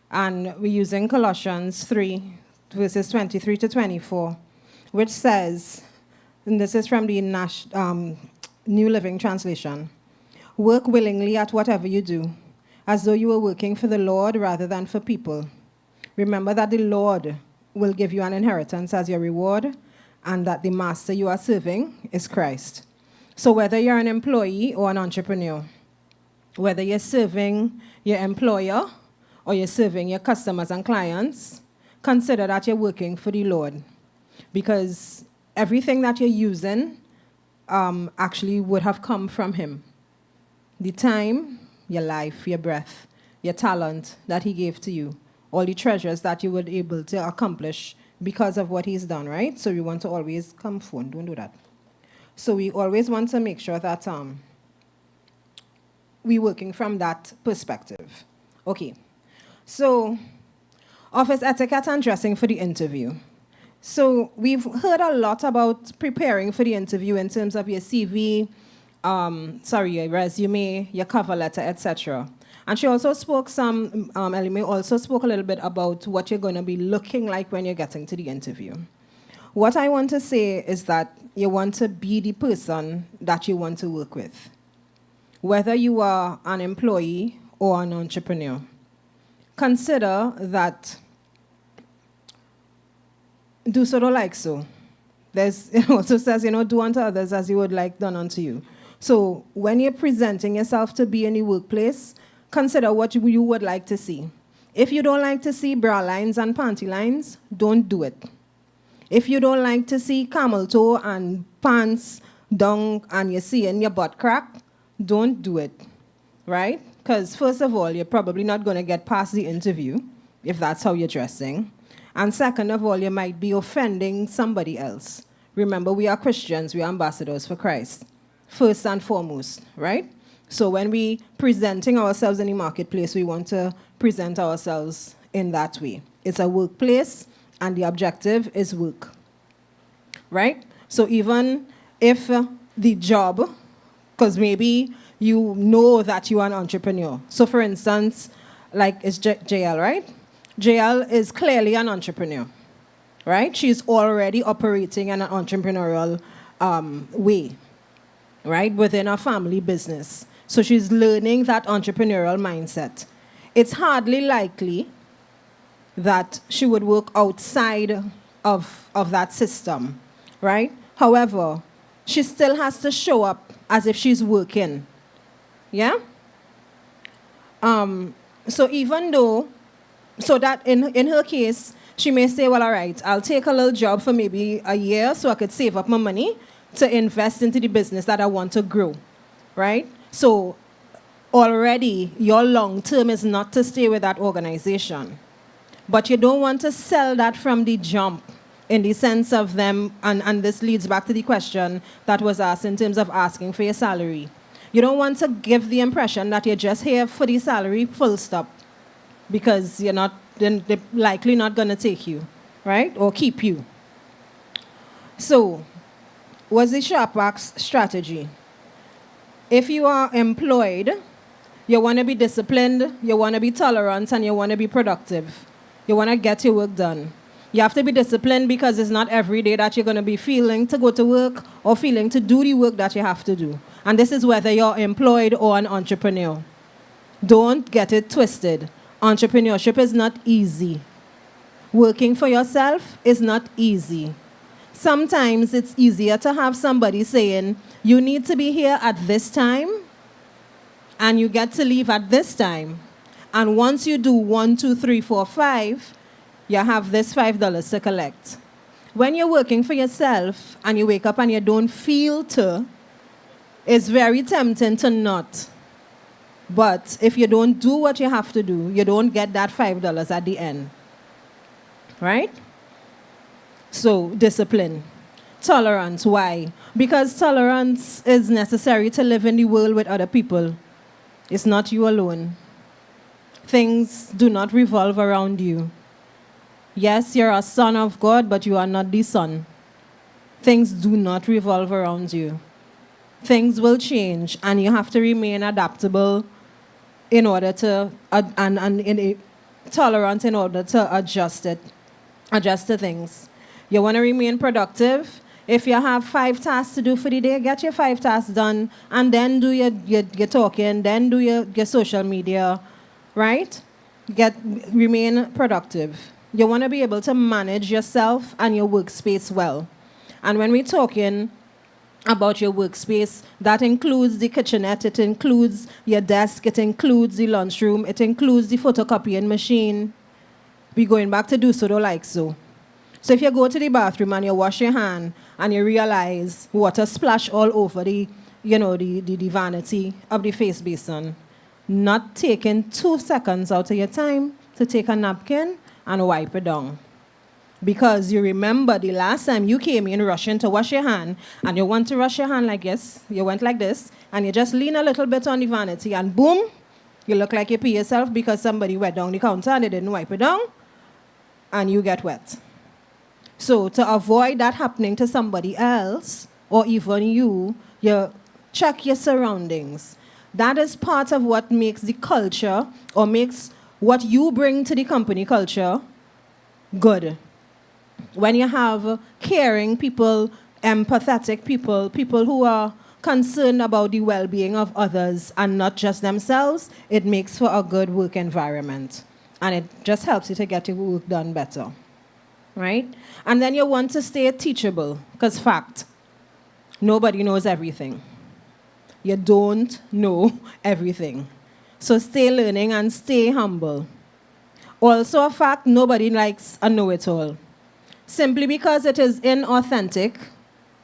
And we're using Colossians 3, verses 23 to 24, which says, and this is from the New Living Translation, work willingly at whatever you do, as though you were working for the Lord rather than for people. Remember that the Lord will give you an inheritance as your reward, and that the master you are serving is Christ. So whether you're an employee or an entrepreneur, whether you're serving your employer or you're serving your customers and clients, consider that you're working for the Lord. Because everything that you're using actually would have come from Him. The time, your life, your breath, your talent that He gave to you, all the treasures that you were able to accomplish because of what He's done, right? So we want to always come forward. Don't do that. So we always want to make sure that we're working from that perspective. Okay. So office etiquette and dressing for the interview. So we've heard a lot about preparing for the interview in terms of your CV, your resume, your cover letter, etc. And she also spoke Elime also spoke a little bit about what you're going to be looking like when you're getting to the interview. What I want to say is that you want to be the person that you want to work with, whether you are an employee or an entrepreneur. Consider that do so like so. It also says, do unto others as you would like done unto you. So when you're presenting yourself to be in the workplace, consider what you would like to see. If you don't like to see bra lines and panty lines, don't do it. If you don't like to see camel toe and pants down and you're seeing your butt crack, don't do it, right? Because first of all, you're probably not going to get past the interview if that's how you're dressing. And second of all, you might be offending somebody else. Remember, we are Christians, we are ambassadors for Christ, first and foremost, right? So when we presenting ourselves in the marketplace, we want to present ourselves in that way. It's a workplace, and the objective is work, right? So even if the job, because maybe you know that you are an entrepreneur. So for instance, like it's JL, right? JL is clearly an entrepreneur, right? She's already operating in an entrepreneurial way, right? Within a family business. So she's learning that entrepreneurial mindset. It's hardly likely that she would work outside of that system, right? However, she still has to show up as if she's working, yeah? So even though, so that in her case, she may say, well, all right, I'll take a little job for maybe a year so I could save up my money to invest into the business that I want to grow, right? So already your long term is not to stay with that organization. But you don't want to sell that from the jump in the sense of them, and this leads back to the question that was asked in terms of asking for your salary. You don't want to give the impression that you're just here for the salary, full stop, because they're likely not going to take you, right, or keep you. So, what's the Sharpen Your Axe strategy? If you are employed, you want to be disciplined, you want to be tolerant, and you want to be productive. You want to get your work done. You have to be disciplined because it's not every day that you're going to be feeling to go to work or feeling to do the work that you have to do. And this is whether you're employed or an entrepreneur. Don't get it twisted. Entrepreneurship is not easy. Working for yourself is not easy. Sometimes it's easier to have somebody saying, you need to be here at this time, and you get to leave at this time. And once you do 1, 2, 3, 4, 5, you have this $5 to collect. When you're working for yourself and you wake up and you don't feel to, it's very tempting to not. But if you don't do what you have to do, you don't get that $5 at the end. Right? So, discipline. Tolerance. Why? Because tolerance is necessary to live in the world with other people. It's not you alone. Things do not revolve around you. Yes, you're a son of God, but you are not the son. Things do not revolve around you. Things will change, and you have to remain adaptable in order to, tolerant in order to adjust to things. You want to remain productive. If you have 5 tasks to do for the day, get your 5 tasks done, and then do your talking, then do your social media, right? Remain productive. You want to be able to manage yourself and your workspace well. And when we're talking about your workspace, that includes the kitchenette, it includes your desk, it includes the lunchroom, it includes the photocopying machine. We're going back to do so, don't like so. So if you go to the bathroom and you wash your hand and you realize water splash all over the vanity of the face basin, not taking 2 seconds out of your time to take a napkin and wipe it down. Because you remember the last time you came in rushing to wash your hand, and you want to rush your hand like this, you went like this, and you just lean a little bit on the vanity, and boom, you look like you pee yourself because somebody went down the counter and they didn't wipe it down, and you get wet. So to avoid that happening to somebody else, or even you check your surroundings. That is part of what makes the culture, or makes what you bring to the company culture good. When you have caring people, empathetic people, people who are concerned about the well-being of others and not just themselves, it makes for a good work environment. And it just helps you to get your work done better, right? And then you want to stay teachable, because fact, nobody knows everything. You don't know everything. So stay learning and stay humble. Also a fact, nobody likes a know-it-all. Simply because it is inauthentic,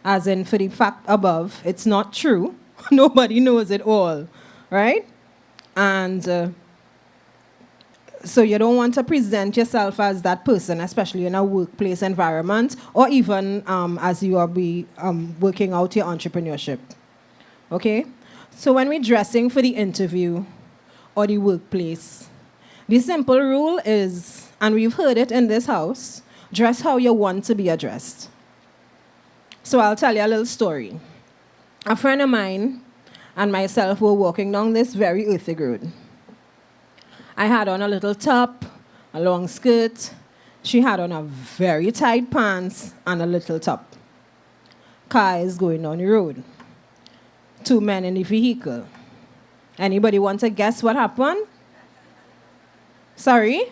as in for the fact above, it's not true. Nobody knows it all, right? And so you don't want to present yourself as that person, especially in a workplace environment, or even as you are working out your entrepreneurship. Okay? So when we're dressing for the interview or the workplace, the simple rule is, and we've heard it in this house, dress how you want to be addressed. So I'll tell you a little story. A friend of mine and myself were walking down this very earthy road. I had on a little top, a long skirt. She had on a very tight pants and a little top. Car is going down the road. 2 men in the vehicle. Anybody want to guess what happened? Sorry?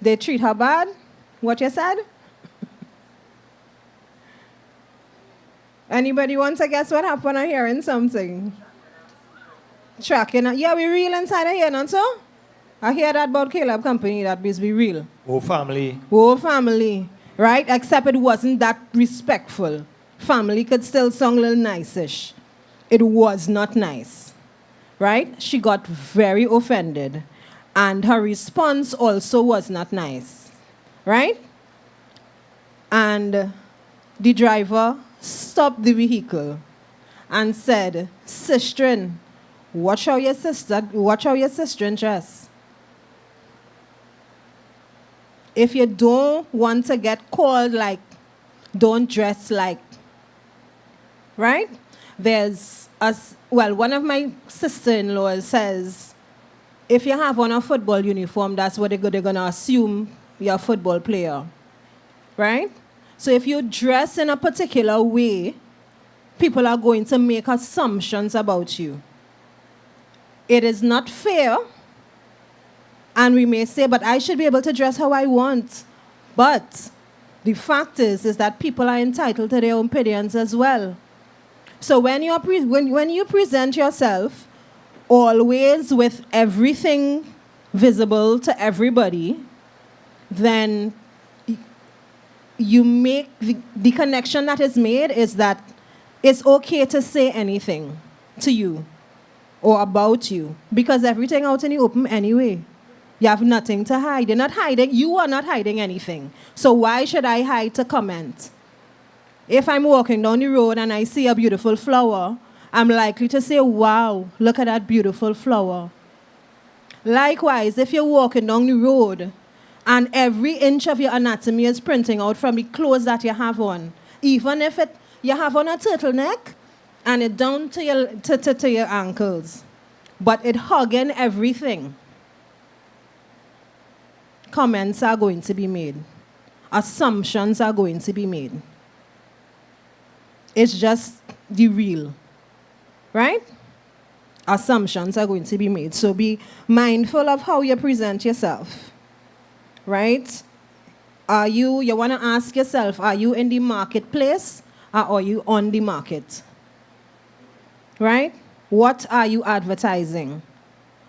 They treat her bad? What you said? Anybody want to guess what happened? I'm hearing something. Tracking. Yeah, we real inside of here, not so? I hear that about Caleb Company, that biz be real. Oh, family. Oh, family. Right? Except it wasn't that respectful. Family could still sound a little nice-ish. It was not nice. Right? She got very offended. And her response also was not nice. Right? And the driver stopped the vehicle and said, "Sistren, watch how your sister dress. If you don't want to get called like, don't dress like." Right? One of my sister-in-laws says, if you have on a football uniform, that's what they're going to assume you're a football player. Right? So if you dress in a particular way, people are going to make assumptions about you. It is not fair. And we may say, but I should be able to dress how I want. But the fact is that people are entitled to their own opinions as well. So when you present yourself always with everything visible to everybody, then you make the connection that is made is that it's okay to say anything to you or about you, because everything out in the open anyway. You have nothing to hide. You're not hiding. You are not hiding anything. So why should I hide to comment? If I'm walking down the road and I see a beautiful flower, I'm likely to say, "Wow, look at that beautiful flower." Likewise, if you're walking down the road and every inch of your anatomy is printing out from the clothes that you have on, even if you have on a turtleneck and it down to your ankles, but it hugging everything, comments are going to be made. Assumptions are going to be made. It's just the real, right? Assumptions are going to be made. So be mindful of how you present yourself, right? You want to ask yourself, are you in the marketplace or are you on the market? Right? What are you advertising?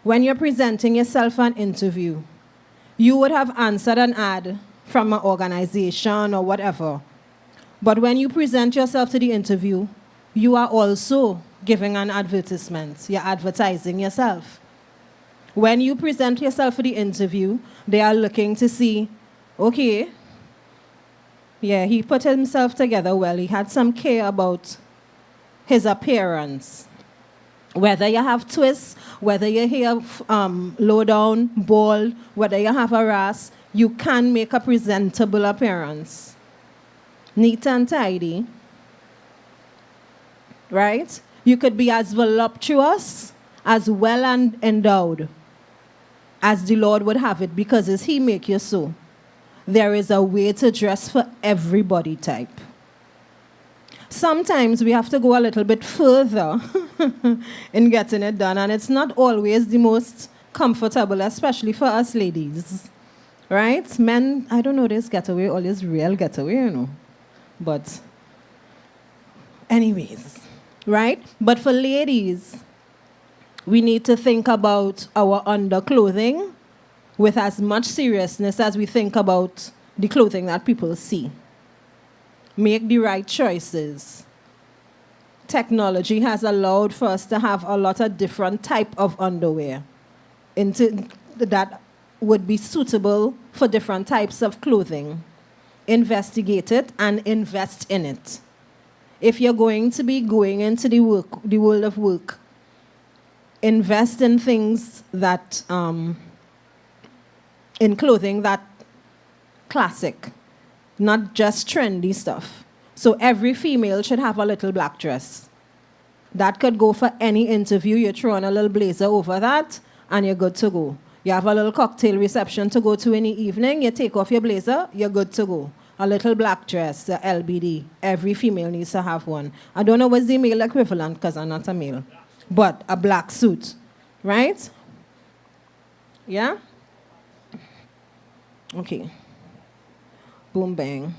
When you're presenting yourself for an interview, you would have answered an ad from an organization or whatever. But when you present yourself to the interview, you are also giving an advertisement. You're advertising yourself. When you present yourself for the interview, they are looking to see, okay, yeah, he put himself together well. He had some care about his appearance. Whether you have twists, whether your hair low down, bald, whether you have a rasp, you can make a presentable appearance. Neat and tidy, right? You could be as voluptuous, as well and endowed as the Lord would have it, because as He make you so. There is a way to dress for everybody type. Sometimes we have to go a little bit further in getting it done, and it's not always the most comfortable, especially for us ladies, right? Men, I don't know, this getaway, always real getaway, you know. But anyways, right? But for ladies, we need to think about our underclothing with as much seriousness as we think about the clothing that people see. Make the right choices. Technology has allowed for us to have a lot of different type of underwear that would be suitable for different types of clothing. Investigate it and invest in it. If you're going to be going into the world of work, invest in things that, in clothing that classic, not just trendy stuff. So every female should have a little black dress. That could go for any interview. You throw on a little blazer over that, and you're good to go. You have a little cocktail reception to go to in the evening, you take off your blazer, you're good to go. A little black dress, the LBD. Every female needs to have one. I don't know what's the male equivalent because I'm not a male. But a black suit, right? Yeah? Okay. Boom, bang.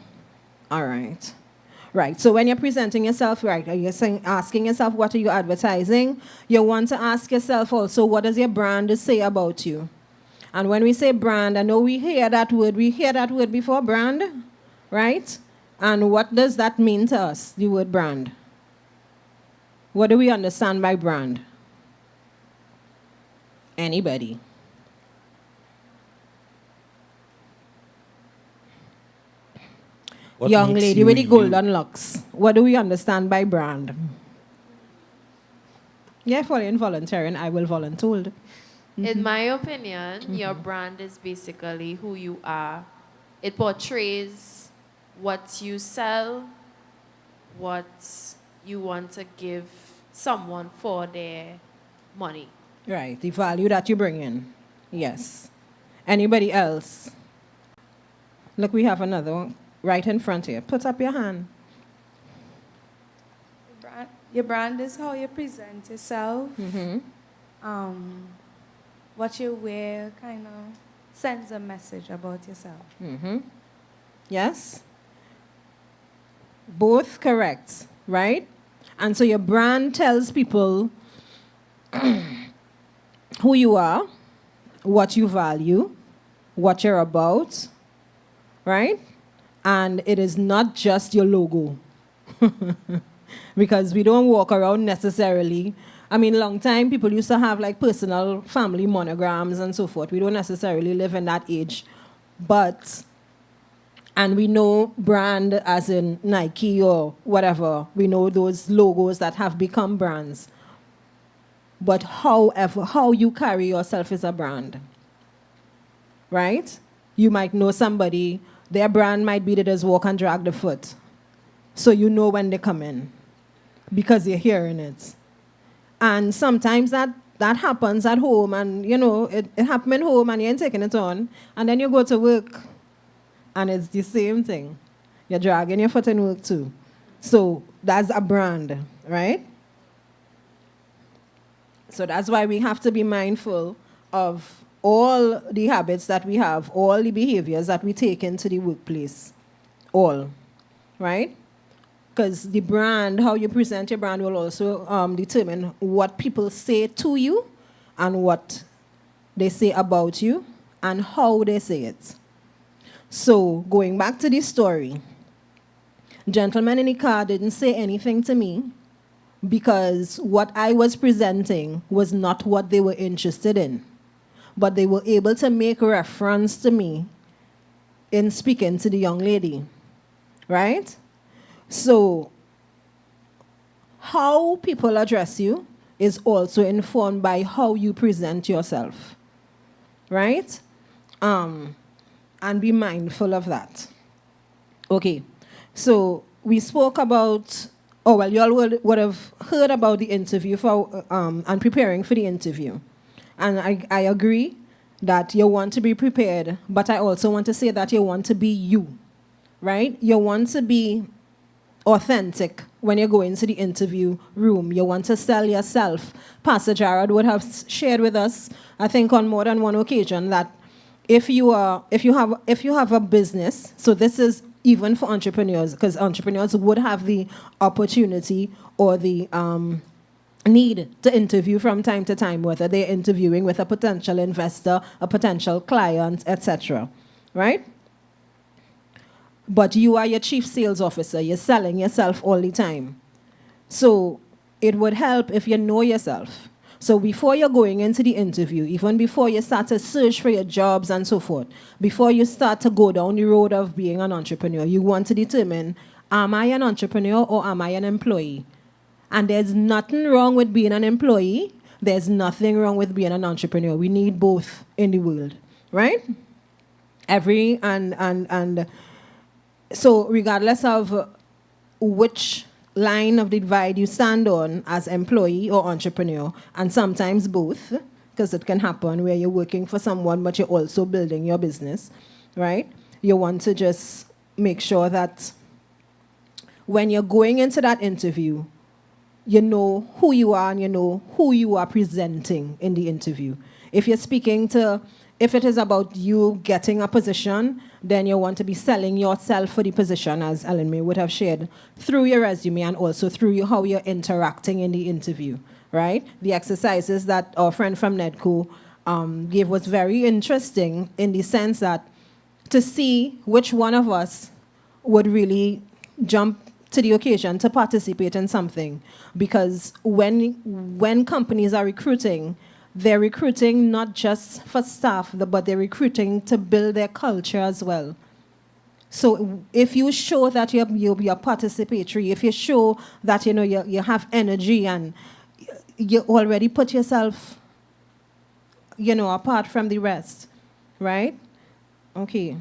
All right. Right, so when you're presenting yourself, right, are you asking yourself, what are you advertising? You want to ask yourself also, what does your brand say about you? And when we say brand, I know we hear that word before, brand, right? And what does that mean to us, the word brand? What do we understand by brand? Anybody? What Young makes lady you with the you? golden locks. What do we understand by brand? Yeah, for involunteering, I will volunteer. In my opinion, your brand is basically who you are. It portrays what you sell, what you want to give someone for their money. Right, the value that you bring in. Yes. Anybody else? Look, we have another one right in front here. Put up your hand. Your brand is how you present yourself. What you wear kind of sends a message about yourself. Yes? Both correct, right? And so your brand tells people who you are, what you value, what you're about, right? And it is not just your logo. Because we don't walk around necessarily. I mean, long time people used to have like personal family monograms and so forth. We don't necessarily live in that age. And we know brand as in Nike or whatever. We know those logos that have become brands. But however, how you carry yourself is a brand. Right? You might know somebody, their brand might be they just walk and drag the foot. So you know when they come in. Because you're hearing it. And sometimes that happens at home, and you know, it happens at home and you ain't taking it on. And then you go to work and it's the same thing. You're dragging your foot in work too. So that's a brand, right? So that's why we have to be mindful of all the habits that we have, all the behaviors that we take into the workplace. All, right? Because the brand, how you present your brand will also determine what people say to you and what they say about you and how they say it. So going back to this story, gentleman in the car didn't say anything to me because what I was presenting was not what they were interested in. But they were able to make reference to me in speaking to the young lady, right? So, how people address you is also informed by how you present yourself, right? And be mindful of that. Okay, so we spoke about, you all would have heard about the interview and preparing for the interview. And I agree that you want to be prepared, but I also want to say that you want to be you, right? You want to be authentic when you go into the interview room. You want to sell yourself. Pastor Jared would have shared with us, I think on more than one occasion, that if you have a business, so this is even for entrepreneurs, because entrepreneurs would have the opportunity or the need to interview from time to time, whether they're interviewing with a potential investor, a potential client, etc. Right? But you are your chief sales officer. You're selling yourself all the time. So it would help if you know yourself. So before you're going into the interview, even before you start to search for your jobs and so forth, before you start to go down the road of being an entrepreneur, you want to determine, am I an entrepreneur or am I an employee? And there's nothing wrong with being an employee. There's nothing wrong with being an entrepreneur. We need both in the world, right? So regardless of which line of the divide you stand on as employee or entrepreneur, and sometimes both, because it can happen where you're working for someone but you're also building your business, right? You want to just make sure that when you're going into that interview, you know who you are and you know who you are presenting in the interview. If it is about you getting a position, then you want to be selling yourself for the position, as Ellen May would have shared, through your resume and also through how you're interacting in the interview, right? The exercises that our friend from NEDCO gave was very interesting in the sense that to see which one of us would really jump to the occasion to participate in something. Because when companies are recruiting, they're recruiting not just for staff, but they're recruiting to build their culture as well. So if you show that you're participatory, if you show that you have energy and you already put yourself apart from the rest, right? Okay.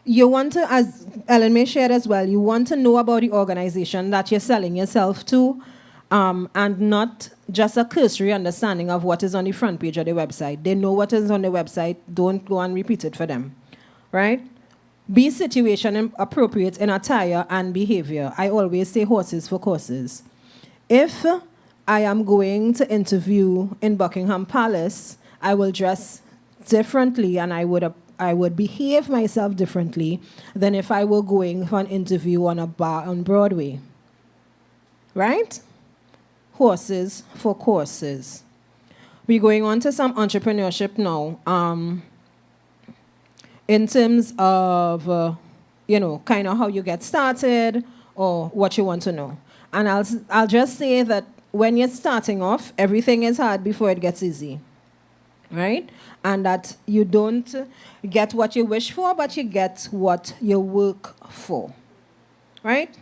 You want to, as Ellen May shared as well, you want to know about the organization that you're selling yourself to, and not just a cursory understanding of what is on the front page of the website. They know what is on the website. Don't go and repeat it for them, right? Be situation appropriate in attire and behavior. I always say horses for courses. If I am going to interview in Buckingham Palace, I will dress differently and I would behave myself differently than if I were going for an interview on a bar on Broadway, right? Horses for courses. We're going on to some entrepreneurship now. In terms of, kind of how you get started or what you want to know. And I'll just say that when you're starting off, everything is hard before it gets easy, right? And that you don't get what you wish for, but you get what you work for, right?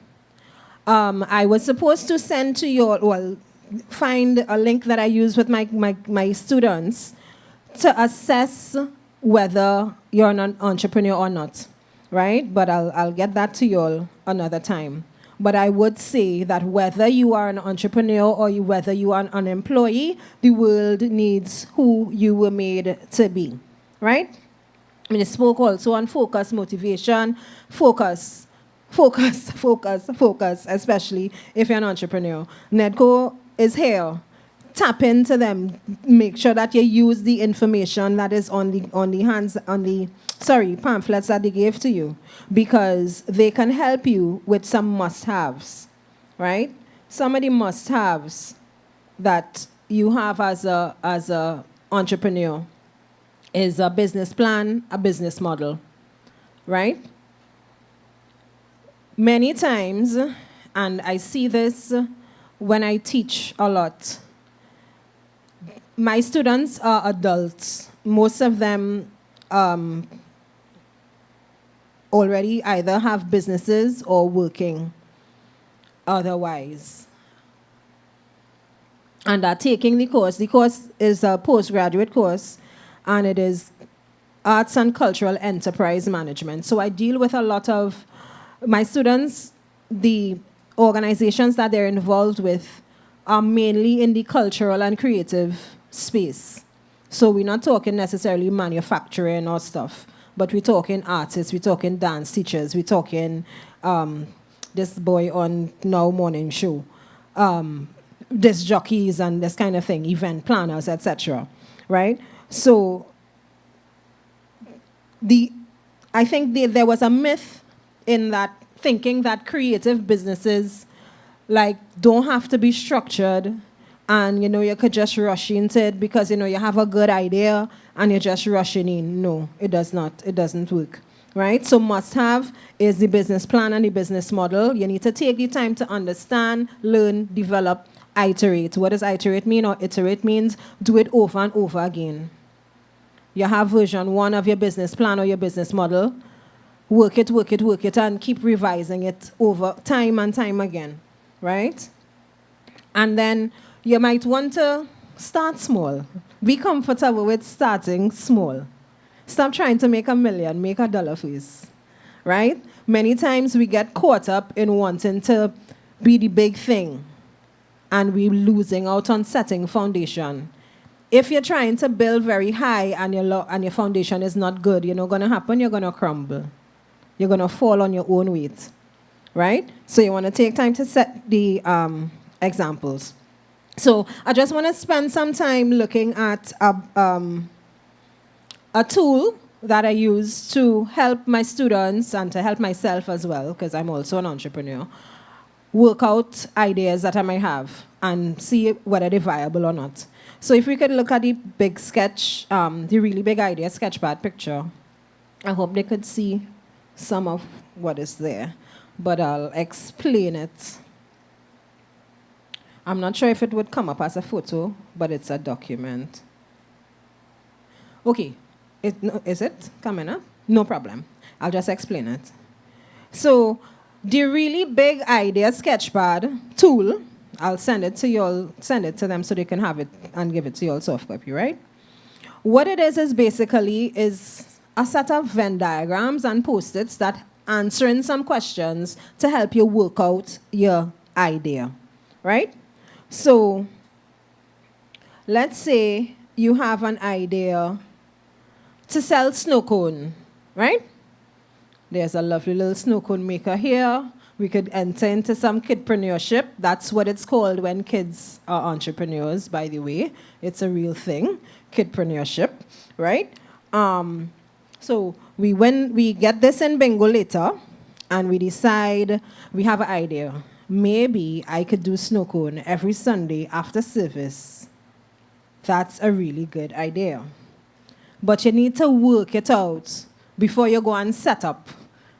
I was supposed to send to you, find a link that I use with my students to assess whether you're an entrepreneur or not, right? But I'll get that to you all another time. But I would say that whether you are an entrepreneur or whether you are an employee, the world needs who you were made to be, right? I mean, it spoke also on focus, motivation, focus, especially if you're an entrepreneur. NEDCO is here. Tap into them. Make sure that you use the information that is on the pamphlets that they gave to you, because they can help you with some must-haves, right? Some of the must-haves that you have as a entrepreneur is a business plan, a business model, right? Many times, and I see this when I teach a lot, my students are adults. Most of them already either have businesses or working otherwise. And are taking the course. The course is a postgraduate course, and it is Arts and Cultural Enterprise Management. So I deal with a lot of my students. The organizations that they're involved with are mainly in the cultural and creative space. So we're not talking necessarily manufacturing or stuff, but we're talking artists, we're talking dance teachers, we're talking this boy on Now Morning Show, disc jockeys and this kind of thing, event planners, etc. Right? So the I think there was a myth in that thinking that creative businesses like don't have to be structured and you could just rush into it because you have a good idea and you're just rushing in. No, it does not. It doesn't work. Right? So must have is the business plan and the business model. You need to take the time to understand, learn, develop, iterate. What does iterate mean? Or iterate means do it over and over again. You have version 1 of your business plan or your business model. Work it, and keep revising it over time and time again. Right? And then you might want to start small. Be comfortable with starting small. Stop trying to make $1 million, make $1 first. Right? Many times we get caught up in wanting to be the big thing, and we're losing out on setting foundation. If you're trying to build very high and your foundation is not good, going to happen? You're going to crumble. You're going to fall on your own weight. Right? So you want to take time to set the examples. So I just want to spend some time looking at a tool that I use to help my students and to help myself as well, because I'm also an entrepreneur, work out ideas that I might have and see whether they're viable or not. So if we could look at the big sketch, the really big idea sketchpad picture, I hope they could see some of what is there, but I'll explain it. I'm not sure if it would come up as a photo, but it's a document. Okay. Is it coming up? No problem. I'll just explain it. So the really big idea sketchpad tool, I'll send it to you all, send it to them so they can have it and give it to you all soft copy, right? What it is basically is a set of Venn diagrams and post-its that answering some questions to help you work out your idea, right? So let's say you have an idea to sell snow cone, right? There's a lovely little snow cone maker here. We could enter into some kidpreneurship. That's what it's called when kids are entrepreneurs, by the way. It's a real thing, kidpreneurship, right? So when we get this in bingo later, and we decide we have an idea. Maybe I could do snow cone every Sunday after service. That's a really good idea. But you need to work it out before you go and set up,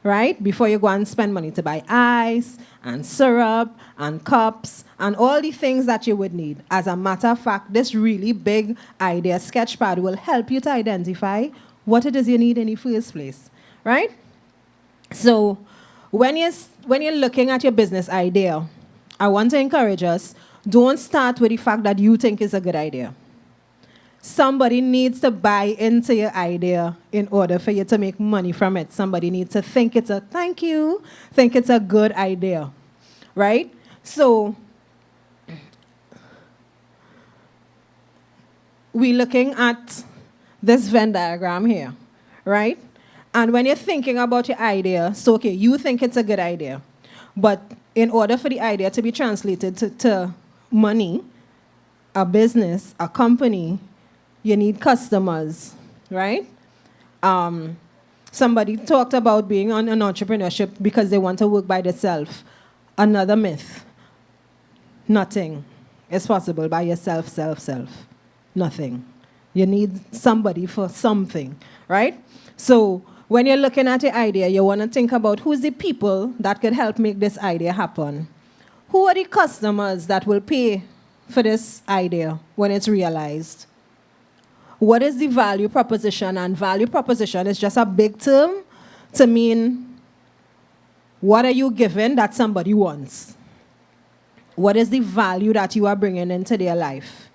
right? Before you go and spend money to buy ice and syrup and cups and all the things that you would need. As a matter of fact, this really big idea sketchpad will help you to identify what it is you need in the first place, right? So when you're looking at your business idea, I want to encourage us, don't start with the fact that you think it's a good idea. Somebody needs to buy into your idea in order for you to make money from it. Somebody needs to think it's a good idea, right? So we're looking at this Venn diagram here, right? And when you're thinking about your idea, so okay, you think it's a good idea, but in order for the idea to be translated to money, a business, a company, you need customers, right? Somebody talked about being on an entrepreneurship because they want to work by themselves. Another myth. Nothing is possible by yourself, self. Nothing. You need somebody for something, right? So when you're looking at your idea, you want to think about who's the people that could help make this idea happen. Who are the customers that will pay for this idea when it's realized? What is the value proposition? And value proposition is just a big term to mean what are you giving that somebody wants? What is the value that you are bringing into their life,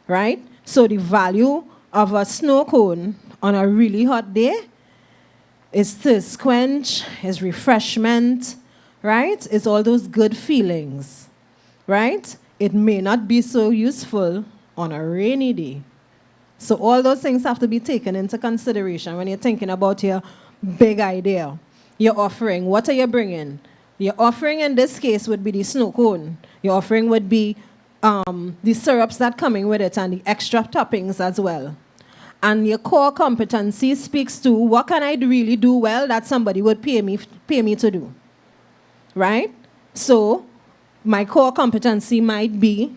right? So the value of a snow cone on a really hot day is thirst quench, is refreshment, right? It's all those good feelings, right? It may not be so useful on a rainy day. So all those things have to be taken into consideration when you're thinking about your big idea. Your offering, what are you bringing? Your offering in this case would be the snow cone. Your offering would be the syrups that coming with it and the extra toppings as well. And your core competency speaks to what can I really do well that somebody would pay me to do, right? So my core competency might be,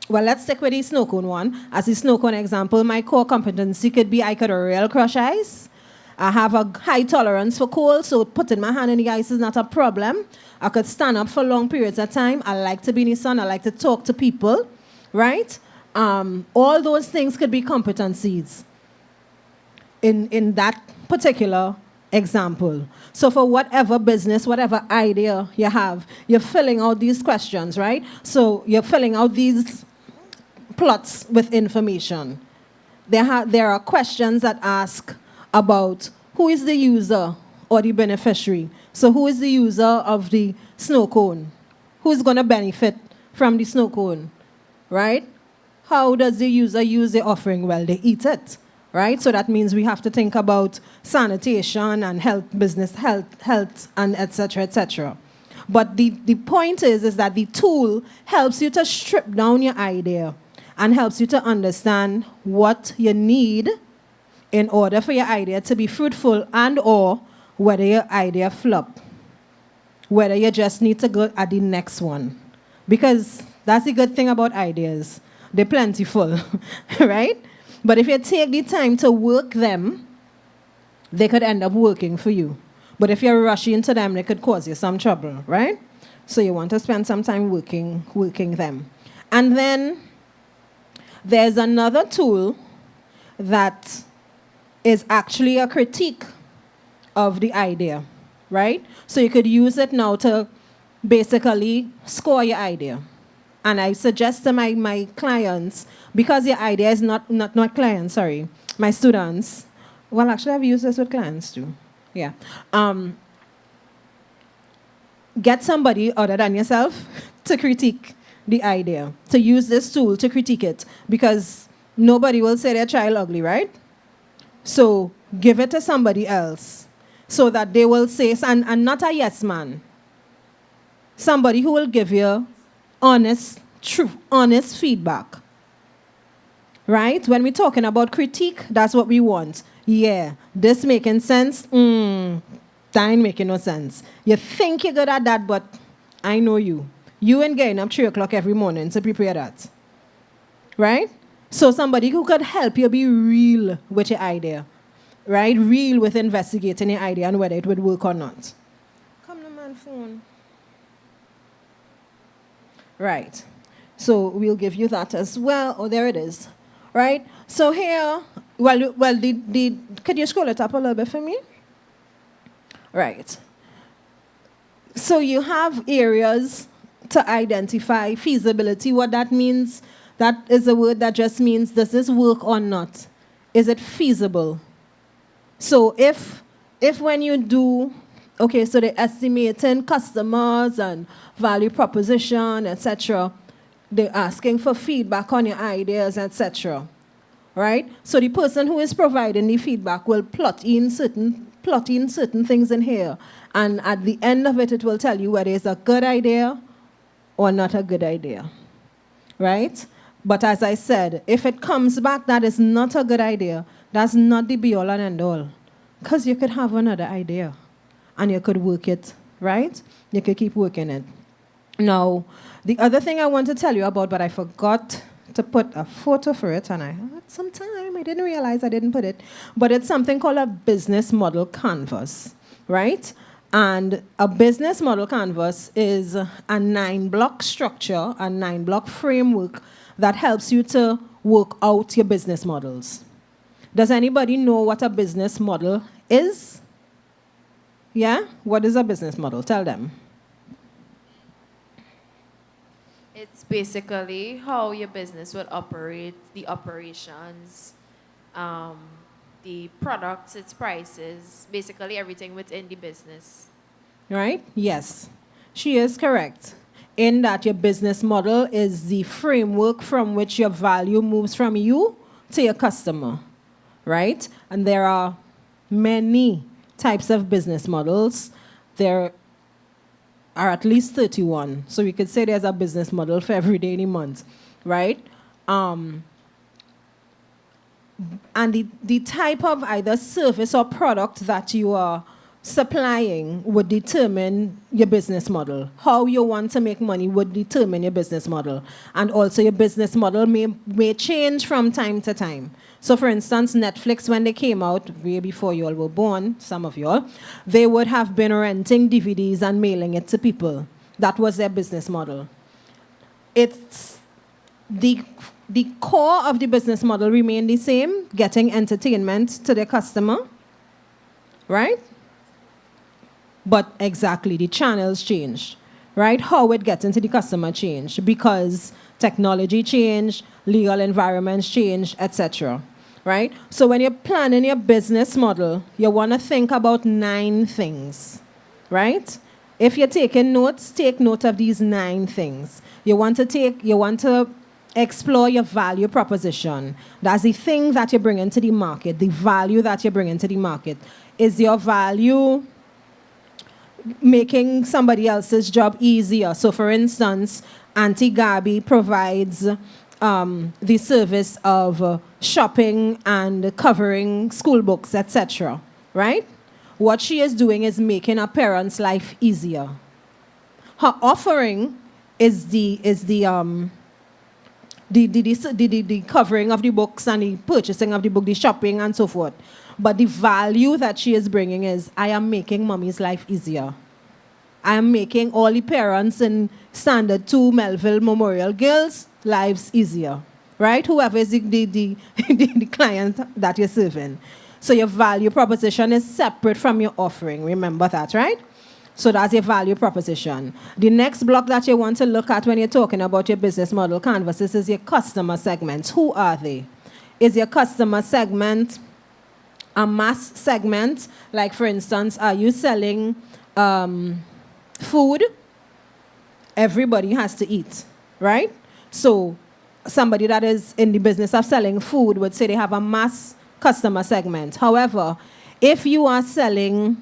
well, let's stick with the snow cone one. As the snow cone example, my core competency could be I could real crush ice. I have a high tolerance for cold, so putting my hand in the ice is not a problem. I could stand up for long periods of time. I like to be in the sun. I like to talk to people, right? All those things could be competencies in that particular example. So for whatever business, whatever idea you have, you're filling out these questions, right? So you're filling out these plots with information. There are questions that ask about who is the user or the beneficiary. So who is the user of the snow cone? Who's going to benefit from the snow cone, right? How does the user use the offering? Well, they eat it, right? So that means we have to think about sanitation and health, business health, and et cetera, et cetera. But the point is that the tool helps you to strip down your idea and helps you to understand what you need in order for your idea to be fruitful, and or whether your idea flop, whether you just need to go at the next one. Because that's the good thing about ideas. They're plentiful, right? But if you take the time to work them, they could end up working for you. But if you're rushing into them, they could cause you some trouble, right? So you want to spend some time working them. And then there's another tool that is actually a critique of the idea, right? So you could use it now to basically score your idea. And I suggest to my clients, because your idea is not clients, sorry, my students. Well, actually, I've used this with clients too. Yeah. Get somebody other than yourself to critique the idea, to use this tool to critique it, because nobody will say their child ugly, right? So give it to somebody else so that they will say, and not a yes man, somebody who will give you honest feedback, right? When we're talking about critique, that's what we want. Yeah, this making sense? That ain't making no sense. You think you're good at that, but I know you. You ain't getting up 3 o'clock every morning to prepare that, right? So somebody who could help you be real with your idea, right? Real with investigating your idea and whether it would work or not. Come on, man, phone. Right. So we'll give you that as well. Oh, there it is. Right? So here, could you scroll it up a little bit for me? Right. So you have areas to identify feasibility. What that means, that is a word that just means, does this work or not? Is it feasible? So if when you do, okay, so they're estimating customers and value proposition, etc., they're asking for feedback on your ideas, etc., right? So the person who is providing the feedback will plot in certain things in here, and at the end of it, it will tell you whether it's a good idea or not a good idea, right? But as I said, if it comes back that is not a good idea, that's not the be-all and end-all, because you could have another idea, and you could work it, right? You could keep working it. Now, the other thing I want to tell you about, but I forgot to put a photo for it, and I had some time. I didn't realize I didn't put it. But it's something called a business model canvas, right? And a business model canvas is a 9-block structure, a 9-block framework that helps you to work out your business models. Does anybody know what a business model is? Yeah? What is a business model? Tell them. It's basically how your business will operate, the operations, the products, its prices, basically everything within the business. Right? Yes. She is correct. In that your business model is the framework from which your value moves from you to your customer. Right? And there are many types of business models. There are at least 31. So we could say there's a business model for every day in a month, right? and the type of either service or product that you are supplying would determine your business model. How you want to make money would determine your business model. And also your business model may change from time to time. So for instance, Netflix, when they came out, way before you all were born, some of you all, they would have been renting DVDs and mailing it to people. That was their business model. It's the core of the business model remained the same, getting entertainment to the customer, right? But exactly, the channels changed, right? How it gets into the customer changed because technology changed, legal environments changed, etc., right? So when you're planning your business model, you want to think about 9 things, right? If you're taking notes, take note of these 9 things. You want to explore your value proposition. That's the thing that you bring into the market, the value that you bring into the market. Is your value making somebody else's job easier? So for instance, Auntie Gabi provides the service of shopping and covering school books, etc., right? What she is doing is making her parents' life easier. Her offering is the covering of the books and the purchasing of the book, the shopping and so forth. But the value that she is bringing is, I am making mommy's life easier. I am making all the parents in Standard 2 Melville Memorial Girls' lives easier, right? Whoever is the client that you're serving. So your value proposition is separate from your offering. Remember that, right? So that's your value proposition. The next block that you want to look at when you're talking about your business model canvases is your customer segments. Who are they? Is your customer segment a mass segment? Like, for instance, are you selling food? Everybody has to eat, right? So somebody that is in the business of selling food would say they have a mass customer segment. However, if you are selling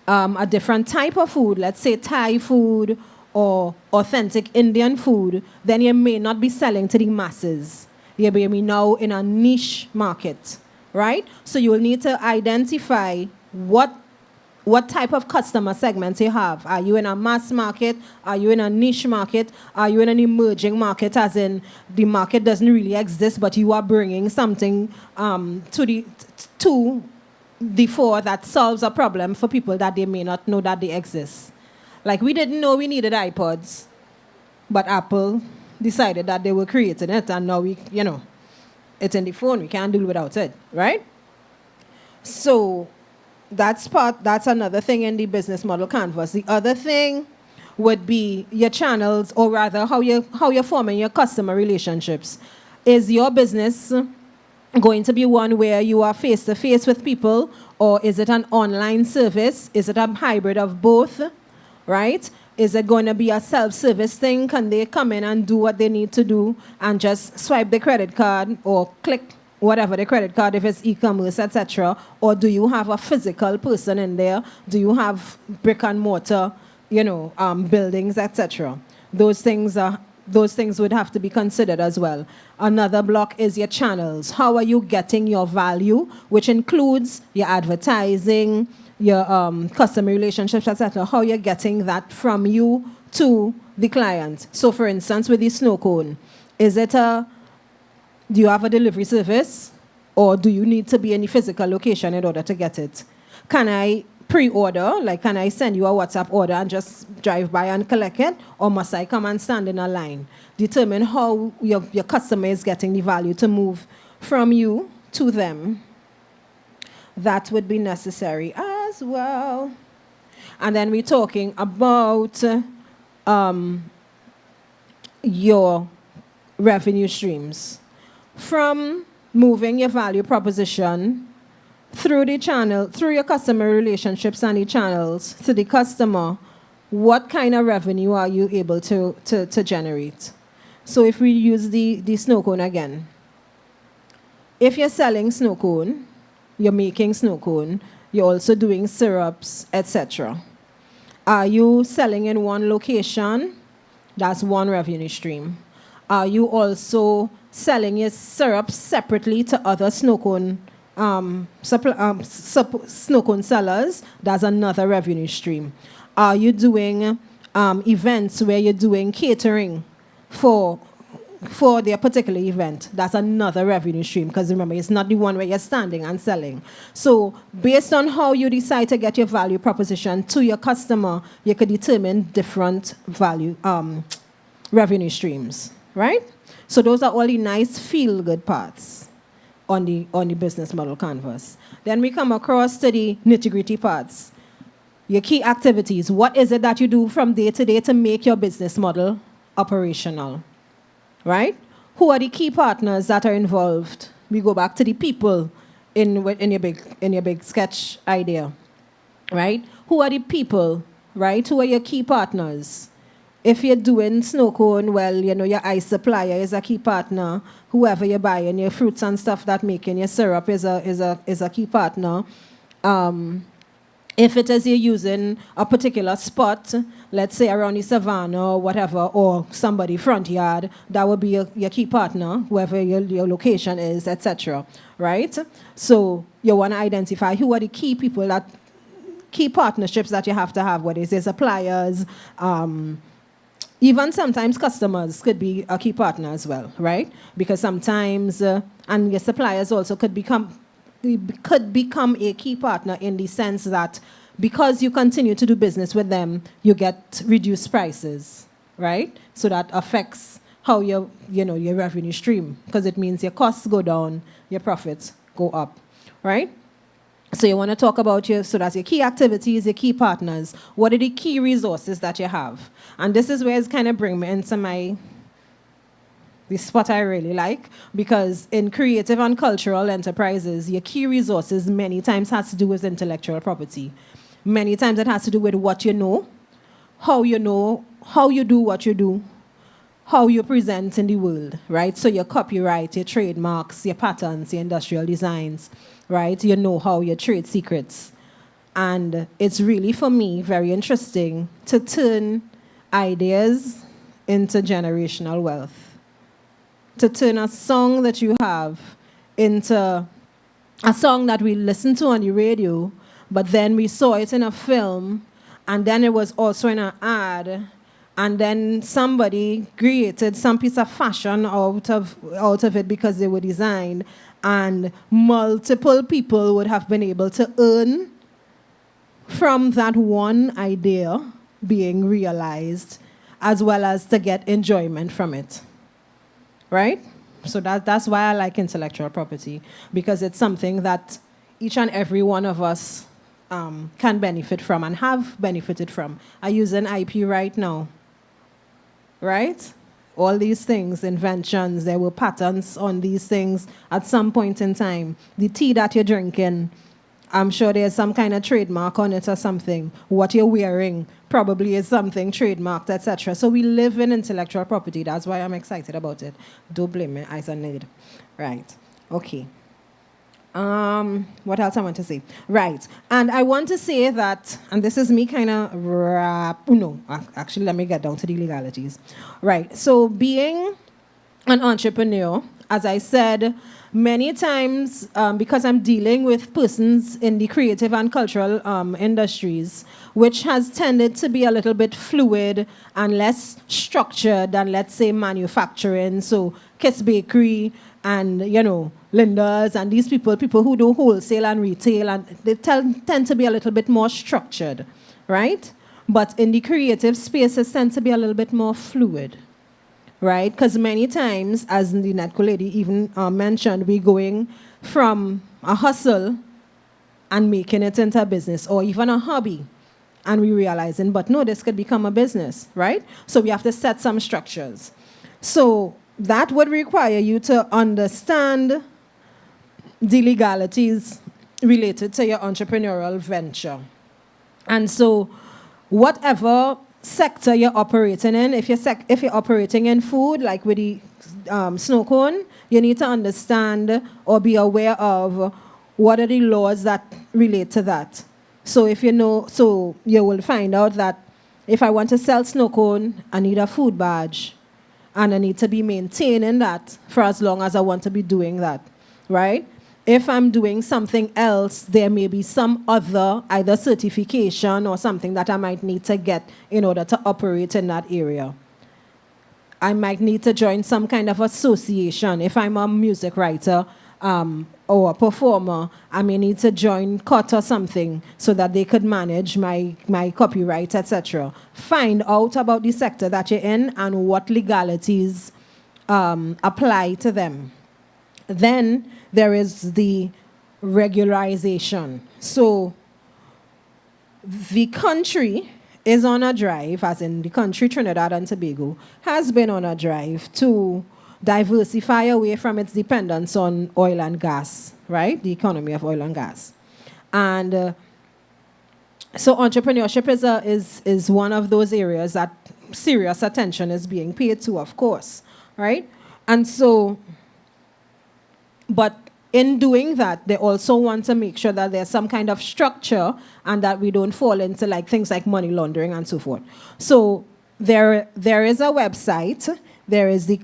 a different type of food, let's say Thai food or authentic Indian food, then you may not be selling to the masses. You may be now in a niche market, right? So you will need to identify what type of customer segments you have. Are you in a mass market? Are you in a niche market? Are you in an emerging market, as in the market doesn't really exist, but you are bringing something to the fore that solves a problem for people that they may not know that they exist. Like, we didn't know we needed iPods, but Apple decided that they were creating it, and now it's in the phone. We can't do without it, right? So that's another thing in the business model canvas. The other thing would be your channels, or rather how you're forming your customer relationships. Is your business going to be one where you are face-to-face with people, or is it an online service? Is it a hybrid of both, right? Is it going to be a self-service thing? Can they come in and do what they need to do and just swipe the credit card or click whatever the credit card, if it's e-commerce, etc.? Or do you have a physical person in there? Do you have brick and mortar, buildings, etc.? Those things would have to be considered as well. Another block is your channels. How are you getting your value, which includes your advertising, your customer relationships, etc. How you're getting that from you to the client. So for instance, with the snow cone, do you have a delivery service, or do you need to be in the physical location in order to get it? Can I pre-order, like can I send you a WhatsApp order and just drive by and collect it, or must I come and stand in a line? Determine how your customer is getting the value to move from you to them. That would be necessary as well. And then we're talking about your revenue streams. From moving your value proposition through the channel, through your customer relationships and the channels to the customer, what kind of revenue are you able to generate? So if we use the snow cone again, if you're selling snow cone, you're making snow cone, you're also doing syrups, etc. Are you selling in one location? That's one revenue stream. Are you also selling your syrup separately to other snow cone snow cone sellers? That's another revenue stream. Are you doing events where you're doing catering for their particular event? That's another revenue stream, because remember, it's not the one where you're standing and selling. So based on how you decide to get your value proposition to your customer, you could determine different value revenue streams, right? So those are all the nice feel-good parts on the business model canvas. Then we come across to the nitty-gritty parts. Your key activities. What is it that you do from day to day to make your business model operational? Right? Who are the key partners that are involved? We go back to the people in your big sketch idea. Right? Who are the people? Right? Who are your key partners? If you're doing snow cone, well, your ice supplier is a key partner. Whoever you're buying your fruits and stuff that making your syrup is a key partner. If it is you're using a particular spot, let's say around the savannah or whatever, or somebody front yard, that would be your key partner, whoever your location is, etc. Right? So you want to identify who are the key people, key partnerships that you have to have, whether it's suppliers, even sometimes customers could be a key partner as well, right? Because sometimes, and your suppliers also could become a key partner in the sense that because you continue to do business with them, you get reduced prices, right? So that affects how your revenue stream, because it means your costs go down, your profits go up, right? So you want to talk about so that's your key activities, your key partners. What are the key resources that you have? And this is where it's kind of bring me into the spot I really like, because in creative and cultural enterprises, your key resources many times has to do with intellectual property. Many times it has to do with what you know, how you do what you do, how you present in the world, right? So your copyright, your trademarks, your patents, your industrial designs, right? Your know-how, your trade secrets. And it's really, for me, very interesting to turn ideas into generational wealth. To turn a song that you have into a song that we listened to on the radio, but then we saw it in a film, and then it was also in an ad, and then somebody created some piece of fashion out of it because they were designed, and multiple people would have been able to earn from that one idea being realized, as well as to get enjoyment from it. Right? So that's why I like intellectual property, because it's something that each and every one of us can benefit from and have benefited from. I use an IP right now. Right? All these things, inventions, there were patents on these things at some point in time. The tea that you're drinking, I'm sure there's some kind of trademark on it or something. What you're wearing probably is something trademarked, etc. So we live in intellectual property. That's why I'm excited about it. Don't blame me, as a nerd. Right. Okay. What else I want to say? Right. And I want to say that, and this is me kind of actually, let me get down to the legalities. Right. So being an entrepreneur, as I said, many times, because I'm dealing with persons in the creative and cultural industries, which has tended to be a little bit fluid and less structured than, let's say, manufacturing. So Kiss Bakery and, Linda's and these people who do wholesale and retail, and they tend to be a little bit more structured, right? But in the creative spaces tend to be a little bit more fluid. Right? Because many times, as the Netco lady even mentioned, we're going from a hustle and making it into a business, or even a hobby, and we're realizing, but no, this could become a business, right? So we have to set some structures. So that would require you to understand the legalities related to your entrepreneurial venture. And so whatever sector you're operating in, if you're operating in food, like with the snow cone, you need to understand or be aware of what are the laws that relate to that. So if you will find out that if I want to sell snow cone, I need a food badge. and I need to be maintaining that for as long as I want to be doing that, right? If I'm doing something else, there may be some other, either certification or something that I might need to get in order to operate in that area. I might need to join some kind of association. If I'm a music writer or a performer, I may need to join COT or something so that they could manage my copyright, etc. Find out about the sector that you're in and what legalities apply to them. Then there is the regularization. So the country is on a drive, as in the country Trinidad and Tobago, has been on a drive to diversify away from its dependence on oil and gas, right? The economy of oil and gas. And so entrepreneurship is one of those areas that serious attention is being paid to, of course, right? And so, but in doing that, they also want to make sure that there's some kind of structure and that we don't fall into like things like money laundering and so forth. So there is a website, there is the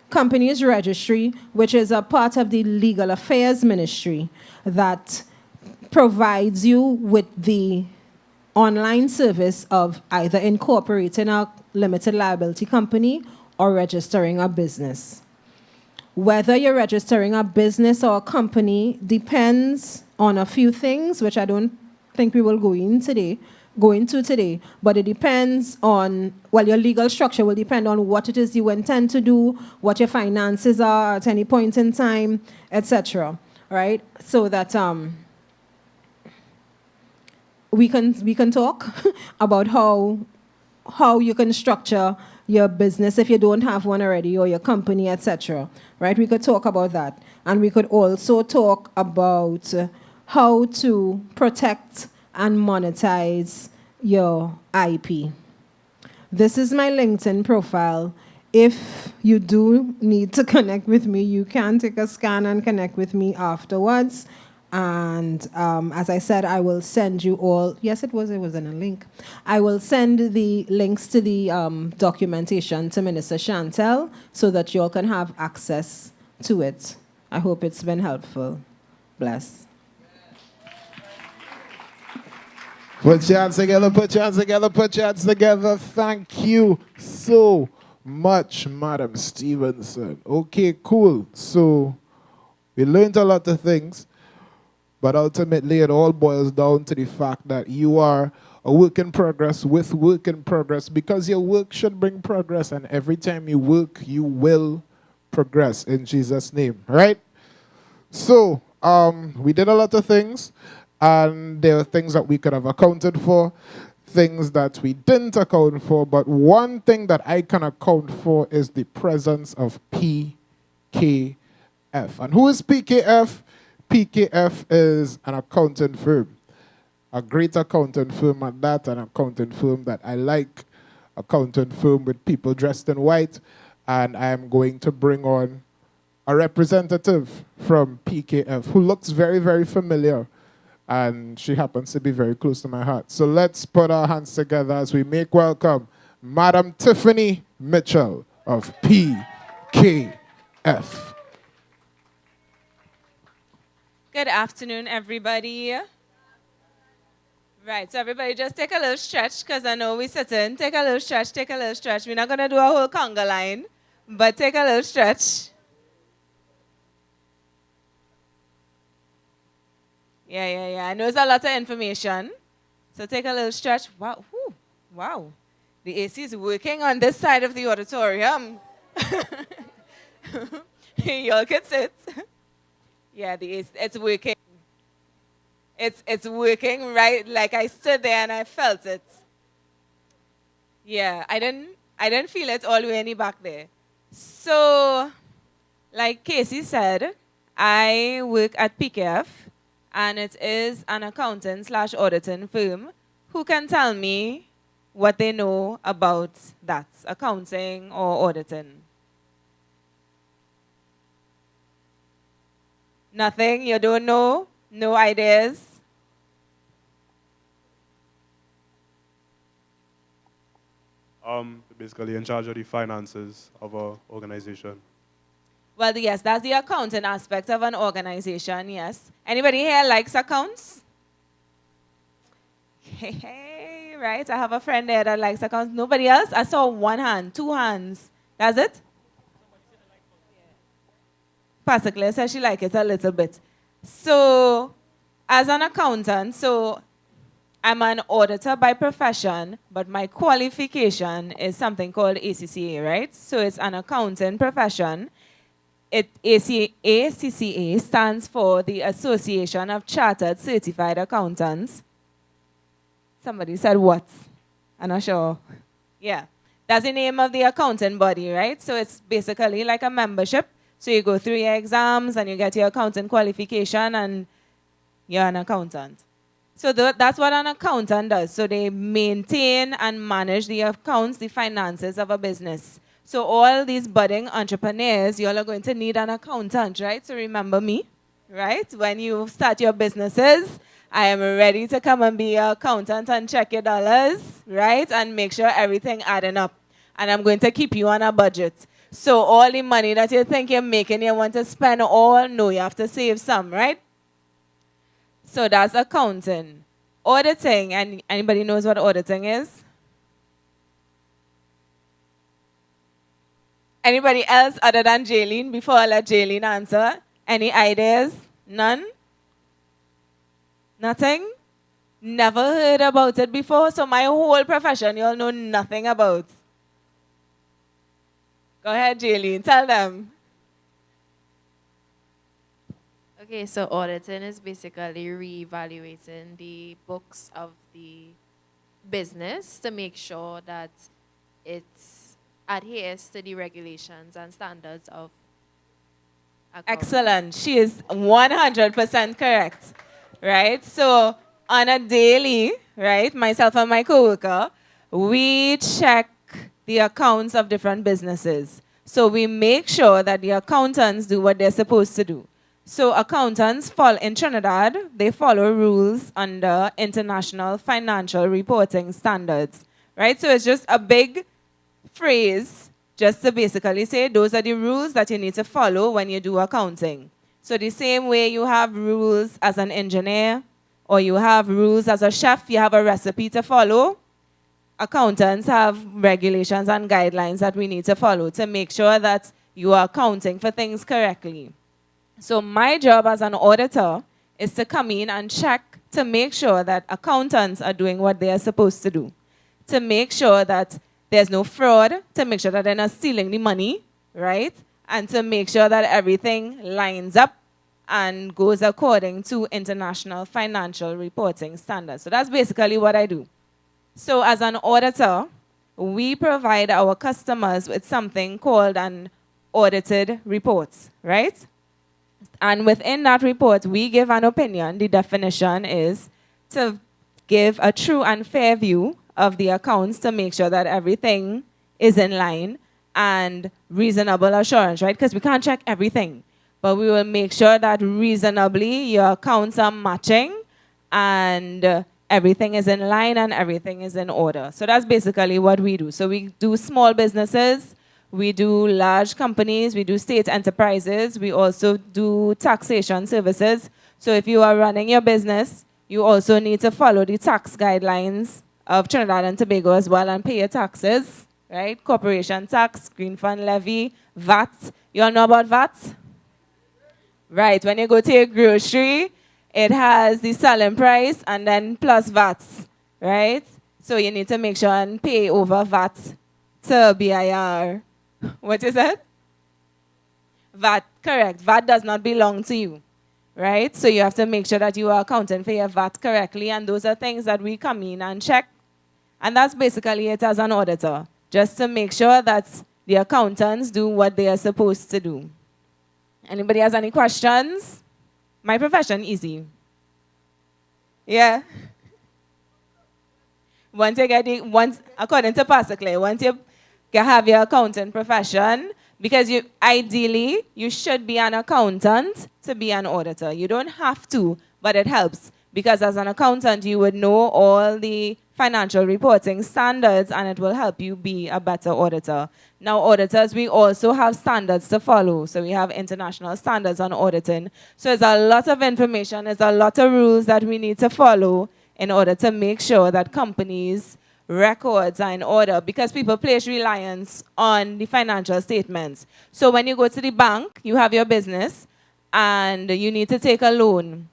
company's registry, which is a part of the legal affairs ministry that provides you with the online service of either incorporating a limited liability company or registering a business. Whether you're registering a business or a company depends on a few things, which I don't think we will go into today, but it depends on, well, your legal structure will depend on what it is you intend to do, what your finances are at any point in time, etc. Right? So that we can talk about how you can structure your business if you don't have one already, or your company, etc. Right? We could talk about that. And we could also talk about how to protect and monetize your IP. This is my LinkedIn profile. If you do need to connect with me, you can take a scan and connect with me afterwards. And as I said, I will send you all, yes, it was in a link. I will send the links to the documentation to Minister Chantel so that you all can have access to it. I hope it's been helpful. Bless. Put your hands together, put your hands together, put your hands together. Thank you so much, Madam Stevenson. Okay, cool. So we learned a lot of things. But ultimately, it all boils down to the fact that you are a work in progress with work in progress, because your work should bring progress, and every time you work, you will progress in Jesus' name, right? So we did a lot of things, and there are things that we could have accounted for, things that we didn't account for, but one thing that I can account for is the presence of PKF. And who is PKF? PKF is an accounting firm, a great accounting firm at that, an accounting firm that I like, accounting firm with people dressed in white, and I am going to bring on a representative from PKF who looks very, very familiar, and she happens to be very close to my heart. So let's put our hands together as we make welcome Madam Tiffany Mitchell of PKF. Good afternoon, everybody. Right, so everybody just take a little stretch, because I know we sitting. Take a little stretch, take a little stretch. We're not going to do a whole conga line, but take a little stretch. Yeah. I know it's a lot of information, so take a little stretch. Wow, whew, wow. The AC is working on this side of the auditorium. Y'all can sit. Yeah, it's working. It's working, right? Like I stood there and I felt it. Yeah, I didn't feel it all the way in the back there. So, like Casey said, I work at PKF, and it is an accountant/auditing firm. Who can tell me what they know about that, accounting or auditing? Nothing? You don't know? No ideas? Basically in charge of the finances of an organization. Well, yes, that's the accounting aspect of an organization, yes. Anybody here likes accounts? Hey, right? I have a friend there that likes accounts. Nobody else? I saw one hand, two hands. That's it? Pastor Claire says she likes it a little bit. So, as an accountant, I'm an auditor by profession, but my qualification is something called ACCA, right? So it's an accounting profession. ACCA stands for the Association of Chartered Certified Accountants. Somebody said what? I'm not sure. Yeah, that's the name of the accounting body, right? So it's basically like a membership. So you go through your exams and you get your accounting qualification and you're an accountant. So that's what an accountant does. So they maintain and manage the accounts, the finances of a business. So all these budding entrepreneurs, you all are going to need an accountant, right? So remember me, right? When you start your businesses, I am ready to come and be your accountant and check your dollars, right? And make sure everything adding up. And I'm going to keep you on a budget. So all the money that you think you're making, you want to spend all, no, you have to save some, right? So that's accounting. Auditing, and anybody knows what auditing is? Anybody else other than Jaylene? Before I let Jaylene answer, any ideas? None? Nothing? Never heard about it before, so my whole profession you'll know nothing about. Go ahead, Jaylene, tell them. Okay, so auditing is basically reevaluating the books of the business to make sure that it adheres to the regulations and standards of accounting. Excellent. She is 100% correct, right? So on a daily, right, myself and my coworker, we check the accounts of different businesses. So we make sure that the accountants do what they're supposed to do. So accountants fall in Trinidad, they follow rules under international financial reporting standards, right? So it's just a big phrase just to basically say those are the rules that you need to follow when you do accounting. So the same way you have rules as an engineer or you have rules as a chef, you have a recipe to follow. Accountants have regulations and guidelines that we need to follow to make sure that you are accounting for things correctly. So my job as an auditor is to come in and check to make sure that accountants are doing what they are supposed to do, to make sure that there's no fraud, to make sure that they're not stealing the money, right? And to make sure that everything lines up and goes according to international financial reporting standards. So that's basically what I do. So as an auditor, we provide our customers with something called an audited report, right? And within that report, we give an opinion. The definition is to give a true and fair view of the accounts to make sure that everything is in line and reasonable assurance, right? Because we can't check everything, but we will make sure that reasonably your accounts are matching and everything is in line and everything is in order. So that's basically what we do. So we do small businesses, we do large companies, we do state enterprises, we also do taxation services. So if you are running your business, you also need to follow the tax guidelines of Trinidad and Tobago as well and pay your taxes, right? Corporation tax, green fund levy, VAT. You all know about VAT? Right, when you go to a grocery, it has the selling price and then plus VAT, right? So you need to make sure and pay over VAT to BIR. What is that? VAT, correct. VAT does not belong to you, right? So you have to make sure that you are accounting for your VAT correctly, and those are things that we come in and check. And that's basically it as an auditor, just to make sure that the accountants do what they are supposed to do. Anybody has any questions? My profession, easy. Yeah. Once you get according to Pastor Clay, once you have your accounting profession, because ideally you should be an accountant to be an auditor. You don't have to, but it helps. Because as an accountant, you would know all the financial reporting standards, and it will help you be a better auditor. Now, auditors, we also have standards to follow. So we have international standards on auditing. So there's a lot of information, there's a lot of rules that we need to follow in order to make sure that companies' records are in order, because people place reliance on the financial statements. So when you go to the bank, you have your business, and you need to take a loan.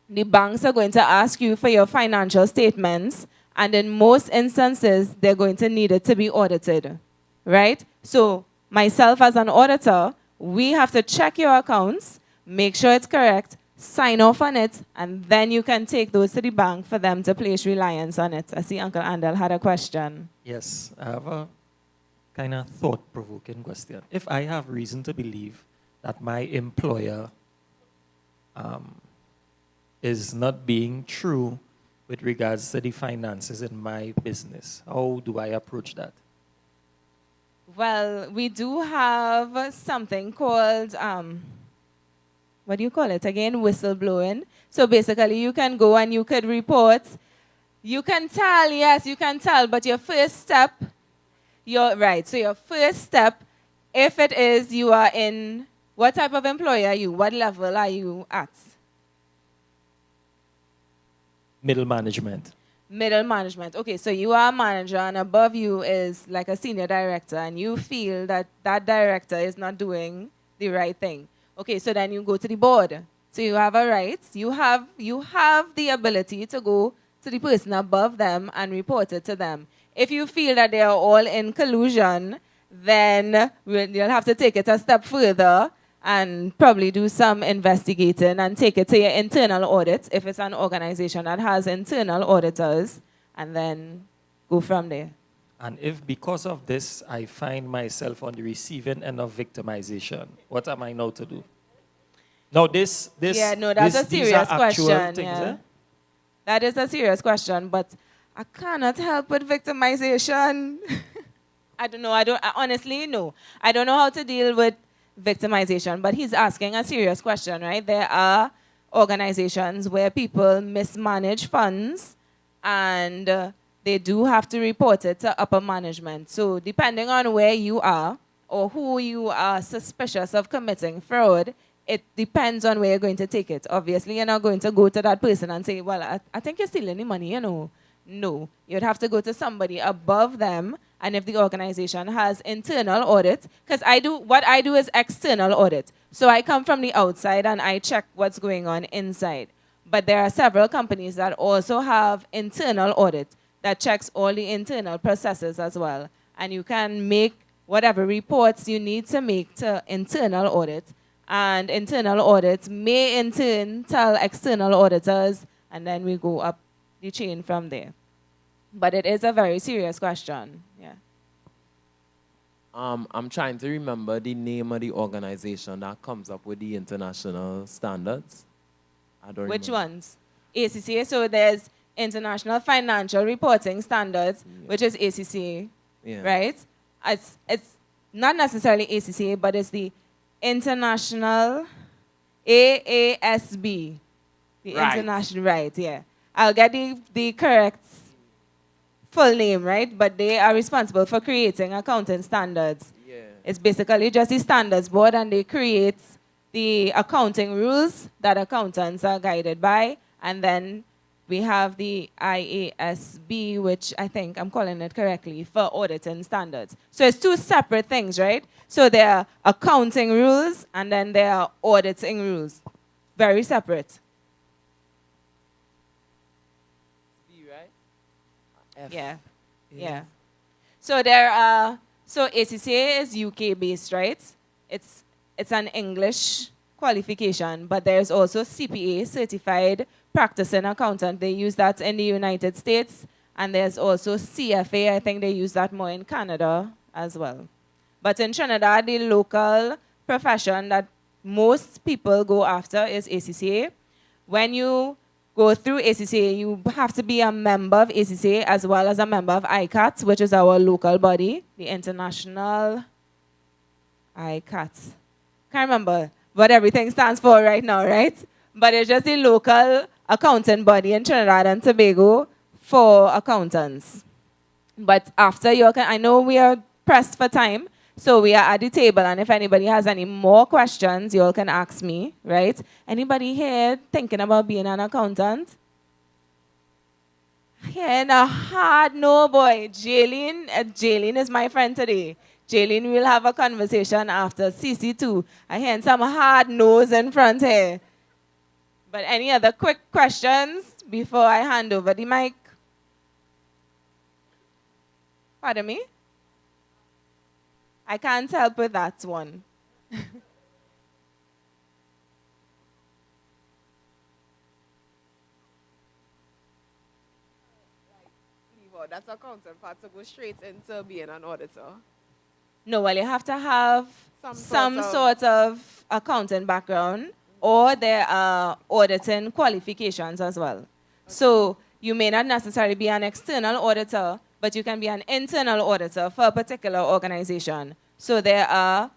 The banks are going to ask you for your financial statements, and in most instances, they're going to need it to be audited, right? So myself as an auditor, we have to check your accounts, make sure it's correct, sign off on it, and then you can take those to the bank for them to place reliance on it. I see Uncle Andel had a question. Yes, I have a kind of thought-provoking question. If I have reason to believe that my employer is not being true with regards to the finances in my business, how do I approach that? Well, we do have something called, what do you call it again? Whistleblowing. So basically, you can go and you could report. You can tell, yes, you can tell, but your first step, so your first step, if it is you are in, what type of employer are you? What level are you at? Middle management. Middle management. Okay, so you are a manager and above you is like a senior director, and you feel that that director is not doing the right thing. Okay, so then you go to the board. So you have a right, you have the ability to go to the person above them and report it to them. If you feel that they are all in collusion, then you'll have to take it a step further and probably do some investigating and take it to your internal audit if it's an organization that has internal auditors, and then go from there. And if because of this, I find myself on the receiving end of victimization, what am I now to do? Now that's a serious question. Yeah. That is a serious question, but I cannot help with victimization. I don't know. Honestly, no. I don't know how to deal with victimization, but he's asking a serious question, right? There are organizations where people mismanage funds, and they do have to report it to upper management. So depending on where you are or who you are suspicious of committing fraud, it depends on where you're going to take it. Obviously, you're not going to go to that person and say, well, I think you're stealing the money, you know. No, you'd have to go to somebody above them, and if the organization has internal audit, because what I do is external audit. So I come from the outside and I check what's going on inside. But there are several companies that also have internal audit that checks all the internal processes as well. And you can make whatever reports you need to make to internal audit, and internal audits may in turn tell external auditors, and then we go up the chain from there. But it is a very serious question. Yeah. I'm trying to remember the name of the organization that comes up with the international standards. I don't Which remember. ones? ACCA. So there's International Financial Reporting Standards, which is ACCA, right? It's not necessarily ACCA, but it's the International AASB. The international, right? Yeah. I'll get the correct full name, right? But they are responsible for creating accounting standards. Yeah. It's basically just the standards board, and they create the accounting rules that accountants are guided by. And then we have the IASB, which I think I'm calling it correctly, for auditing standards. So it's two separate things, right? So there are accounting rules, and then there are auditing rules. Very separate. Yeah. So there are, so ACCA is UK based, right? It's an English qualification, but there's also CPA, Certified Practicing Accountant. They use that in the United States, and there's also CFA. I think they use that more in Canada as well. But in Trinidad, the local profession that most people go after is ACCA. When you go through ACCA, you have to be a member of ACCA as well as a member of ICAT, which is our local body, the International ICAT. Can't remember what everything stands for right now, right? But it's just the local accounting body in Trinidad and Tobago for accountants. But after you can, I know we are pressed for time, so we are at the table, and if anybody has any more questions, you all can ask me, right? Anybody here thinking about being an accountant? Yeah, a hard no, boy. Jaylene is my friend today. Jaylene will have a conversation after CC2. I hear some hard no's in front here. But any other quick questions before I hand over the mic? Pardon me? I can't help with that one. That's accountant part to go straight into being an auditor. No, well, you have to have some sort sort of accounting background, or there are auditing qualifications as well. So you may not necessarily be an external auditor, but you can be an internal auditor for a particular organization. So there are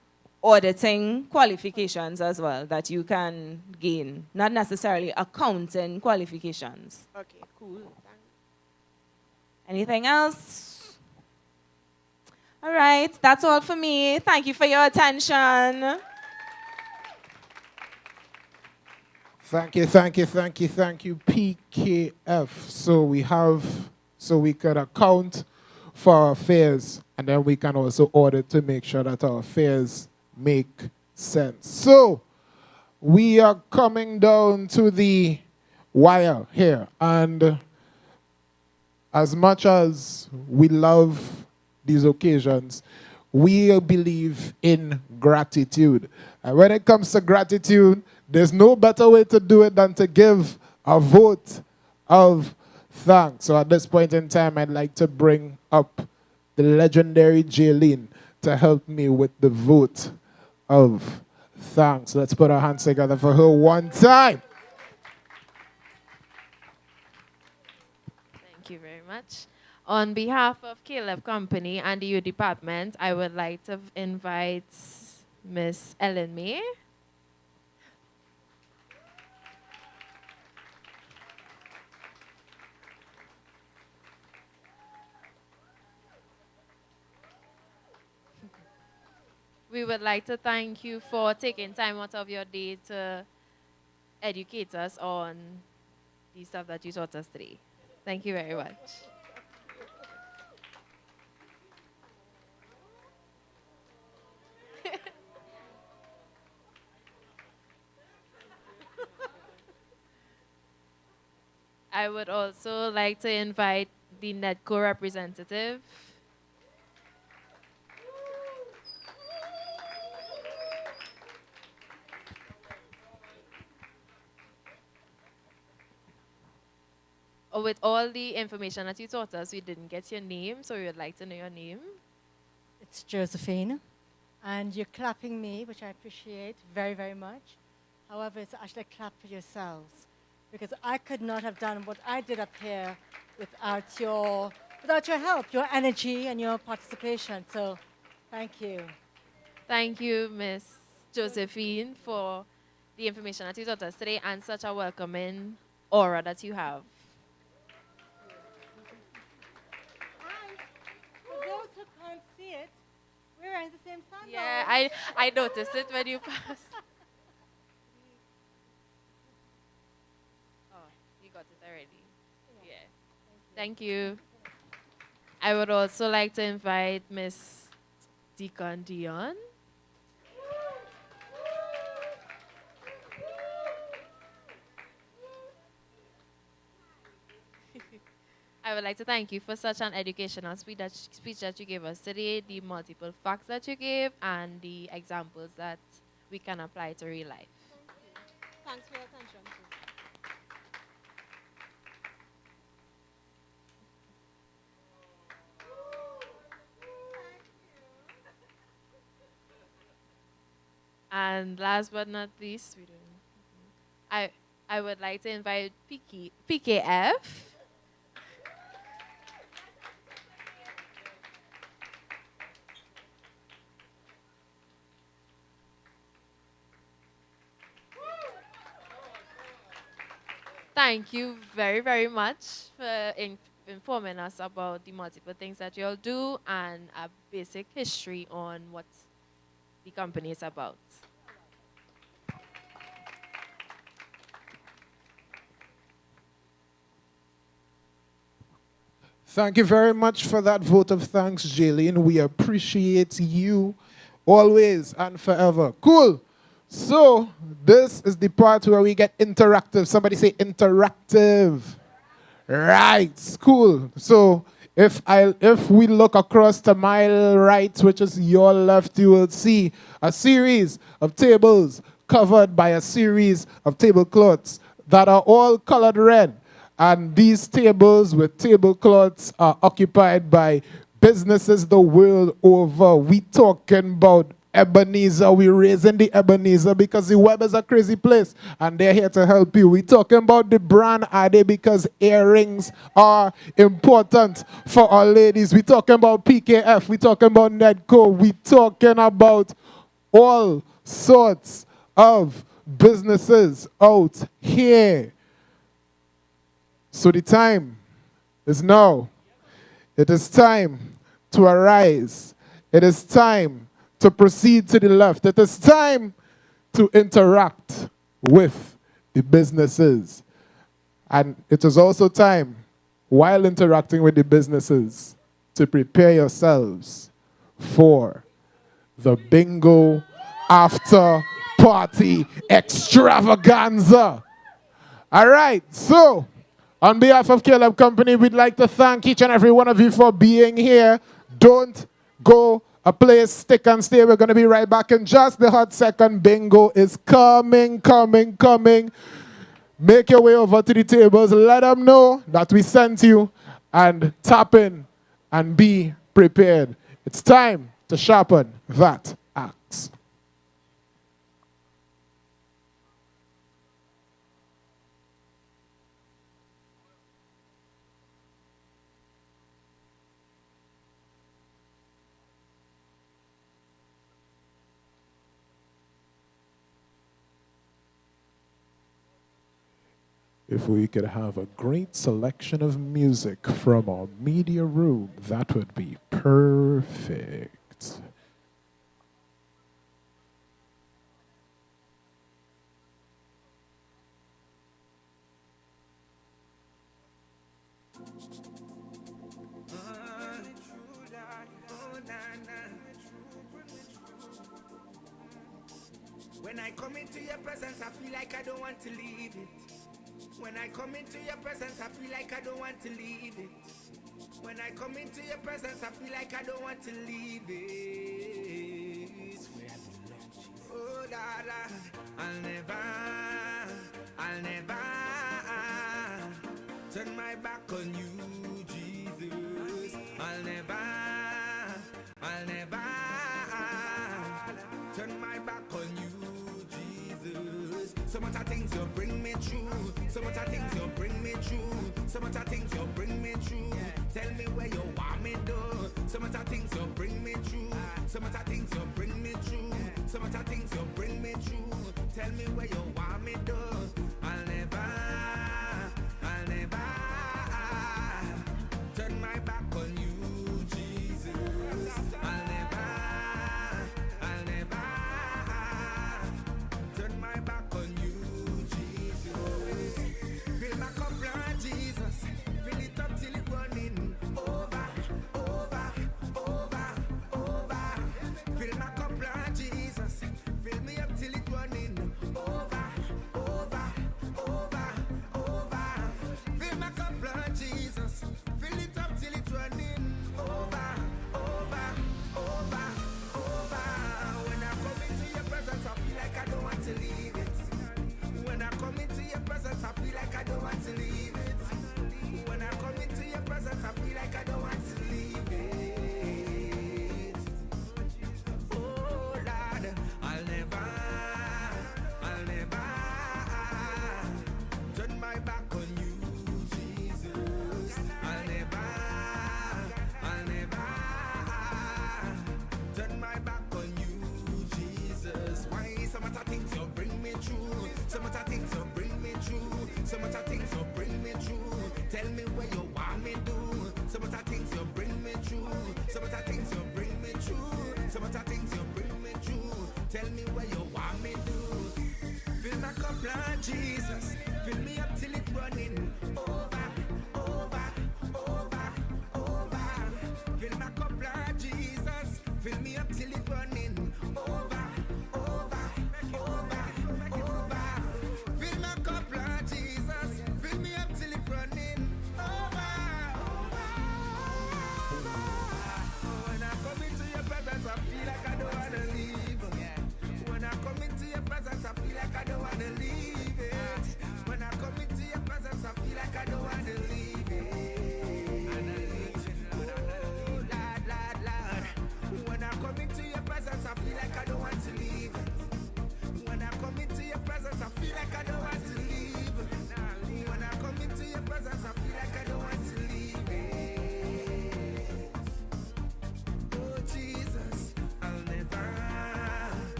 auditing qualifications as well that you can gain, not necessarily accounting qualifications. Okay, cool. Anything else? All right, that's all for me. Thank you for your attention. Thank you, thank you, thank you, thank you, PKF. So we could account for our affairs, and then we can also audit to make sure that our affairs make sense. So we are coming down to the wire here, and as much as we love these occasions, we believe in gratitude. And when it comes to gratitude, there's no better way to do it than to give a vote of thanks. So at this point in time, I'd like to bring up the legendary Jaylene to help me with the vote of thanks. Let's put our hands together for her one time. Thank you very much. On behalf of Caleb Company and the youth department, I would like to invite Miss Ellen May. We would like to thank you for taking time out of your day to educate us on the stuff that you taught us today. Thank you very much. I would also like to invite the NEDCO representative. With all the information that you taught us, we didn't get your name, so we would like to know your name. It's Josephine, and you're clapping me, which I appreciate very, very much. However, it's actually a clap for yourselves, because I could not have done what I did up here without your help, your energy, and your participation. So, thank you. Thank you, Miss Josephine, for the information that you taught us today and such a welcoming aura that you have. For those who can't see it, we're wearing the same sandals. Yeah, I noticed it when you passed. Oh, you got it already. Yeah. Thank you. I would also like to invite Miss Deacon Dion. I would like to thank you for such an educational speech that you gave us today, the multiple facts that you gave, and the examples that we can apply to real life. Thanks for your attention. And last but not least, I would like to invite PKF. Thank you very, very much for informing us about the multiple things that you'll do and a basic history on what the company is about. Thank you very much for that vote of thanks, Jaylene. We appreciate you always and forever. Cool. So this is the part where we get interactive. Somebody say interactive. Right. Cool. So if we look across to my right, which is your left, you will see a series of tables covered by a series of tablecloths that are all colored red. And these tables with tablecloths are occupied by businesses the world over. We talking about Ebenezer. We raising the Ebenezer because the web is a crazy place and they're here to help you. We talking about the brand Ade because earrings are important for our ladies. We talking about PKF. We talking about Nedco. We talking about all sorts of businesses out here. So the time is now. It is time to arise. It is time to proceed to the left. It is time to interact with the businesses. And it is also time, while interacting with the businesses, to prepare yourselves for the bingo after party extravaganza. All right, so on behalf of Caleb Company, we'd like to thank each and every one of you for being here. Don't go a place, stick and stay. We're going to be right back in just the hot second. Bingo is coming. Make your way over to the tables. Let them know that we sent you and tap in and be prepared. It's time to sharpen that axe. If we could have a great selection of music from our media room, that would be perfect. When I come into your presence, I feel like I don't want to leave it. When I come into your presence, I feel like I don't want to leave it. When I come into your presence, I feel like I don't want to leave it. Oh, la, la. I'll never turn my back on you, Jesus. I'll never turn my back on you, Jesus. So much of things you bring me through. So much of things you bring me through. So much of things you bring me through. Tell me where you want me to. So much of things you bring me through. So much of things you bring me through. So much of things you bring me through. Tell me where you want me to. I'll never turn my back on you, Jesus. I'll never turn my back on you, Jesus. Fill my cup, Lord Jesus. Fill it up till it running over. Fill my cup, Lord Jesus. Fill me up till it running over.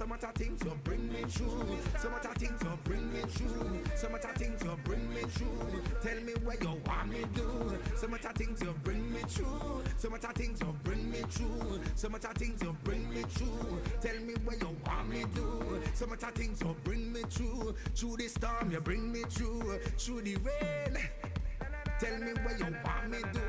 So much of things you bring me through. So much of things you bring me through. So much of things you bring me through. Tell me where you want me do. So much of things you bring me through. So much of things you bring me through. So much of things you bring me through. Tell me where you want me do. So much of things you bring me through. Through the storm you bring me through. Through the rain. Tell me where you want me do.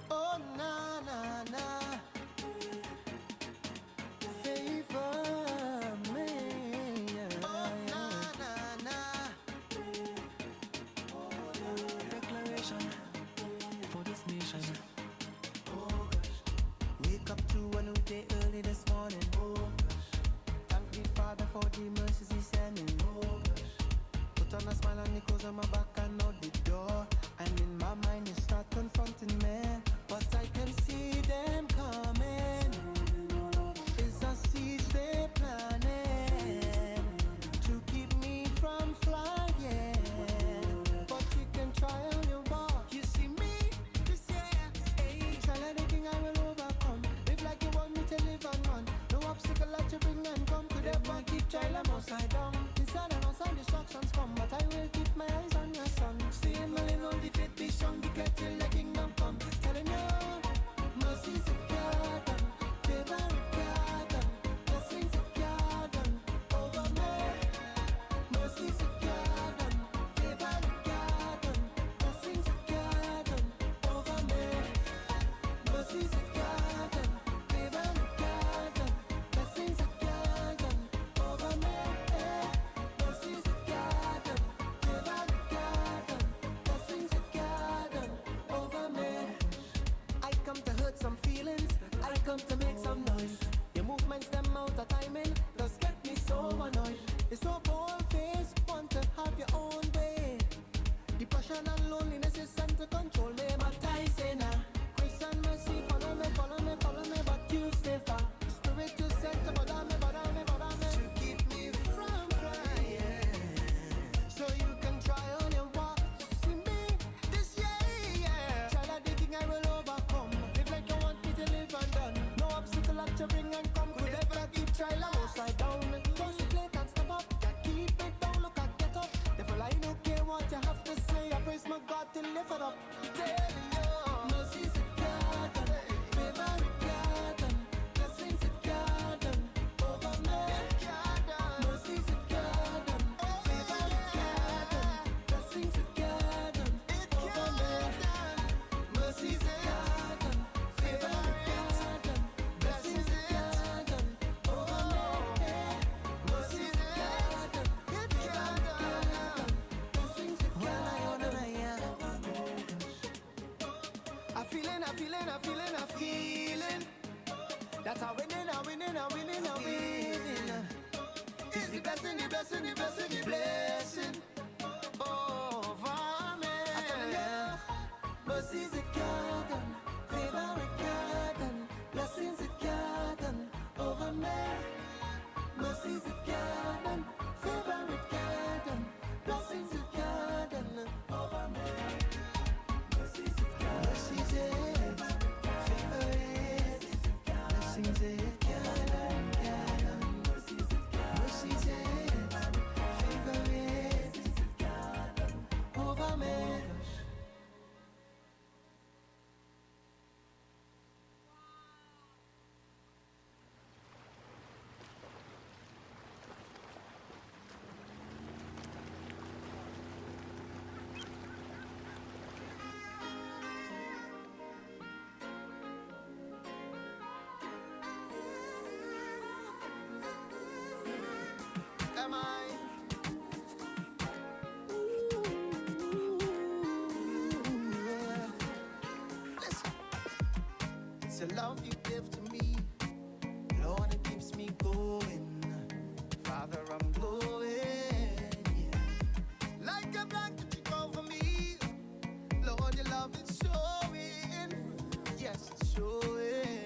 Oh, na, na, na. Favor me. Oh, na, na, na. Declaration for this nation. Oh, gosh. Wake up to a new day early this morning. Oh, gosh. Thank the Father for the mercies He's sending. Oh, gosh. Put on a smile and the clothes on my back and out the door. And in my mind, you start confronting me. But I can see them coming. It's a seed they planning to keep me from flying. But you can try on your walk. You see me this year. Hey, try anything I will overcome. Live like you want me to live and run. No obstacle that you bring and come. Could ever keep child I'm upside down. Inside and outside distractions come, but I will keep my eyes on your son. See him willing on the faith be strong. Declare till the kingdom come. Telling you. Mercy's a garden, favor a garden, blessings a garden over me. Mercy's a garden, favor a garden, blessings a garden over me. Mercy's a garden, favor a garden, blessings a garden over me. Mercy's a garden, favor a garden, blessings a garden over me. I come to hurt some feelings, I come to make some noise. Your movements, them out of timing, just get me so annoyed. It's so bold face, want to have your own way. Depression and loneliness is sent to control me, but I say nah. Grace and mercy, follow me, follow me, follow me, but you stay far. Spirit you sent to bother me, bother me, bother me, to keep me from flying. So you can try on your walk, see me this year, yeah. Try that digging, I will overcome. Live like you want me to live and done. No obstacle that you bring and come. Could ever keep child I'm upside down. Close the plate and step up. Yeah, keep it down, look at get up. Therefore I don't care what you have to say. I praise my God till lift it up. Telling you, mercy's a garden, favor a garden, blessings a garden over me. Mercy's a garden, favor a garden, blessings a garden over me. Mercy's a garden, favor a garden, blessings a garden over me. Mercy's a garden, favor a garden, blessings a garden over me. I feeling that I'm winning. It's the blessing, the blessing, the blessing, the blessing over me. I'm telling you, mercy's a garden, favor a garden, blessings a garden over me. Mercy's a garden, favor a garden, blessings a garden over me. Mercy's a garden, mercy's it, favor it, blessings it, garden, garden. Mercy's it, favor it, over me. Am I? Listen, it's a love you give to me, Lord, it keeps me going. Father, I'm glowing, yeah. Like a blanket you cover me, Lord, your love is showing. Yes, it's showing.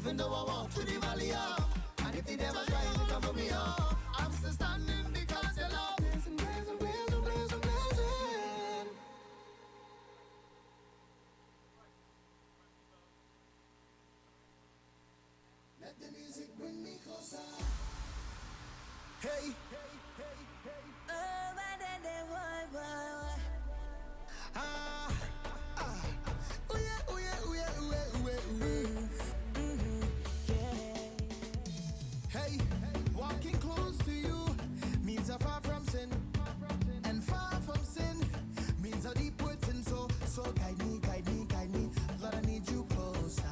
even though I walk through the valley of. And if the devil tries to cover me off, I'm still standing because your love. Blazing, blazing, blazing, blazing, blazing. Let the music bring me closer. Hey, hey, hey, hey. Oh, but then they boy. Ah, ah. Oh yeah, oh yeah, oh yeah, oh yeah, oh yeah, oh yeah. Hey, walking close to you means I'm far from sin, and far from sin means a deep within. So guide me, guide me, guide me. Lord, I need you closer.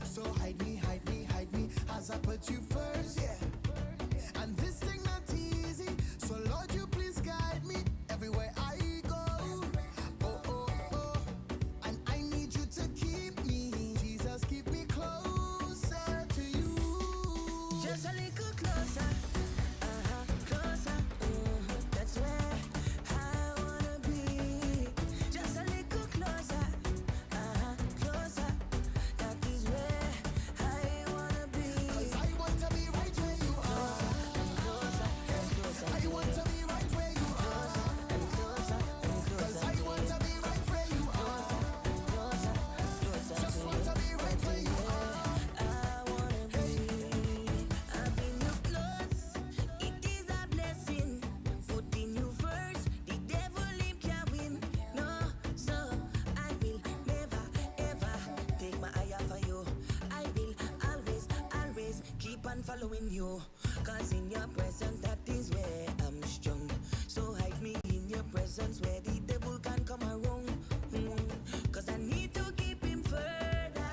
So hide me, hide me, hide me as I put you first. Yeah. And this thing not easy, so Lord, you please guide me everywhere I go. Oh, oh, oh, and I need you to keep me. Jesus, keep me closer to you. Just a little closer, closer. That's where I wanna be. Just a little closer, closer. That is where I wanna be. 'Cause I want to be right where you are. I want to be right where you are. 'Cause I want to be right where you are. Just want to be right where you are. I wanna be. Having you close, it is a blessing. Putting you first, the devil him can't win. No, so I will never ever take my eye off of you. I will always, always keep on following you. 'Cause in your presence, that is where I'm strong. So hide me in your presence where the devil can come around. 'Cause I need to keep him further.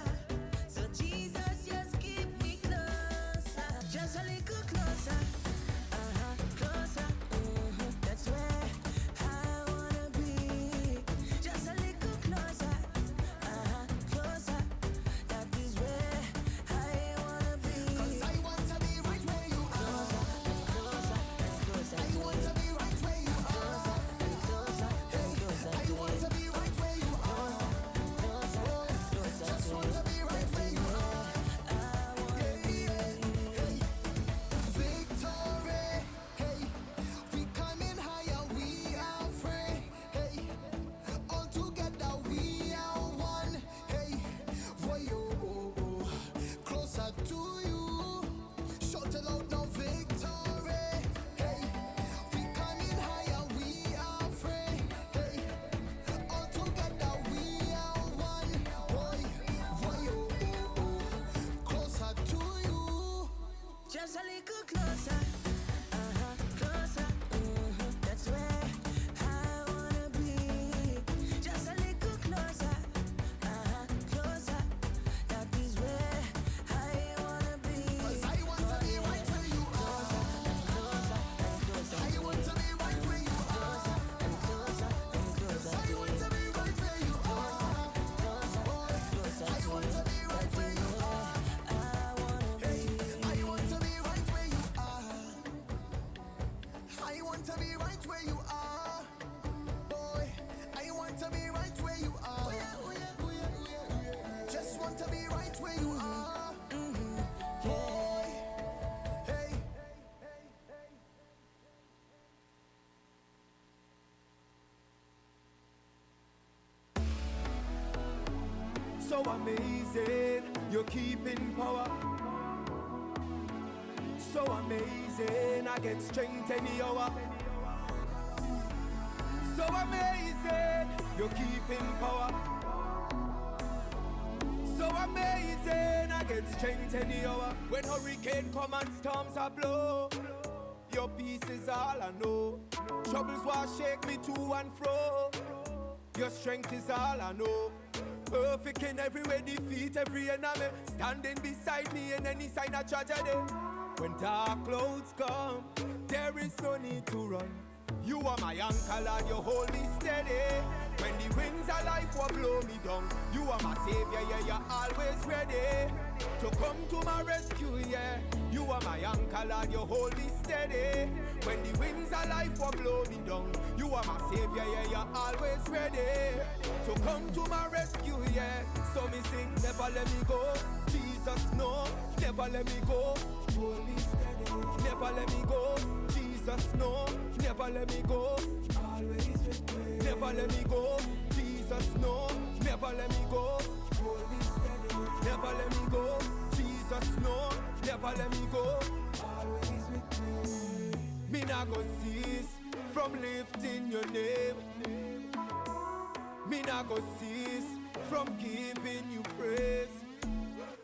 So Jesus, just keep me closer. Just a little closer. Closer. That's where I wanna be. Just a little closer. Closer. That is where I wanna be. 'Cause I want to be right where you are. I want to be right where you are. I want to be right where you are. Just want to be right where you are. Victory, hey, we coming higher, we are free, hey, all together we are one, hey, for you, closer to you, shout it out now, victory, hey, we coming higher, we are free, hey, all together we are one, boy, for you, closer to you. Just a little closer, closer. That's where I wanna be. Just a little closer, closer. That is where I wanna be. 'Cause I want to be right where you are. I want to be right where you are. 'Cause I want to be right where you are. I want to be right where you are. Hey, I want to be right where you are. I want to be right where you are. Boy, I want to be right where you are. Just want to be right where you are. Boy, hey. So amazing, you're keeping power. So amazing, I get strength any hour. So amazing, you're keeping power. So amazing, I get strength any hour. When hurricane come and storms are blow, your peace is all I know. Troubles will shake me to and fro. Your strength is all I know. Perfect in every way, defeat every enemy. Standing beside me in any sign of tragedy. When dark clouds come, there is no need to run. You are my anchor, Lord, you hold me steady. When the winds of life will blow me down, you are my savior, yeah, you're always ready to come to my rescue, yeah. You are my anchor, Lord, you hold me steady. When the winds of life will blow me down, you are my savior, yeah, you're always ready to come to my rescue, yeah. So me sing, never let me go, Jesus, no, never let me go, hold me steady. Never let me go, Jesus, no, never let me go, always with me. Never let me go, Jesus, no, never let me go, hold me steady. Never let me go, Jesus, no, never let me go, always with me. Me not go cease from lifting your name. Me not go cease from giving you praise.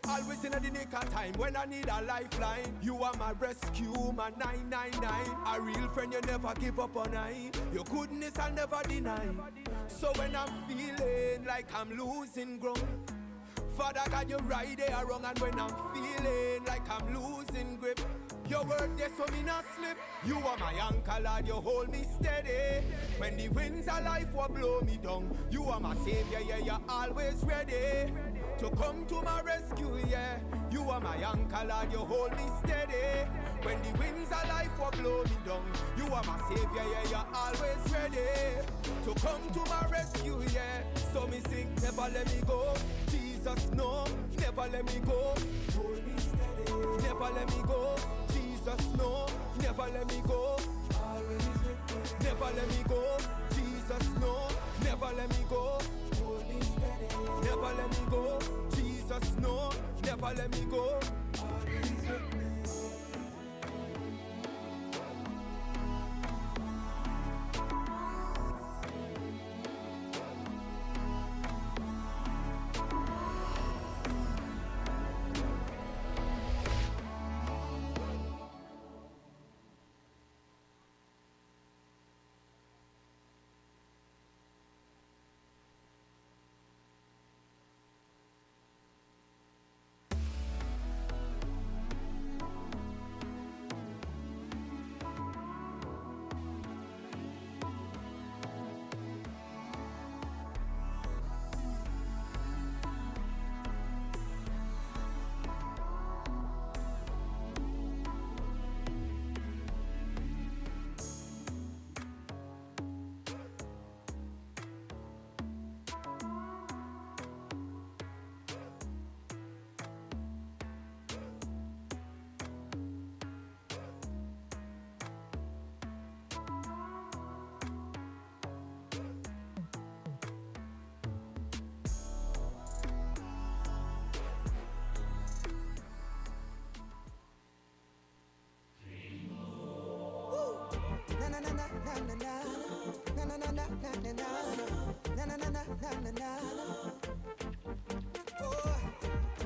Always in the nick of time when I need a lifeline. You are my rescue, my 999. A real friend you never give up on I. Your goodness I'll never deny. So when I'm feeling like I'm losing ground, Father God, you're right there wrong. And when I'm feeling like I'm losing grip, your word there so me not slip. You are my anchor, Lord, you hold me steady. When the winds of life will blow me down, you are my savior, yeah, you're always ready to come to my rescue, yeah. You are my anchor, Lord, you hold me steady. When the winds of life will blow me down, you are my savior, yeah, you're always ready to come to my rescue, yeah. So me sing, never let me go, Jesus, no, never let me go, hold me steady. Never let me go, Jesus, no, never let me go, always with me. Never let me go, Jesus, no, never let me go, hold me steady. Never let me go, Jesus, no, never let me go, always with me.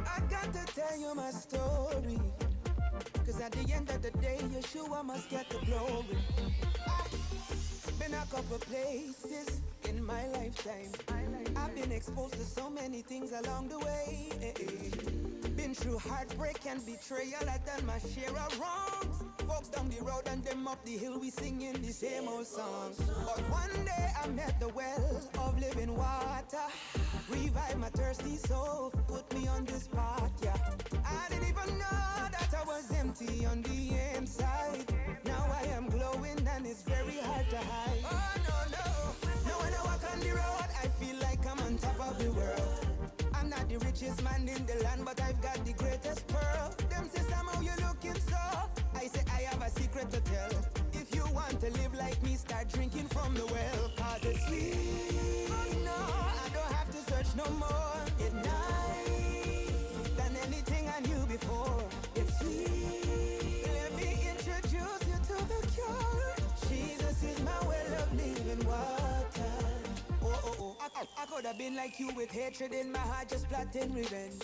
I got to tell you my story, cause at the end of the day, Yeshua must get the glory. I've been a couple places in my lifetime. I've been exposed to so many things along the way. Been through heartbreak and betrayal, I've done my share of wrongs. Folks down the road and them up the hill, we singing the same old songs. But one day I met the well of living water, revive my thirsty soul, put me on this path, yeah. I didn't even know that I was empty on the inside. Now I am glowing and it's very hard to hide. Oh no, no. Now when I walk on the road, I feel like I'm on top of the world. I'm not the richest man in the land, but I've got the greatest pearl. Them say, Sam, how you looking so? I say, I have a secret to tell. If you want to live like me, start drinking from the well, cause it's sweet. Oh no, I don't have to search no more. It's nice than anything I knew before. It's sweet. Let me introduce you to the cure. Jesus is my well of living water. I could have been like you with hatred in my heart, just plotting revenge.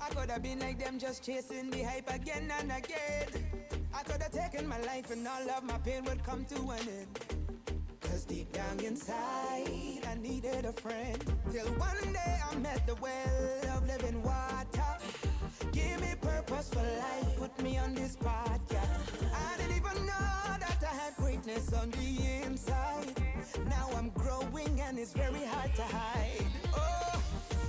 I could have been like them, just chasing the hype again and again. I could have taken my life and all of my pain would come to an end. Cause deep down inside, I needed a friend. Till one day I met the well of living water. Give me purpose for life, put me on this path, yeah. I didn't even know that I had greatness on the inside. Now I'm growing and and it's very hard to hide. Oh,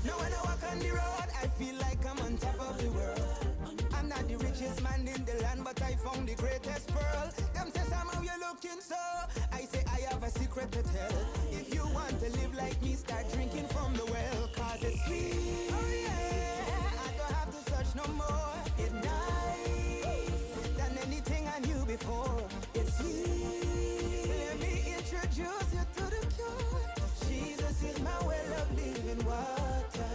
now when I walk on the road, I feel like I'm on top of the world. I'm not the richest man in the land, but I found the greatest pearl. Them say somehow you're looking so. I say I have a secret to tell. If you want to live like me, start drinking from the well, cause it's sweet. Oh yeah, I don't have to search no more. It's nice than anything I knew before. It's sweet. Let me introduce you to the cure. Jesus is my well of living water.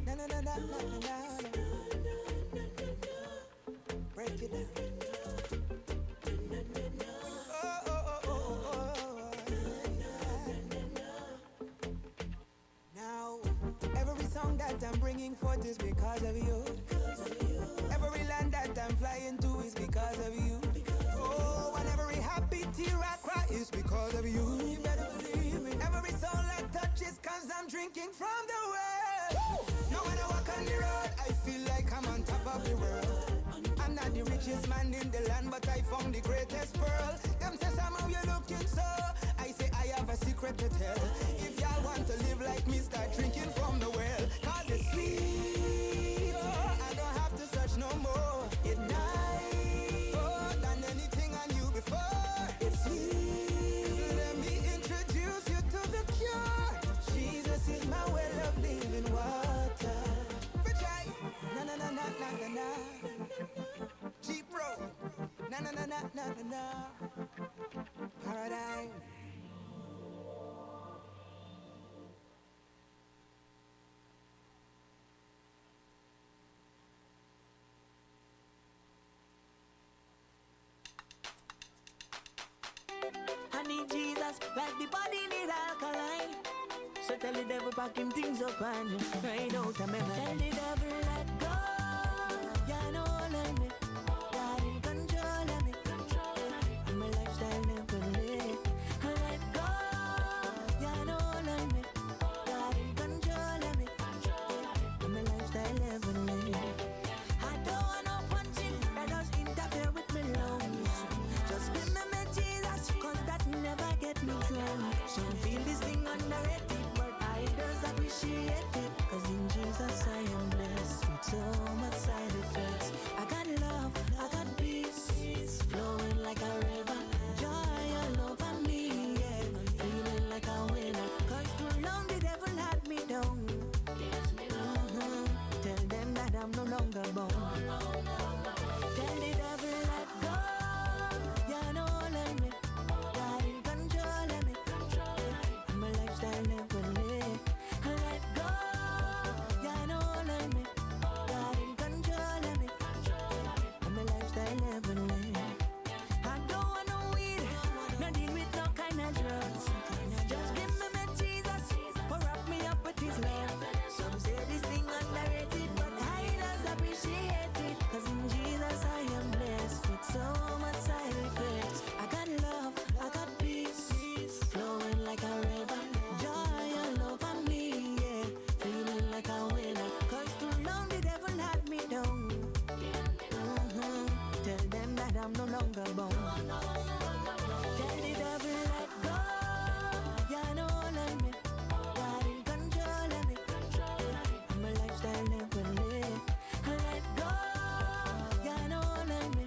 Na na na na na na. Break it down. Now, every song that I'm bringing forth is because of you. Every land that I'm flying to is because of you. Oh, and every happy tear I cry is because of you. You better believe me. Every soul I touch is cause I'm drinking from the well. Now when I walk on the road, I feel like I'm on top of the world. I'm not the richest man in the land, but I found the greatest pearl. Them say somehow you're looking so. I say I have a secret to tell. If y'all want to live like me, start drinking from the well. Cause it's sweet. Oh, I don't have to search no more. It's nice. Oh, than anything I knew before. It's sweet. Let me introduce you to the cure. Jesus is my well of living water. Na na na na na na na. Cheap road. Na na na na na na na. Paradigm. I need Jesus, like the body need alkaline. So tell the devil packing things up and right out of my mind. Tell the devil let go. You know let me. God in control of me. And my lifestyle never live. Let go. You know let me. God in control of me. And my lifestyle never live. I don't want no punching that does interfere with me lungs. Just give me my Jesus, cause that never get me drunk. So feel this thing underrated, but I does appreciate it. Cause in Jesus I am blessed with so much side effects. I got love, I got peace, flowing like a river. Joy all over me, yeah. Feeling like a winner. Cause too long the devil had me down. Tell them that I'm no longer born. Tell the devil let go. You know let me. God in control of me. And my lifestyle never live. Let go. You know let me. God in control of me. And my lifestyle never live. I don't want no weed, no deal with no kind of drugs. Just give me my Jesus, or wrap me up with his love. Some say this thing underrated, but I just appreciate it. Cause in Jesus I am blessed with so much side effects. I got love, I got peace, flowing like a river. Joy all over me, yeah. Feeling like a winner. Cause too long the devil had me down. Tell them that I'm no longer born. Tell the devil let go. You know let me. God in control of me. And my lifestyle never live. Let go. You know let me.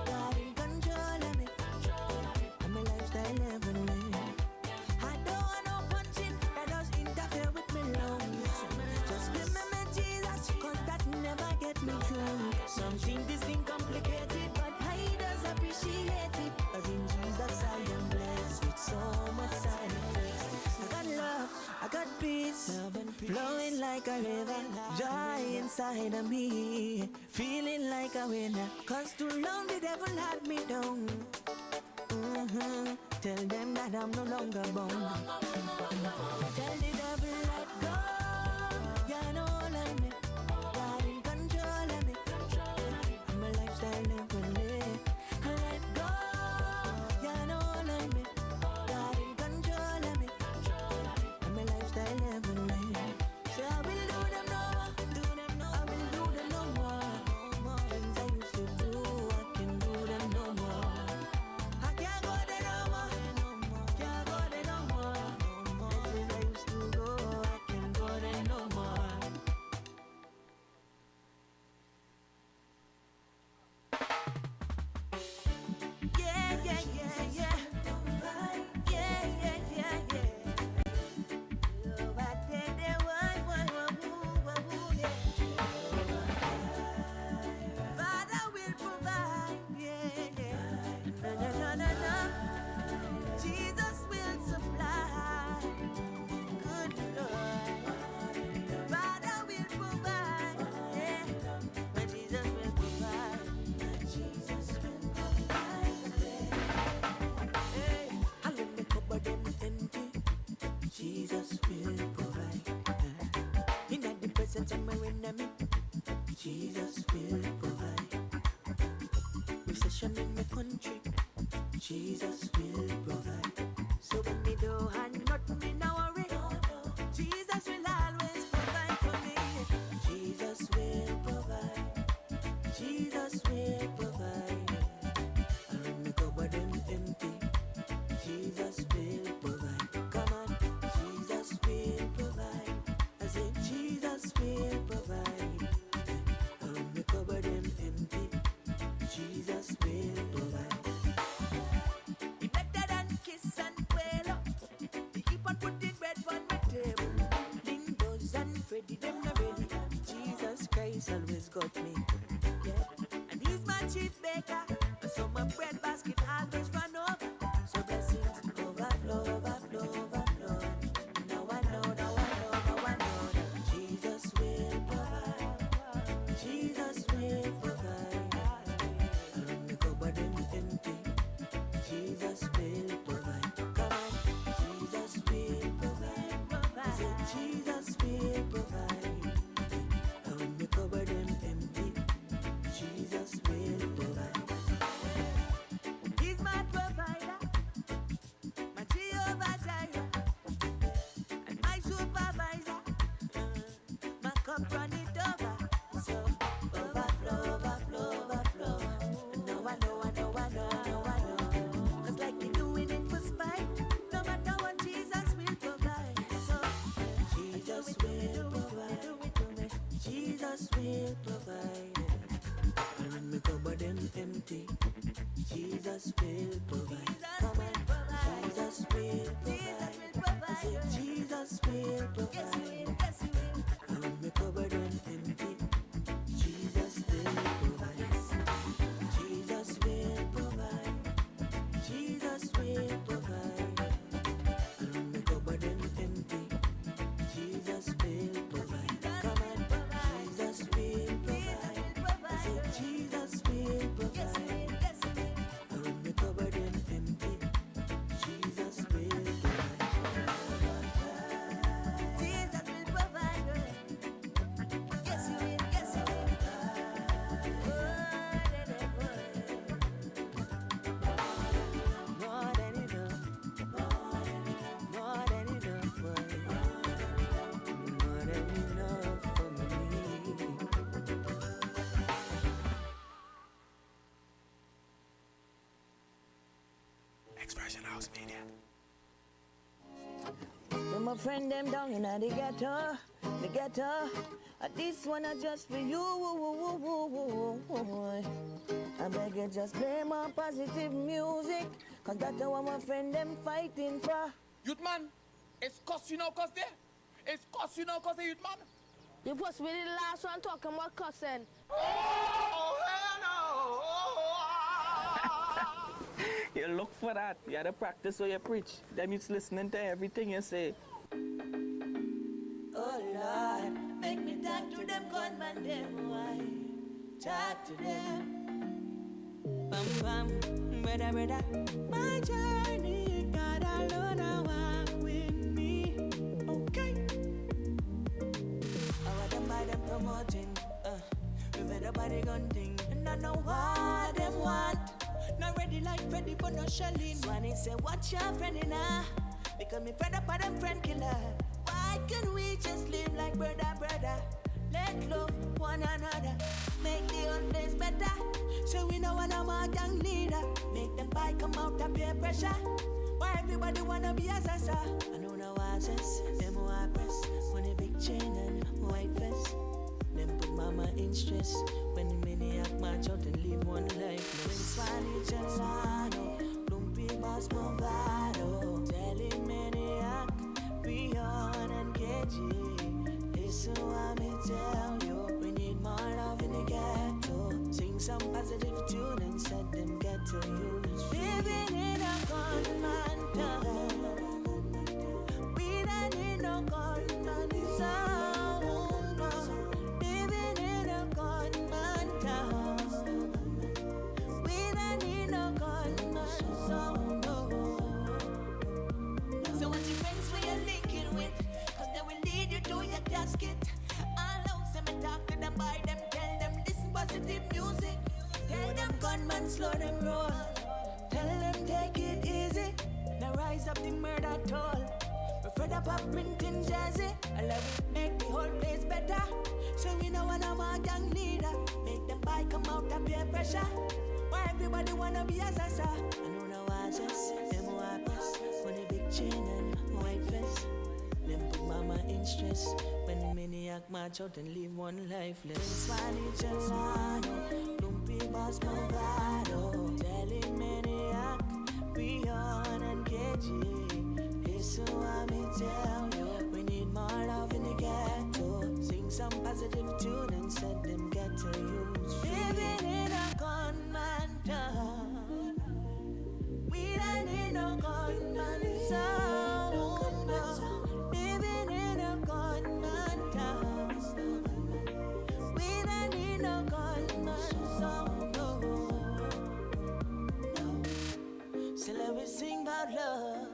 God in control of me. And my lifestyle never live. I don't want no punching that does interfere with me lungs. Just give me my Jesus, cause that never get me drunk. Some think this thing complicated, but I does appreciate it. Cause in Jesus I am blessed with so much side effects. I got love, I got peace, flowing like a river. Joy inside of me, feeling like a winner. Cause too long the devil had me down. Tell them that I'm no longer born. Tell the devil let go. You know let me. God in control of me. And my lifestyle never live. Let go. You know let me. God in control of me. And my lifestyle never live. So I will do them no more. I will do them no more. Things I used to do, I can do them no more. I can't go there no more. Jesus will provide. Recession in the country, Jesus will provide. So when me don't have nothing, me no worry. Jesus will always provide for me. Jesus will provide. Jesus will provide. And when me cupboard them empty, Jesus will provide. Come on, Jesus will provide. I say Jesus will provide. And when me cupboard them empty, Jesus will provide. He better than kiss and quail. He keep on putting bread on my table. Lindos and Freddy, them not ready. Jesus Christ always got me. Yeah. And he's my chief baker. So my bread basket always run over. So blessings overflow, overflow, overflow. Now I know, now I know, now I know that Jesus will provide. Jesus will provide. And when the cupboard them empty, Jesus will provide. Come on, Jesus will provide. I said Jesus will provide. And when the cupboard them empty, Jesus will provide. He's my provider, my Jehovah Jireh, and my supervisor. My cup run it over, so overflow, overflow, overflow. Now I know, I know, I know, I know, I know. 'Cause like you doing it for spite, no matter what, Jesus will provide. So Jesus will provide. Jesus will provide. And when me cupboard them empty, Jesus will provide. Come on, Jesus will provide. I say Jesus will provide. And when me cupboard them empty, Jesus will provide. Jesus will provide. Jesus will provide. And when me cupboard them empty, Jesus will provide. Come on, Jesus will provide. I say Jesus will provide. And when me cupboard them empty, Jesus will provide. Jesus will provide. Yes, He will. Yes, He will. More than enough. More than enough, boy. More than enough for me. Expression House Media. When my friend them down in the ghetto, the ghetto. This one I just for you. I beg you just play my positive music, 'cause that's what my friend them fighting for. Youth man, it's cause you know cause there. It's cause you know cause the youth man. You supposed to be the last one talking about cussing. You look for that. You had to practice what you preach. Them youths listening to everything you say. Oh Lord, make me talk to them gunman them, why? Talk to them. Bam bam, brother, brother. My journey, God alone, I walk with me. Okay. I want them by them promoting. We've had a body gun thing, and I know what them want. Not ready like ready for no shelling. Swanny say, watch your friend in her, because me friend up by them friend killer. Why can't we just live like brother, brother? Let love one another. Make the old place better, so we know one of our young leader. Make them buy come out of peer pressure. Why everybody wanna be a sasa? I know no answers, them who I press. When a big chain and white vest. Them put mama in stress. When the maniac march out and live one life. When Swally Gelsano, Lumpy Boss Movado. Telling maniac, Rion and KG. Listen what me tell you. We need more love in the ghetto. Sing some positive tune and set them ghetto youths free. Living in a gunman town. We don't need no gunman sound. Living in a gunman town. We don't need no gunman sound. So what your friends we are linking with? 'Cause they will lead you to your casket. All out, say me talk to them by them, tell them gunman, slow them roll. Tell them take it easy. Now rise up the murder toll. We're fed up of printing jersey. I love it, make the whole place better. So we know when I'm a gang leader. Make them buy come out of peer pressure. Why everybody wanna be a sasa? I know now I just them want us. For the big chain and white vest. Them put mama in stress. When the maniac march out and leave one lifeless. Spanish Alano, Lumpy Boss Movado. Telling maniac, Rion and KG. Listen what me tell you. We need more love in the ghetto. Sing some positive tune and set them ghetto youths free. Living in a gunman town. We don't need no gunman sound. Living in a gunman town. We don't need no gunman sound. So let me sing about love.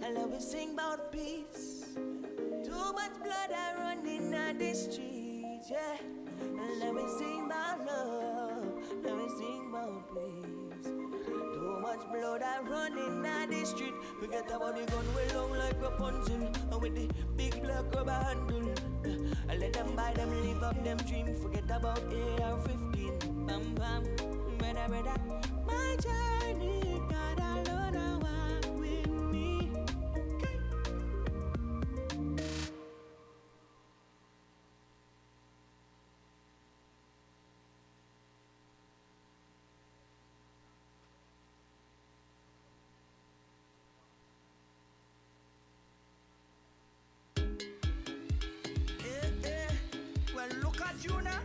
And let me sing about peace. Too much blood I running on the streets, yeah. And let me sing about love. Let me sing about peace. Too much blood I running on the street. Forget about the gun way long like Rapunzel. And with the big black rubber handle. I let them buy them, live up them dream. Forget about AR-15. Bam bam, brother, brother. My journey, God alone, I walk with me. Well, look at you now.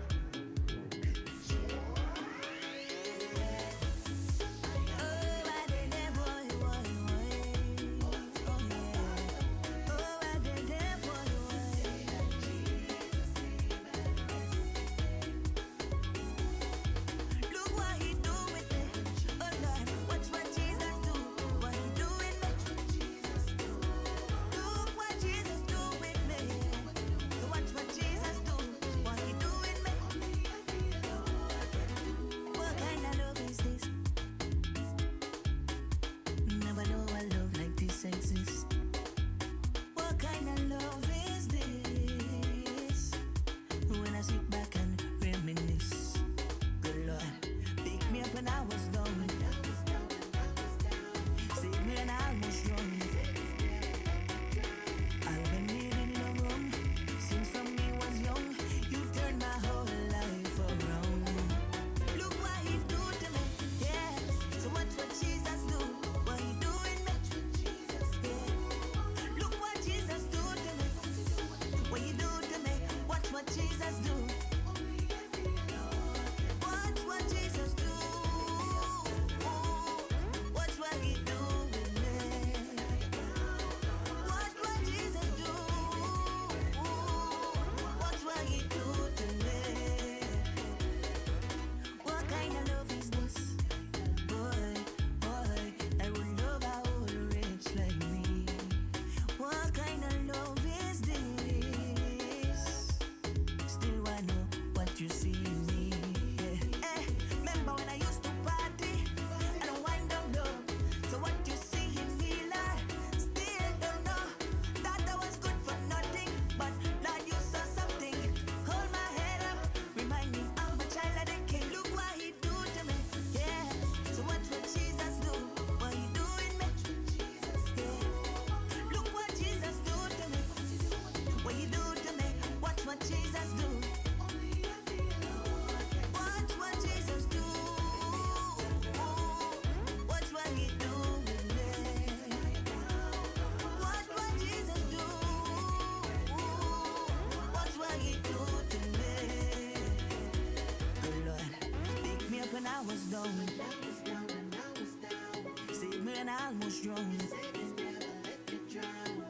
almost drowned.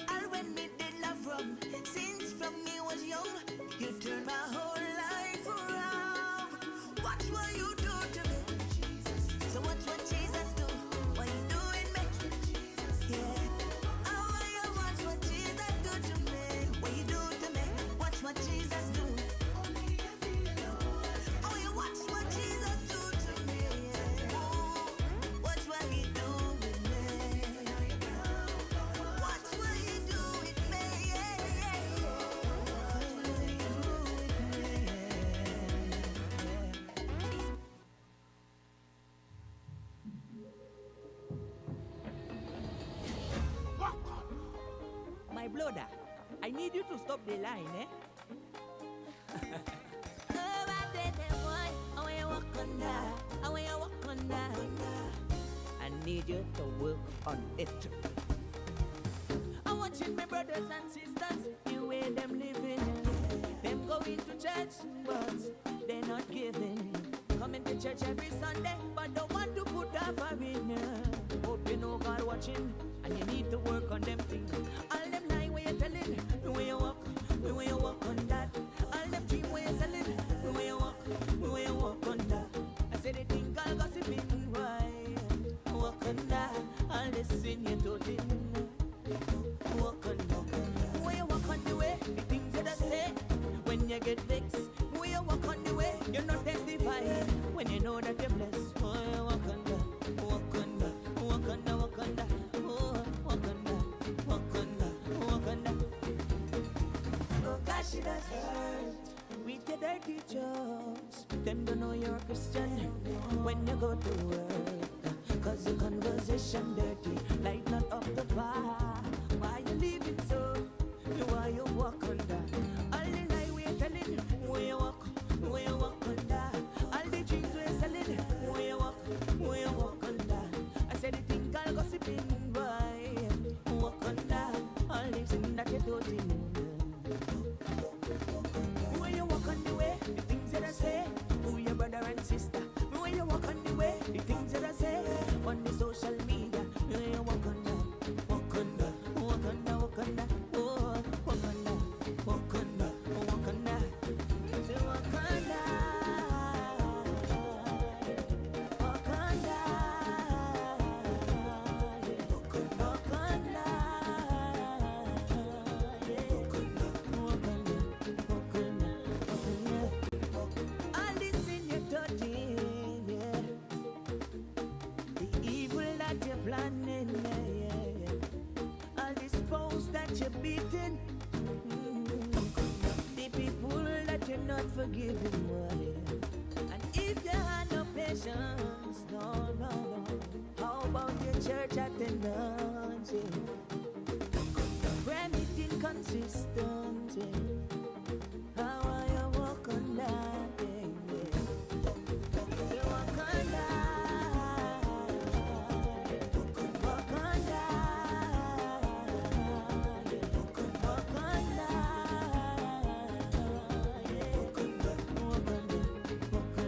All when me did love from, since from me was young, you turned my whole life around. Watch what you do to me. So watch what Jesus do. What you doing me? Yeah. I want you watch what Jesus do to me. What you do to me? Watch what Jesus do. Oh, you watch what Jesus do to me. Yeah. need you to stop the line, eh? I need you to work on it. I'm watching my brothers and sisters, the way them living. Them going to church, but they're not giving. Coming to church every Sunday, but don't want to put up a ring. Hope you know God watching, and you need to work on them things. All them lie where you're telling, the way you walk on that. All them dream where you're selling, the way you walk on that. I say they think I'll gossiping, why? Walk on that, all the sin you're doing. Walk on that. When you walk on the way, the things that I say. When you get vexed, when you walk on the way, you're not testifying. When you know that you're blessed, oh, you walk on that, walk on that, walk on that, walk on that, oh, walk on that, walk on that, walk on that. Oh gosh, it does hurt with your dirty jokes. Them don't know you're a Christian when you go to work. Cause your conversation dirty, life not up the bar. Why you living so? Why you walk on that? All the lie we're telling, where you walk on that. All the dreams we're selling, where you walk on that. I said the thing called gossiping, why walk on that? All the things that you're doing. When you walk on the way, the things that I say, who your brother and sister. When you walk on the way, the things that I say, on the social media, when you walk on that, walk on that, walk on that, walk on that, oh, walk on that, walk on that, walk on that, say walk on that, walk on that, walk on that. All this in your dirty, yeah. The evil that you're planning, yeah. All this post that you're beating, the people that you're not forgiving, yeah. And if you had no patience, no. How about your church attendance, yeah? Prayer meeting consistent, yeah. How are you walk on that, yeah. So walk on that. Walk on that. Walk on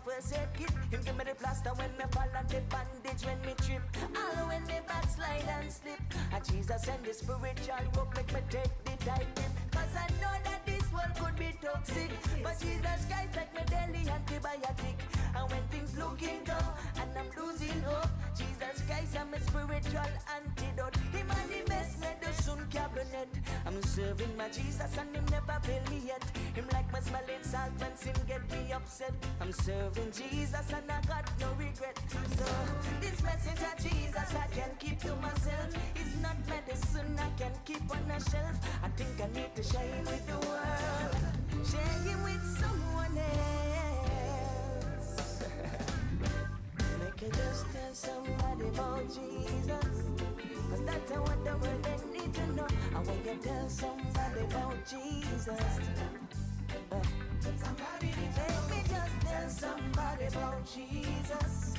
first aid kit. Him give me the plaster when me fall and the bandage when me trip. All when me backslide and slip. And Jesus send the spiritual rope like me take the tight grip. Cause I know that this this world could be toxic, but Jesus Christ like my daily antibiotic. And when things looking tough and I'm losing hope, Jesus Christ I'm a spiritual antidote. Him and the best medicine cabinet. I'm serving my Jesus and him never fail me yet. Him like my smelling salt when sin get me upset. I'm serving Jesus and I got no regret. So this message of Jesus I can keep to myself. It's not medicine I can keep on a shelf. I think I need to share it with the world, share it with someone else. Make it just tell somebody about Jesus, cause that's what the world they need to know. I want you to tell somebody about Jesus. Somebody make me just tell somebody about Jesus.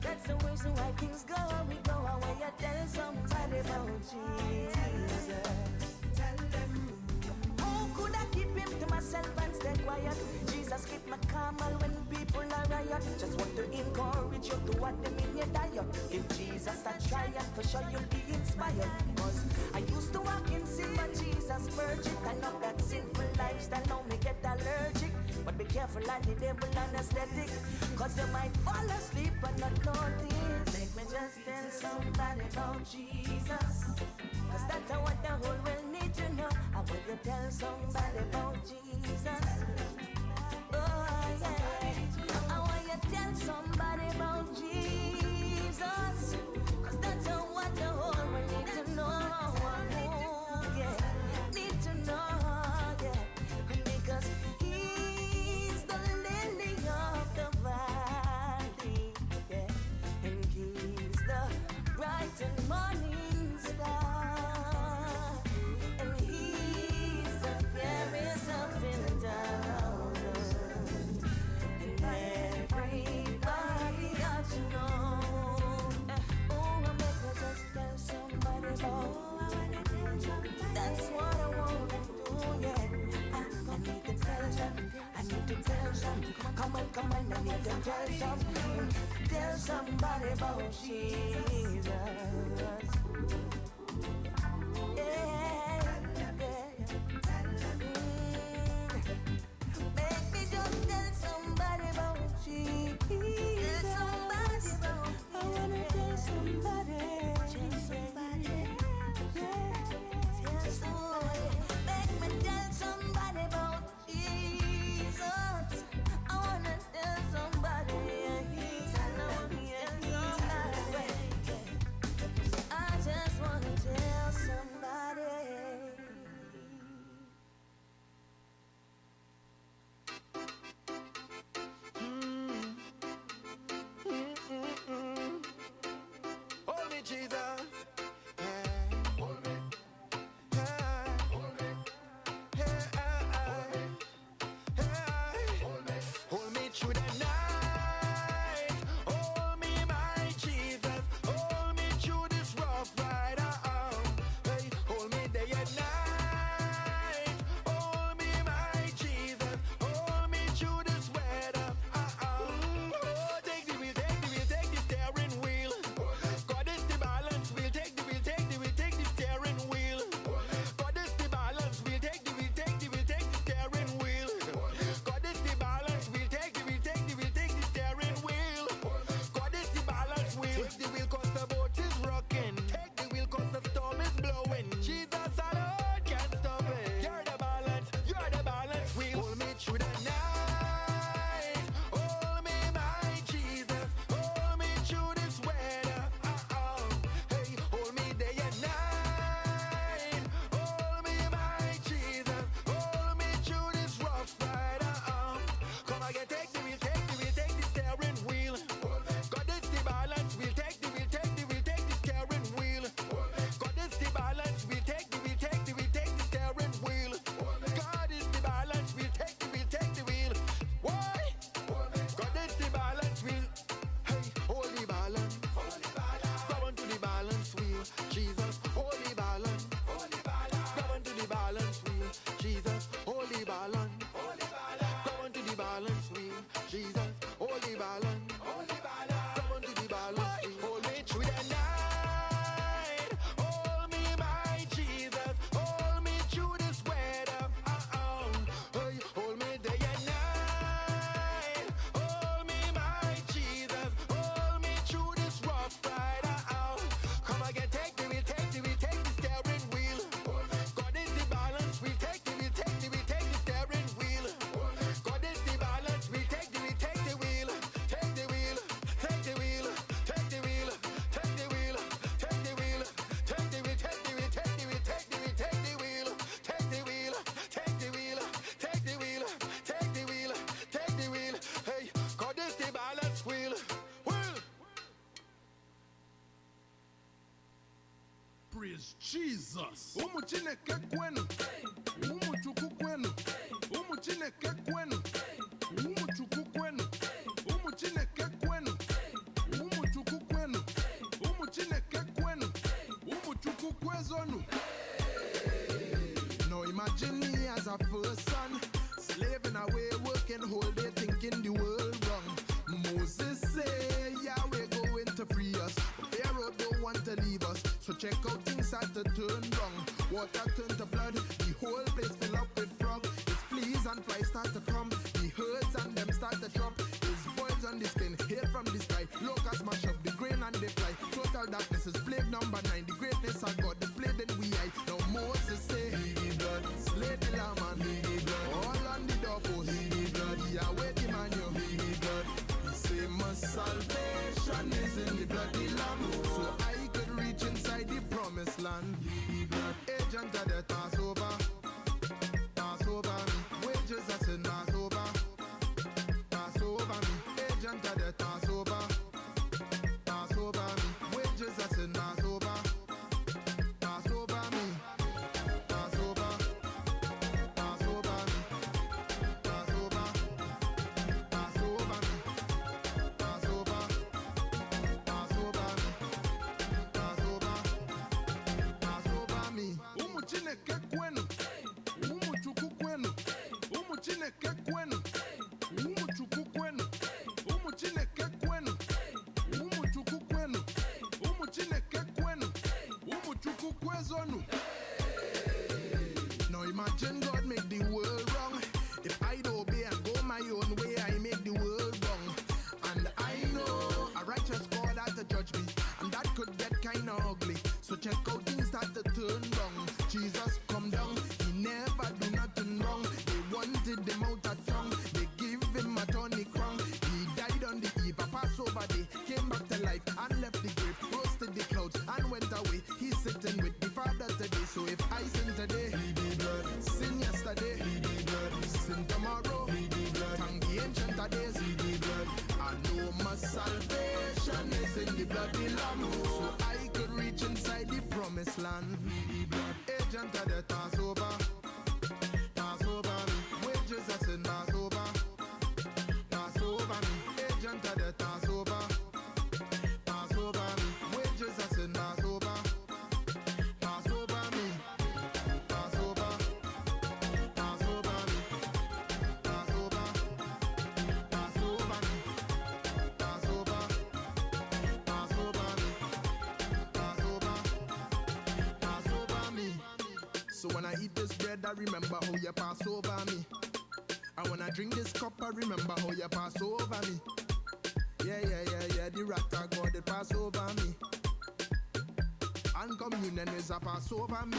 That's the reason why things go, we go. I want you to tell somebody about Jesus. Tell them. How could I keep him to myself and stay quiet? Jesus keep me calm when people are riot. Just want to encourage you to what them in your diet. Give Jesus a try and for sure you'll be inspired. Cause I used to walk in sin, but Jesus purged it. I know that sinful lifestyle now me get allergic. But be careful like the devil anesthetic, cause you might fall asleep and not notice. Make me just tell somebody about Jesus, cause that's what the whole world need to know. I want you to tell somebody about Jesus. Oh yeah, I want you to tell somebody about Jesus, cause that's what the whole world need to know. Yeah, need to know, yeah, because he's the lily of the valley, yeah, and he's the bright and morning star, and he's the fairest of 10,000, and everybody ought to know. Oh, I'm gonna just tell somebody about. That's what I want to do, yeah. I need to tell them, I need to tell them. Come on, I need to tell somebody about Jesus. Make me just tell somebody about Jesus. I wanna tell somebody. Make me tell somebody about Jesus. I wanna tell somebody. I just want praise Jesus. Umuchineke kwenu. Umuchuku kwenu. Umuchineke kwenu. Umuchuku kwenu. Umuchineke kwenu. Umuchuku kwenu. Umuchineke kwenu. Umuchuku kwezonu. Now imagine me as a first son, slaving away, working whole day, thinking the world wrong. Moses say, Yahweh going to free us. Pharaoh don't want to leave us. So check out things start to turn wrong. Water turn to blood. The whole place fill up with frog. His fleas and flies start to come. The herds and them start to drop. His boils on the skin, hail from the sky. Locusts mash up the grain and they fly. Total darkness is plague number 9. The greatness of God displayed in we eye. Now Moses say, He blood. Slay the lamb and he blood. All on the doorpost, he blood. Yahweh the man, you blood. He say my salvation is in the bloody lamb. So I could reach inside the promised land. He blood. Agent of the Passover. Passover me. Wages are sin Passover. Passover me. Agent of the Passover. Passover me. Wages are sin Passover. Passover me. Passover. Passover me. Passover. Passover me. Passover. Passover me. Passover. Passover me. Umuchineke kwenu. Umuchuku kwenu. Umuchineke kwenu. Umuchuku kwenu. Umuchineke kwenu. Umuchuku kwenu. Umuchineke kwenu. Umuchuku kwezonu. Now imagine God make the world wrong. If I don't obey and go my own way, I make the world wrong. And I know a righteous God has to judge me, and that could get kinda ugly. So check out things start to turn wrong. Jesus come down, he never do nothing wrong. They wanted him out of town, they give him a tonic crown. He died on the eve of Passover day, came back to life and left the grave, roasted the clouds and went away. He's sitting with the Father today. So if I sin today, he be blood. Sin yesterday, he be blood. Sin tomorrow, he be blood. Thank the ancient of days, he be blood. I know my salvation is in the bloody lamb. So I could reach inside the promised land. He be blood. Agent of the Passover. Passover me. Wages are sin Passover. Passover me. Agent of the Passover. Passover me. Wages are sin Passover. Passover me. Passover. Passover me. Passover. Passover me. Passover. Passover me. Passover. Passover me. So when I eat this bread, I remember how you pass over me. And when I drink this cup, I remember how you pass over me. Yeah. The wrath of God, it pass over me. And communion is a pass over me.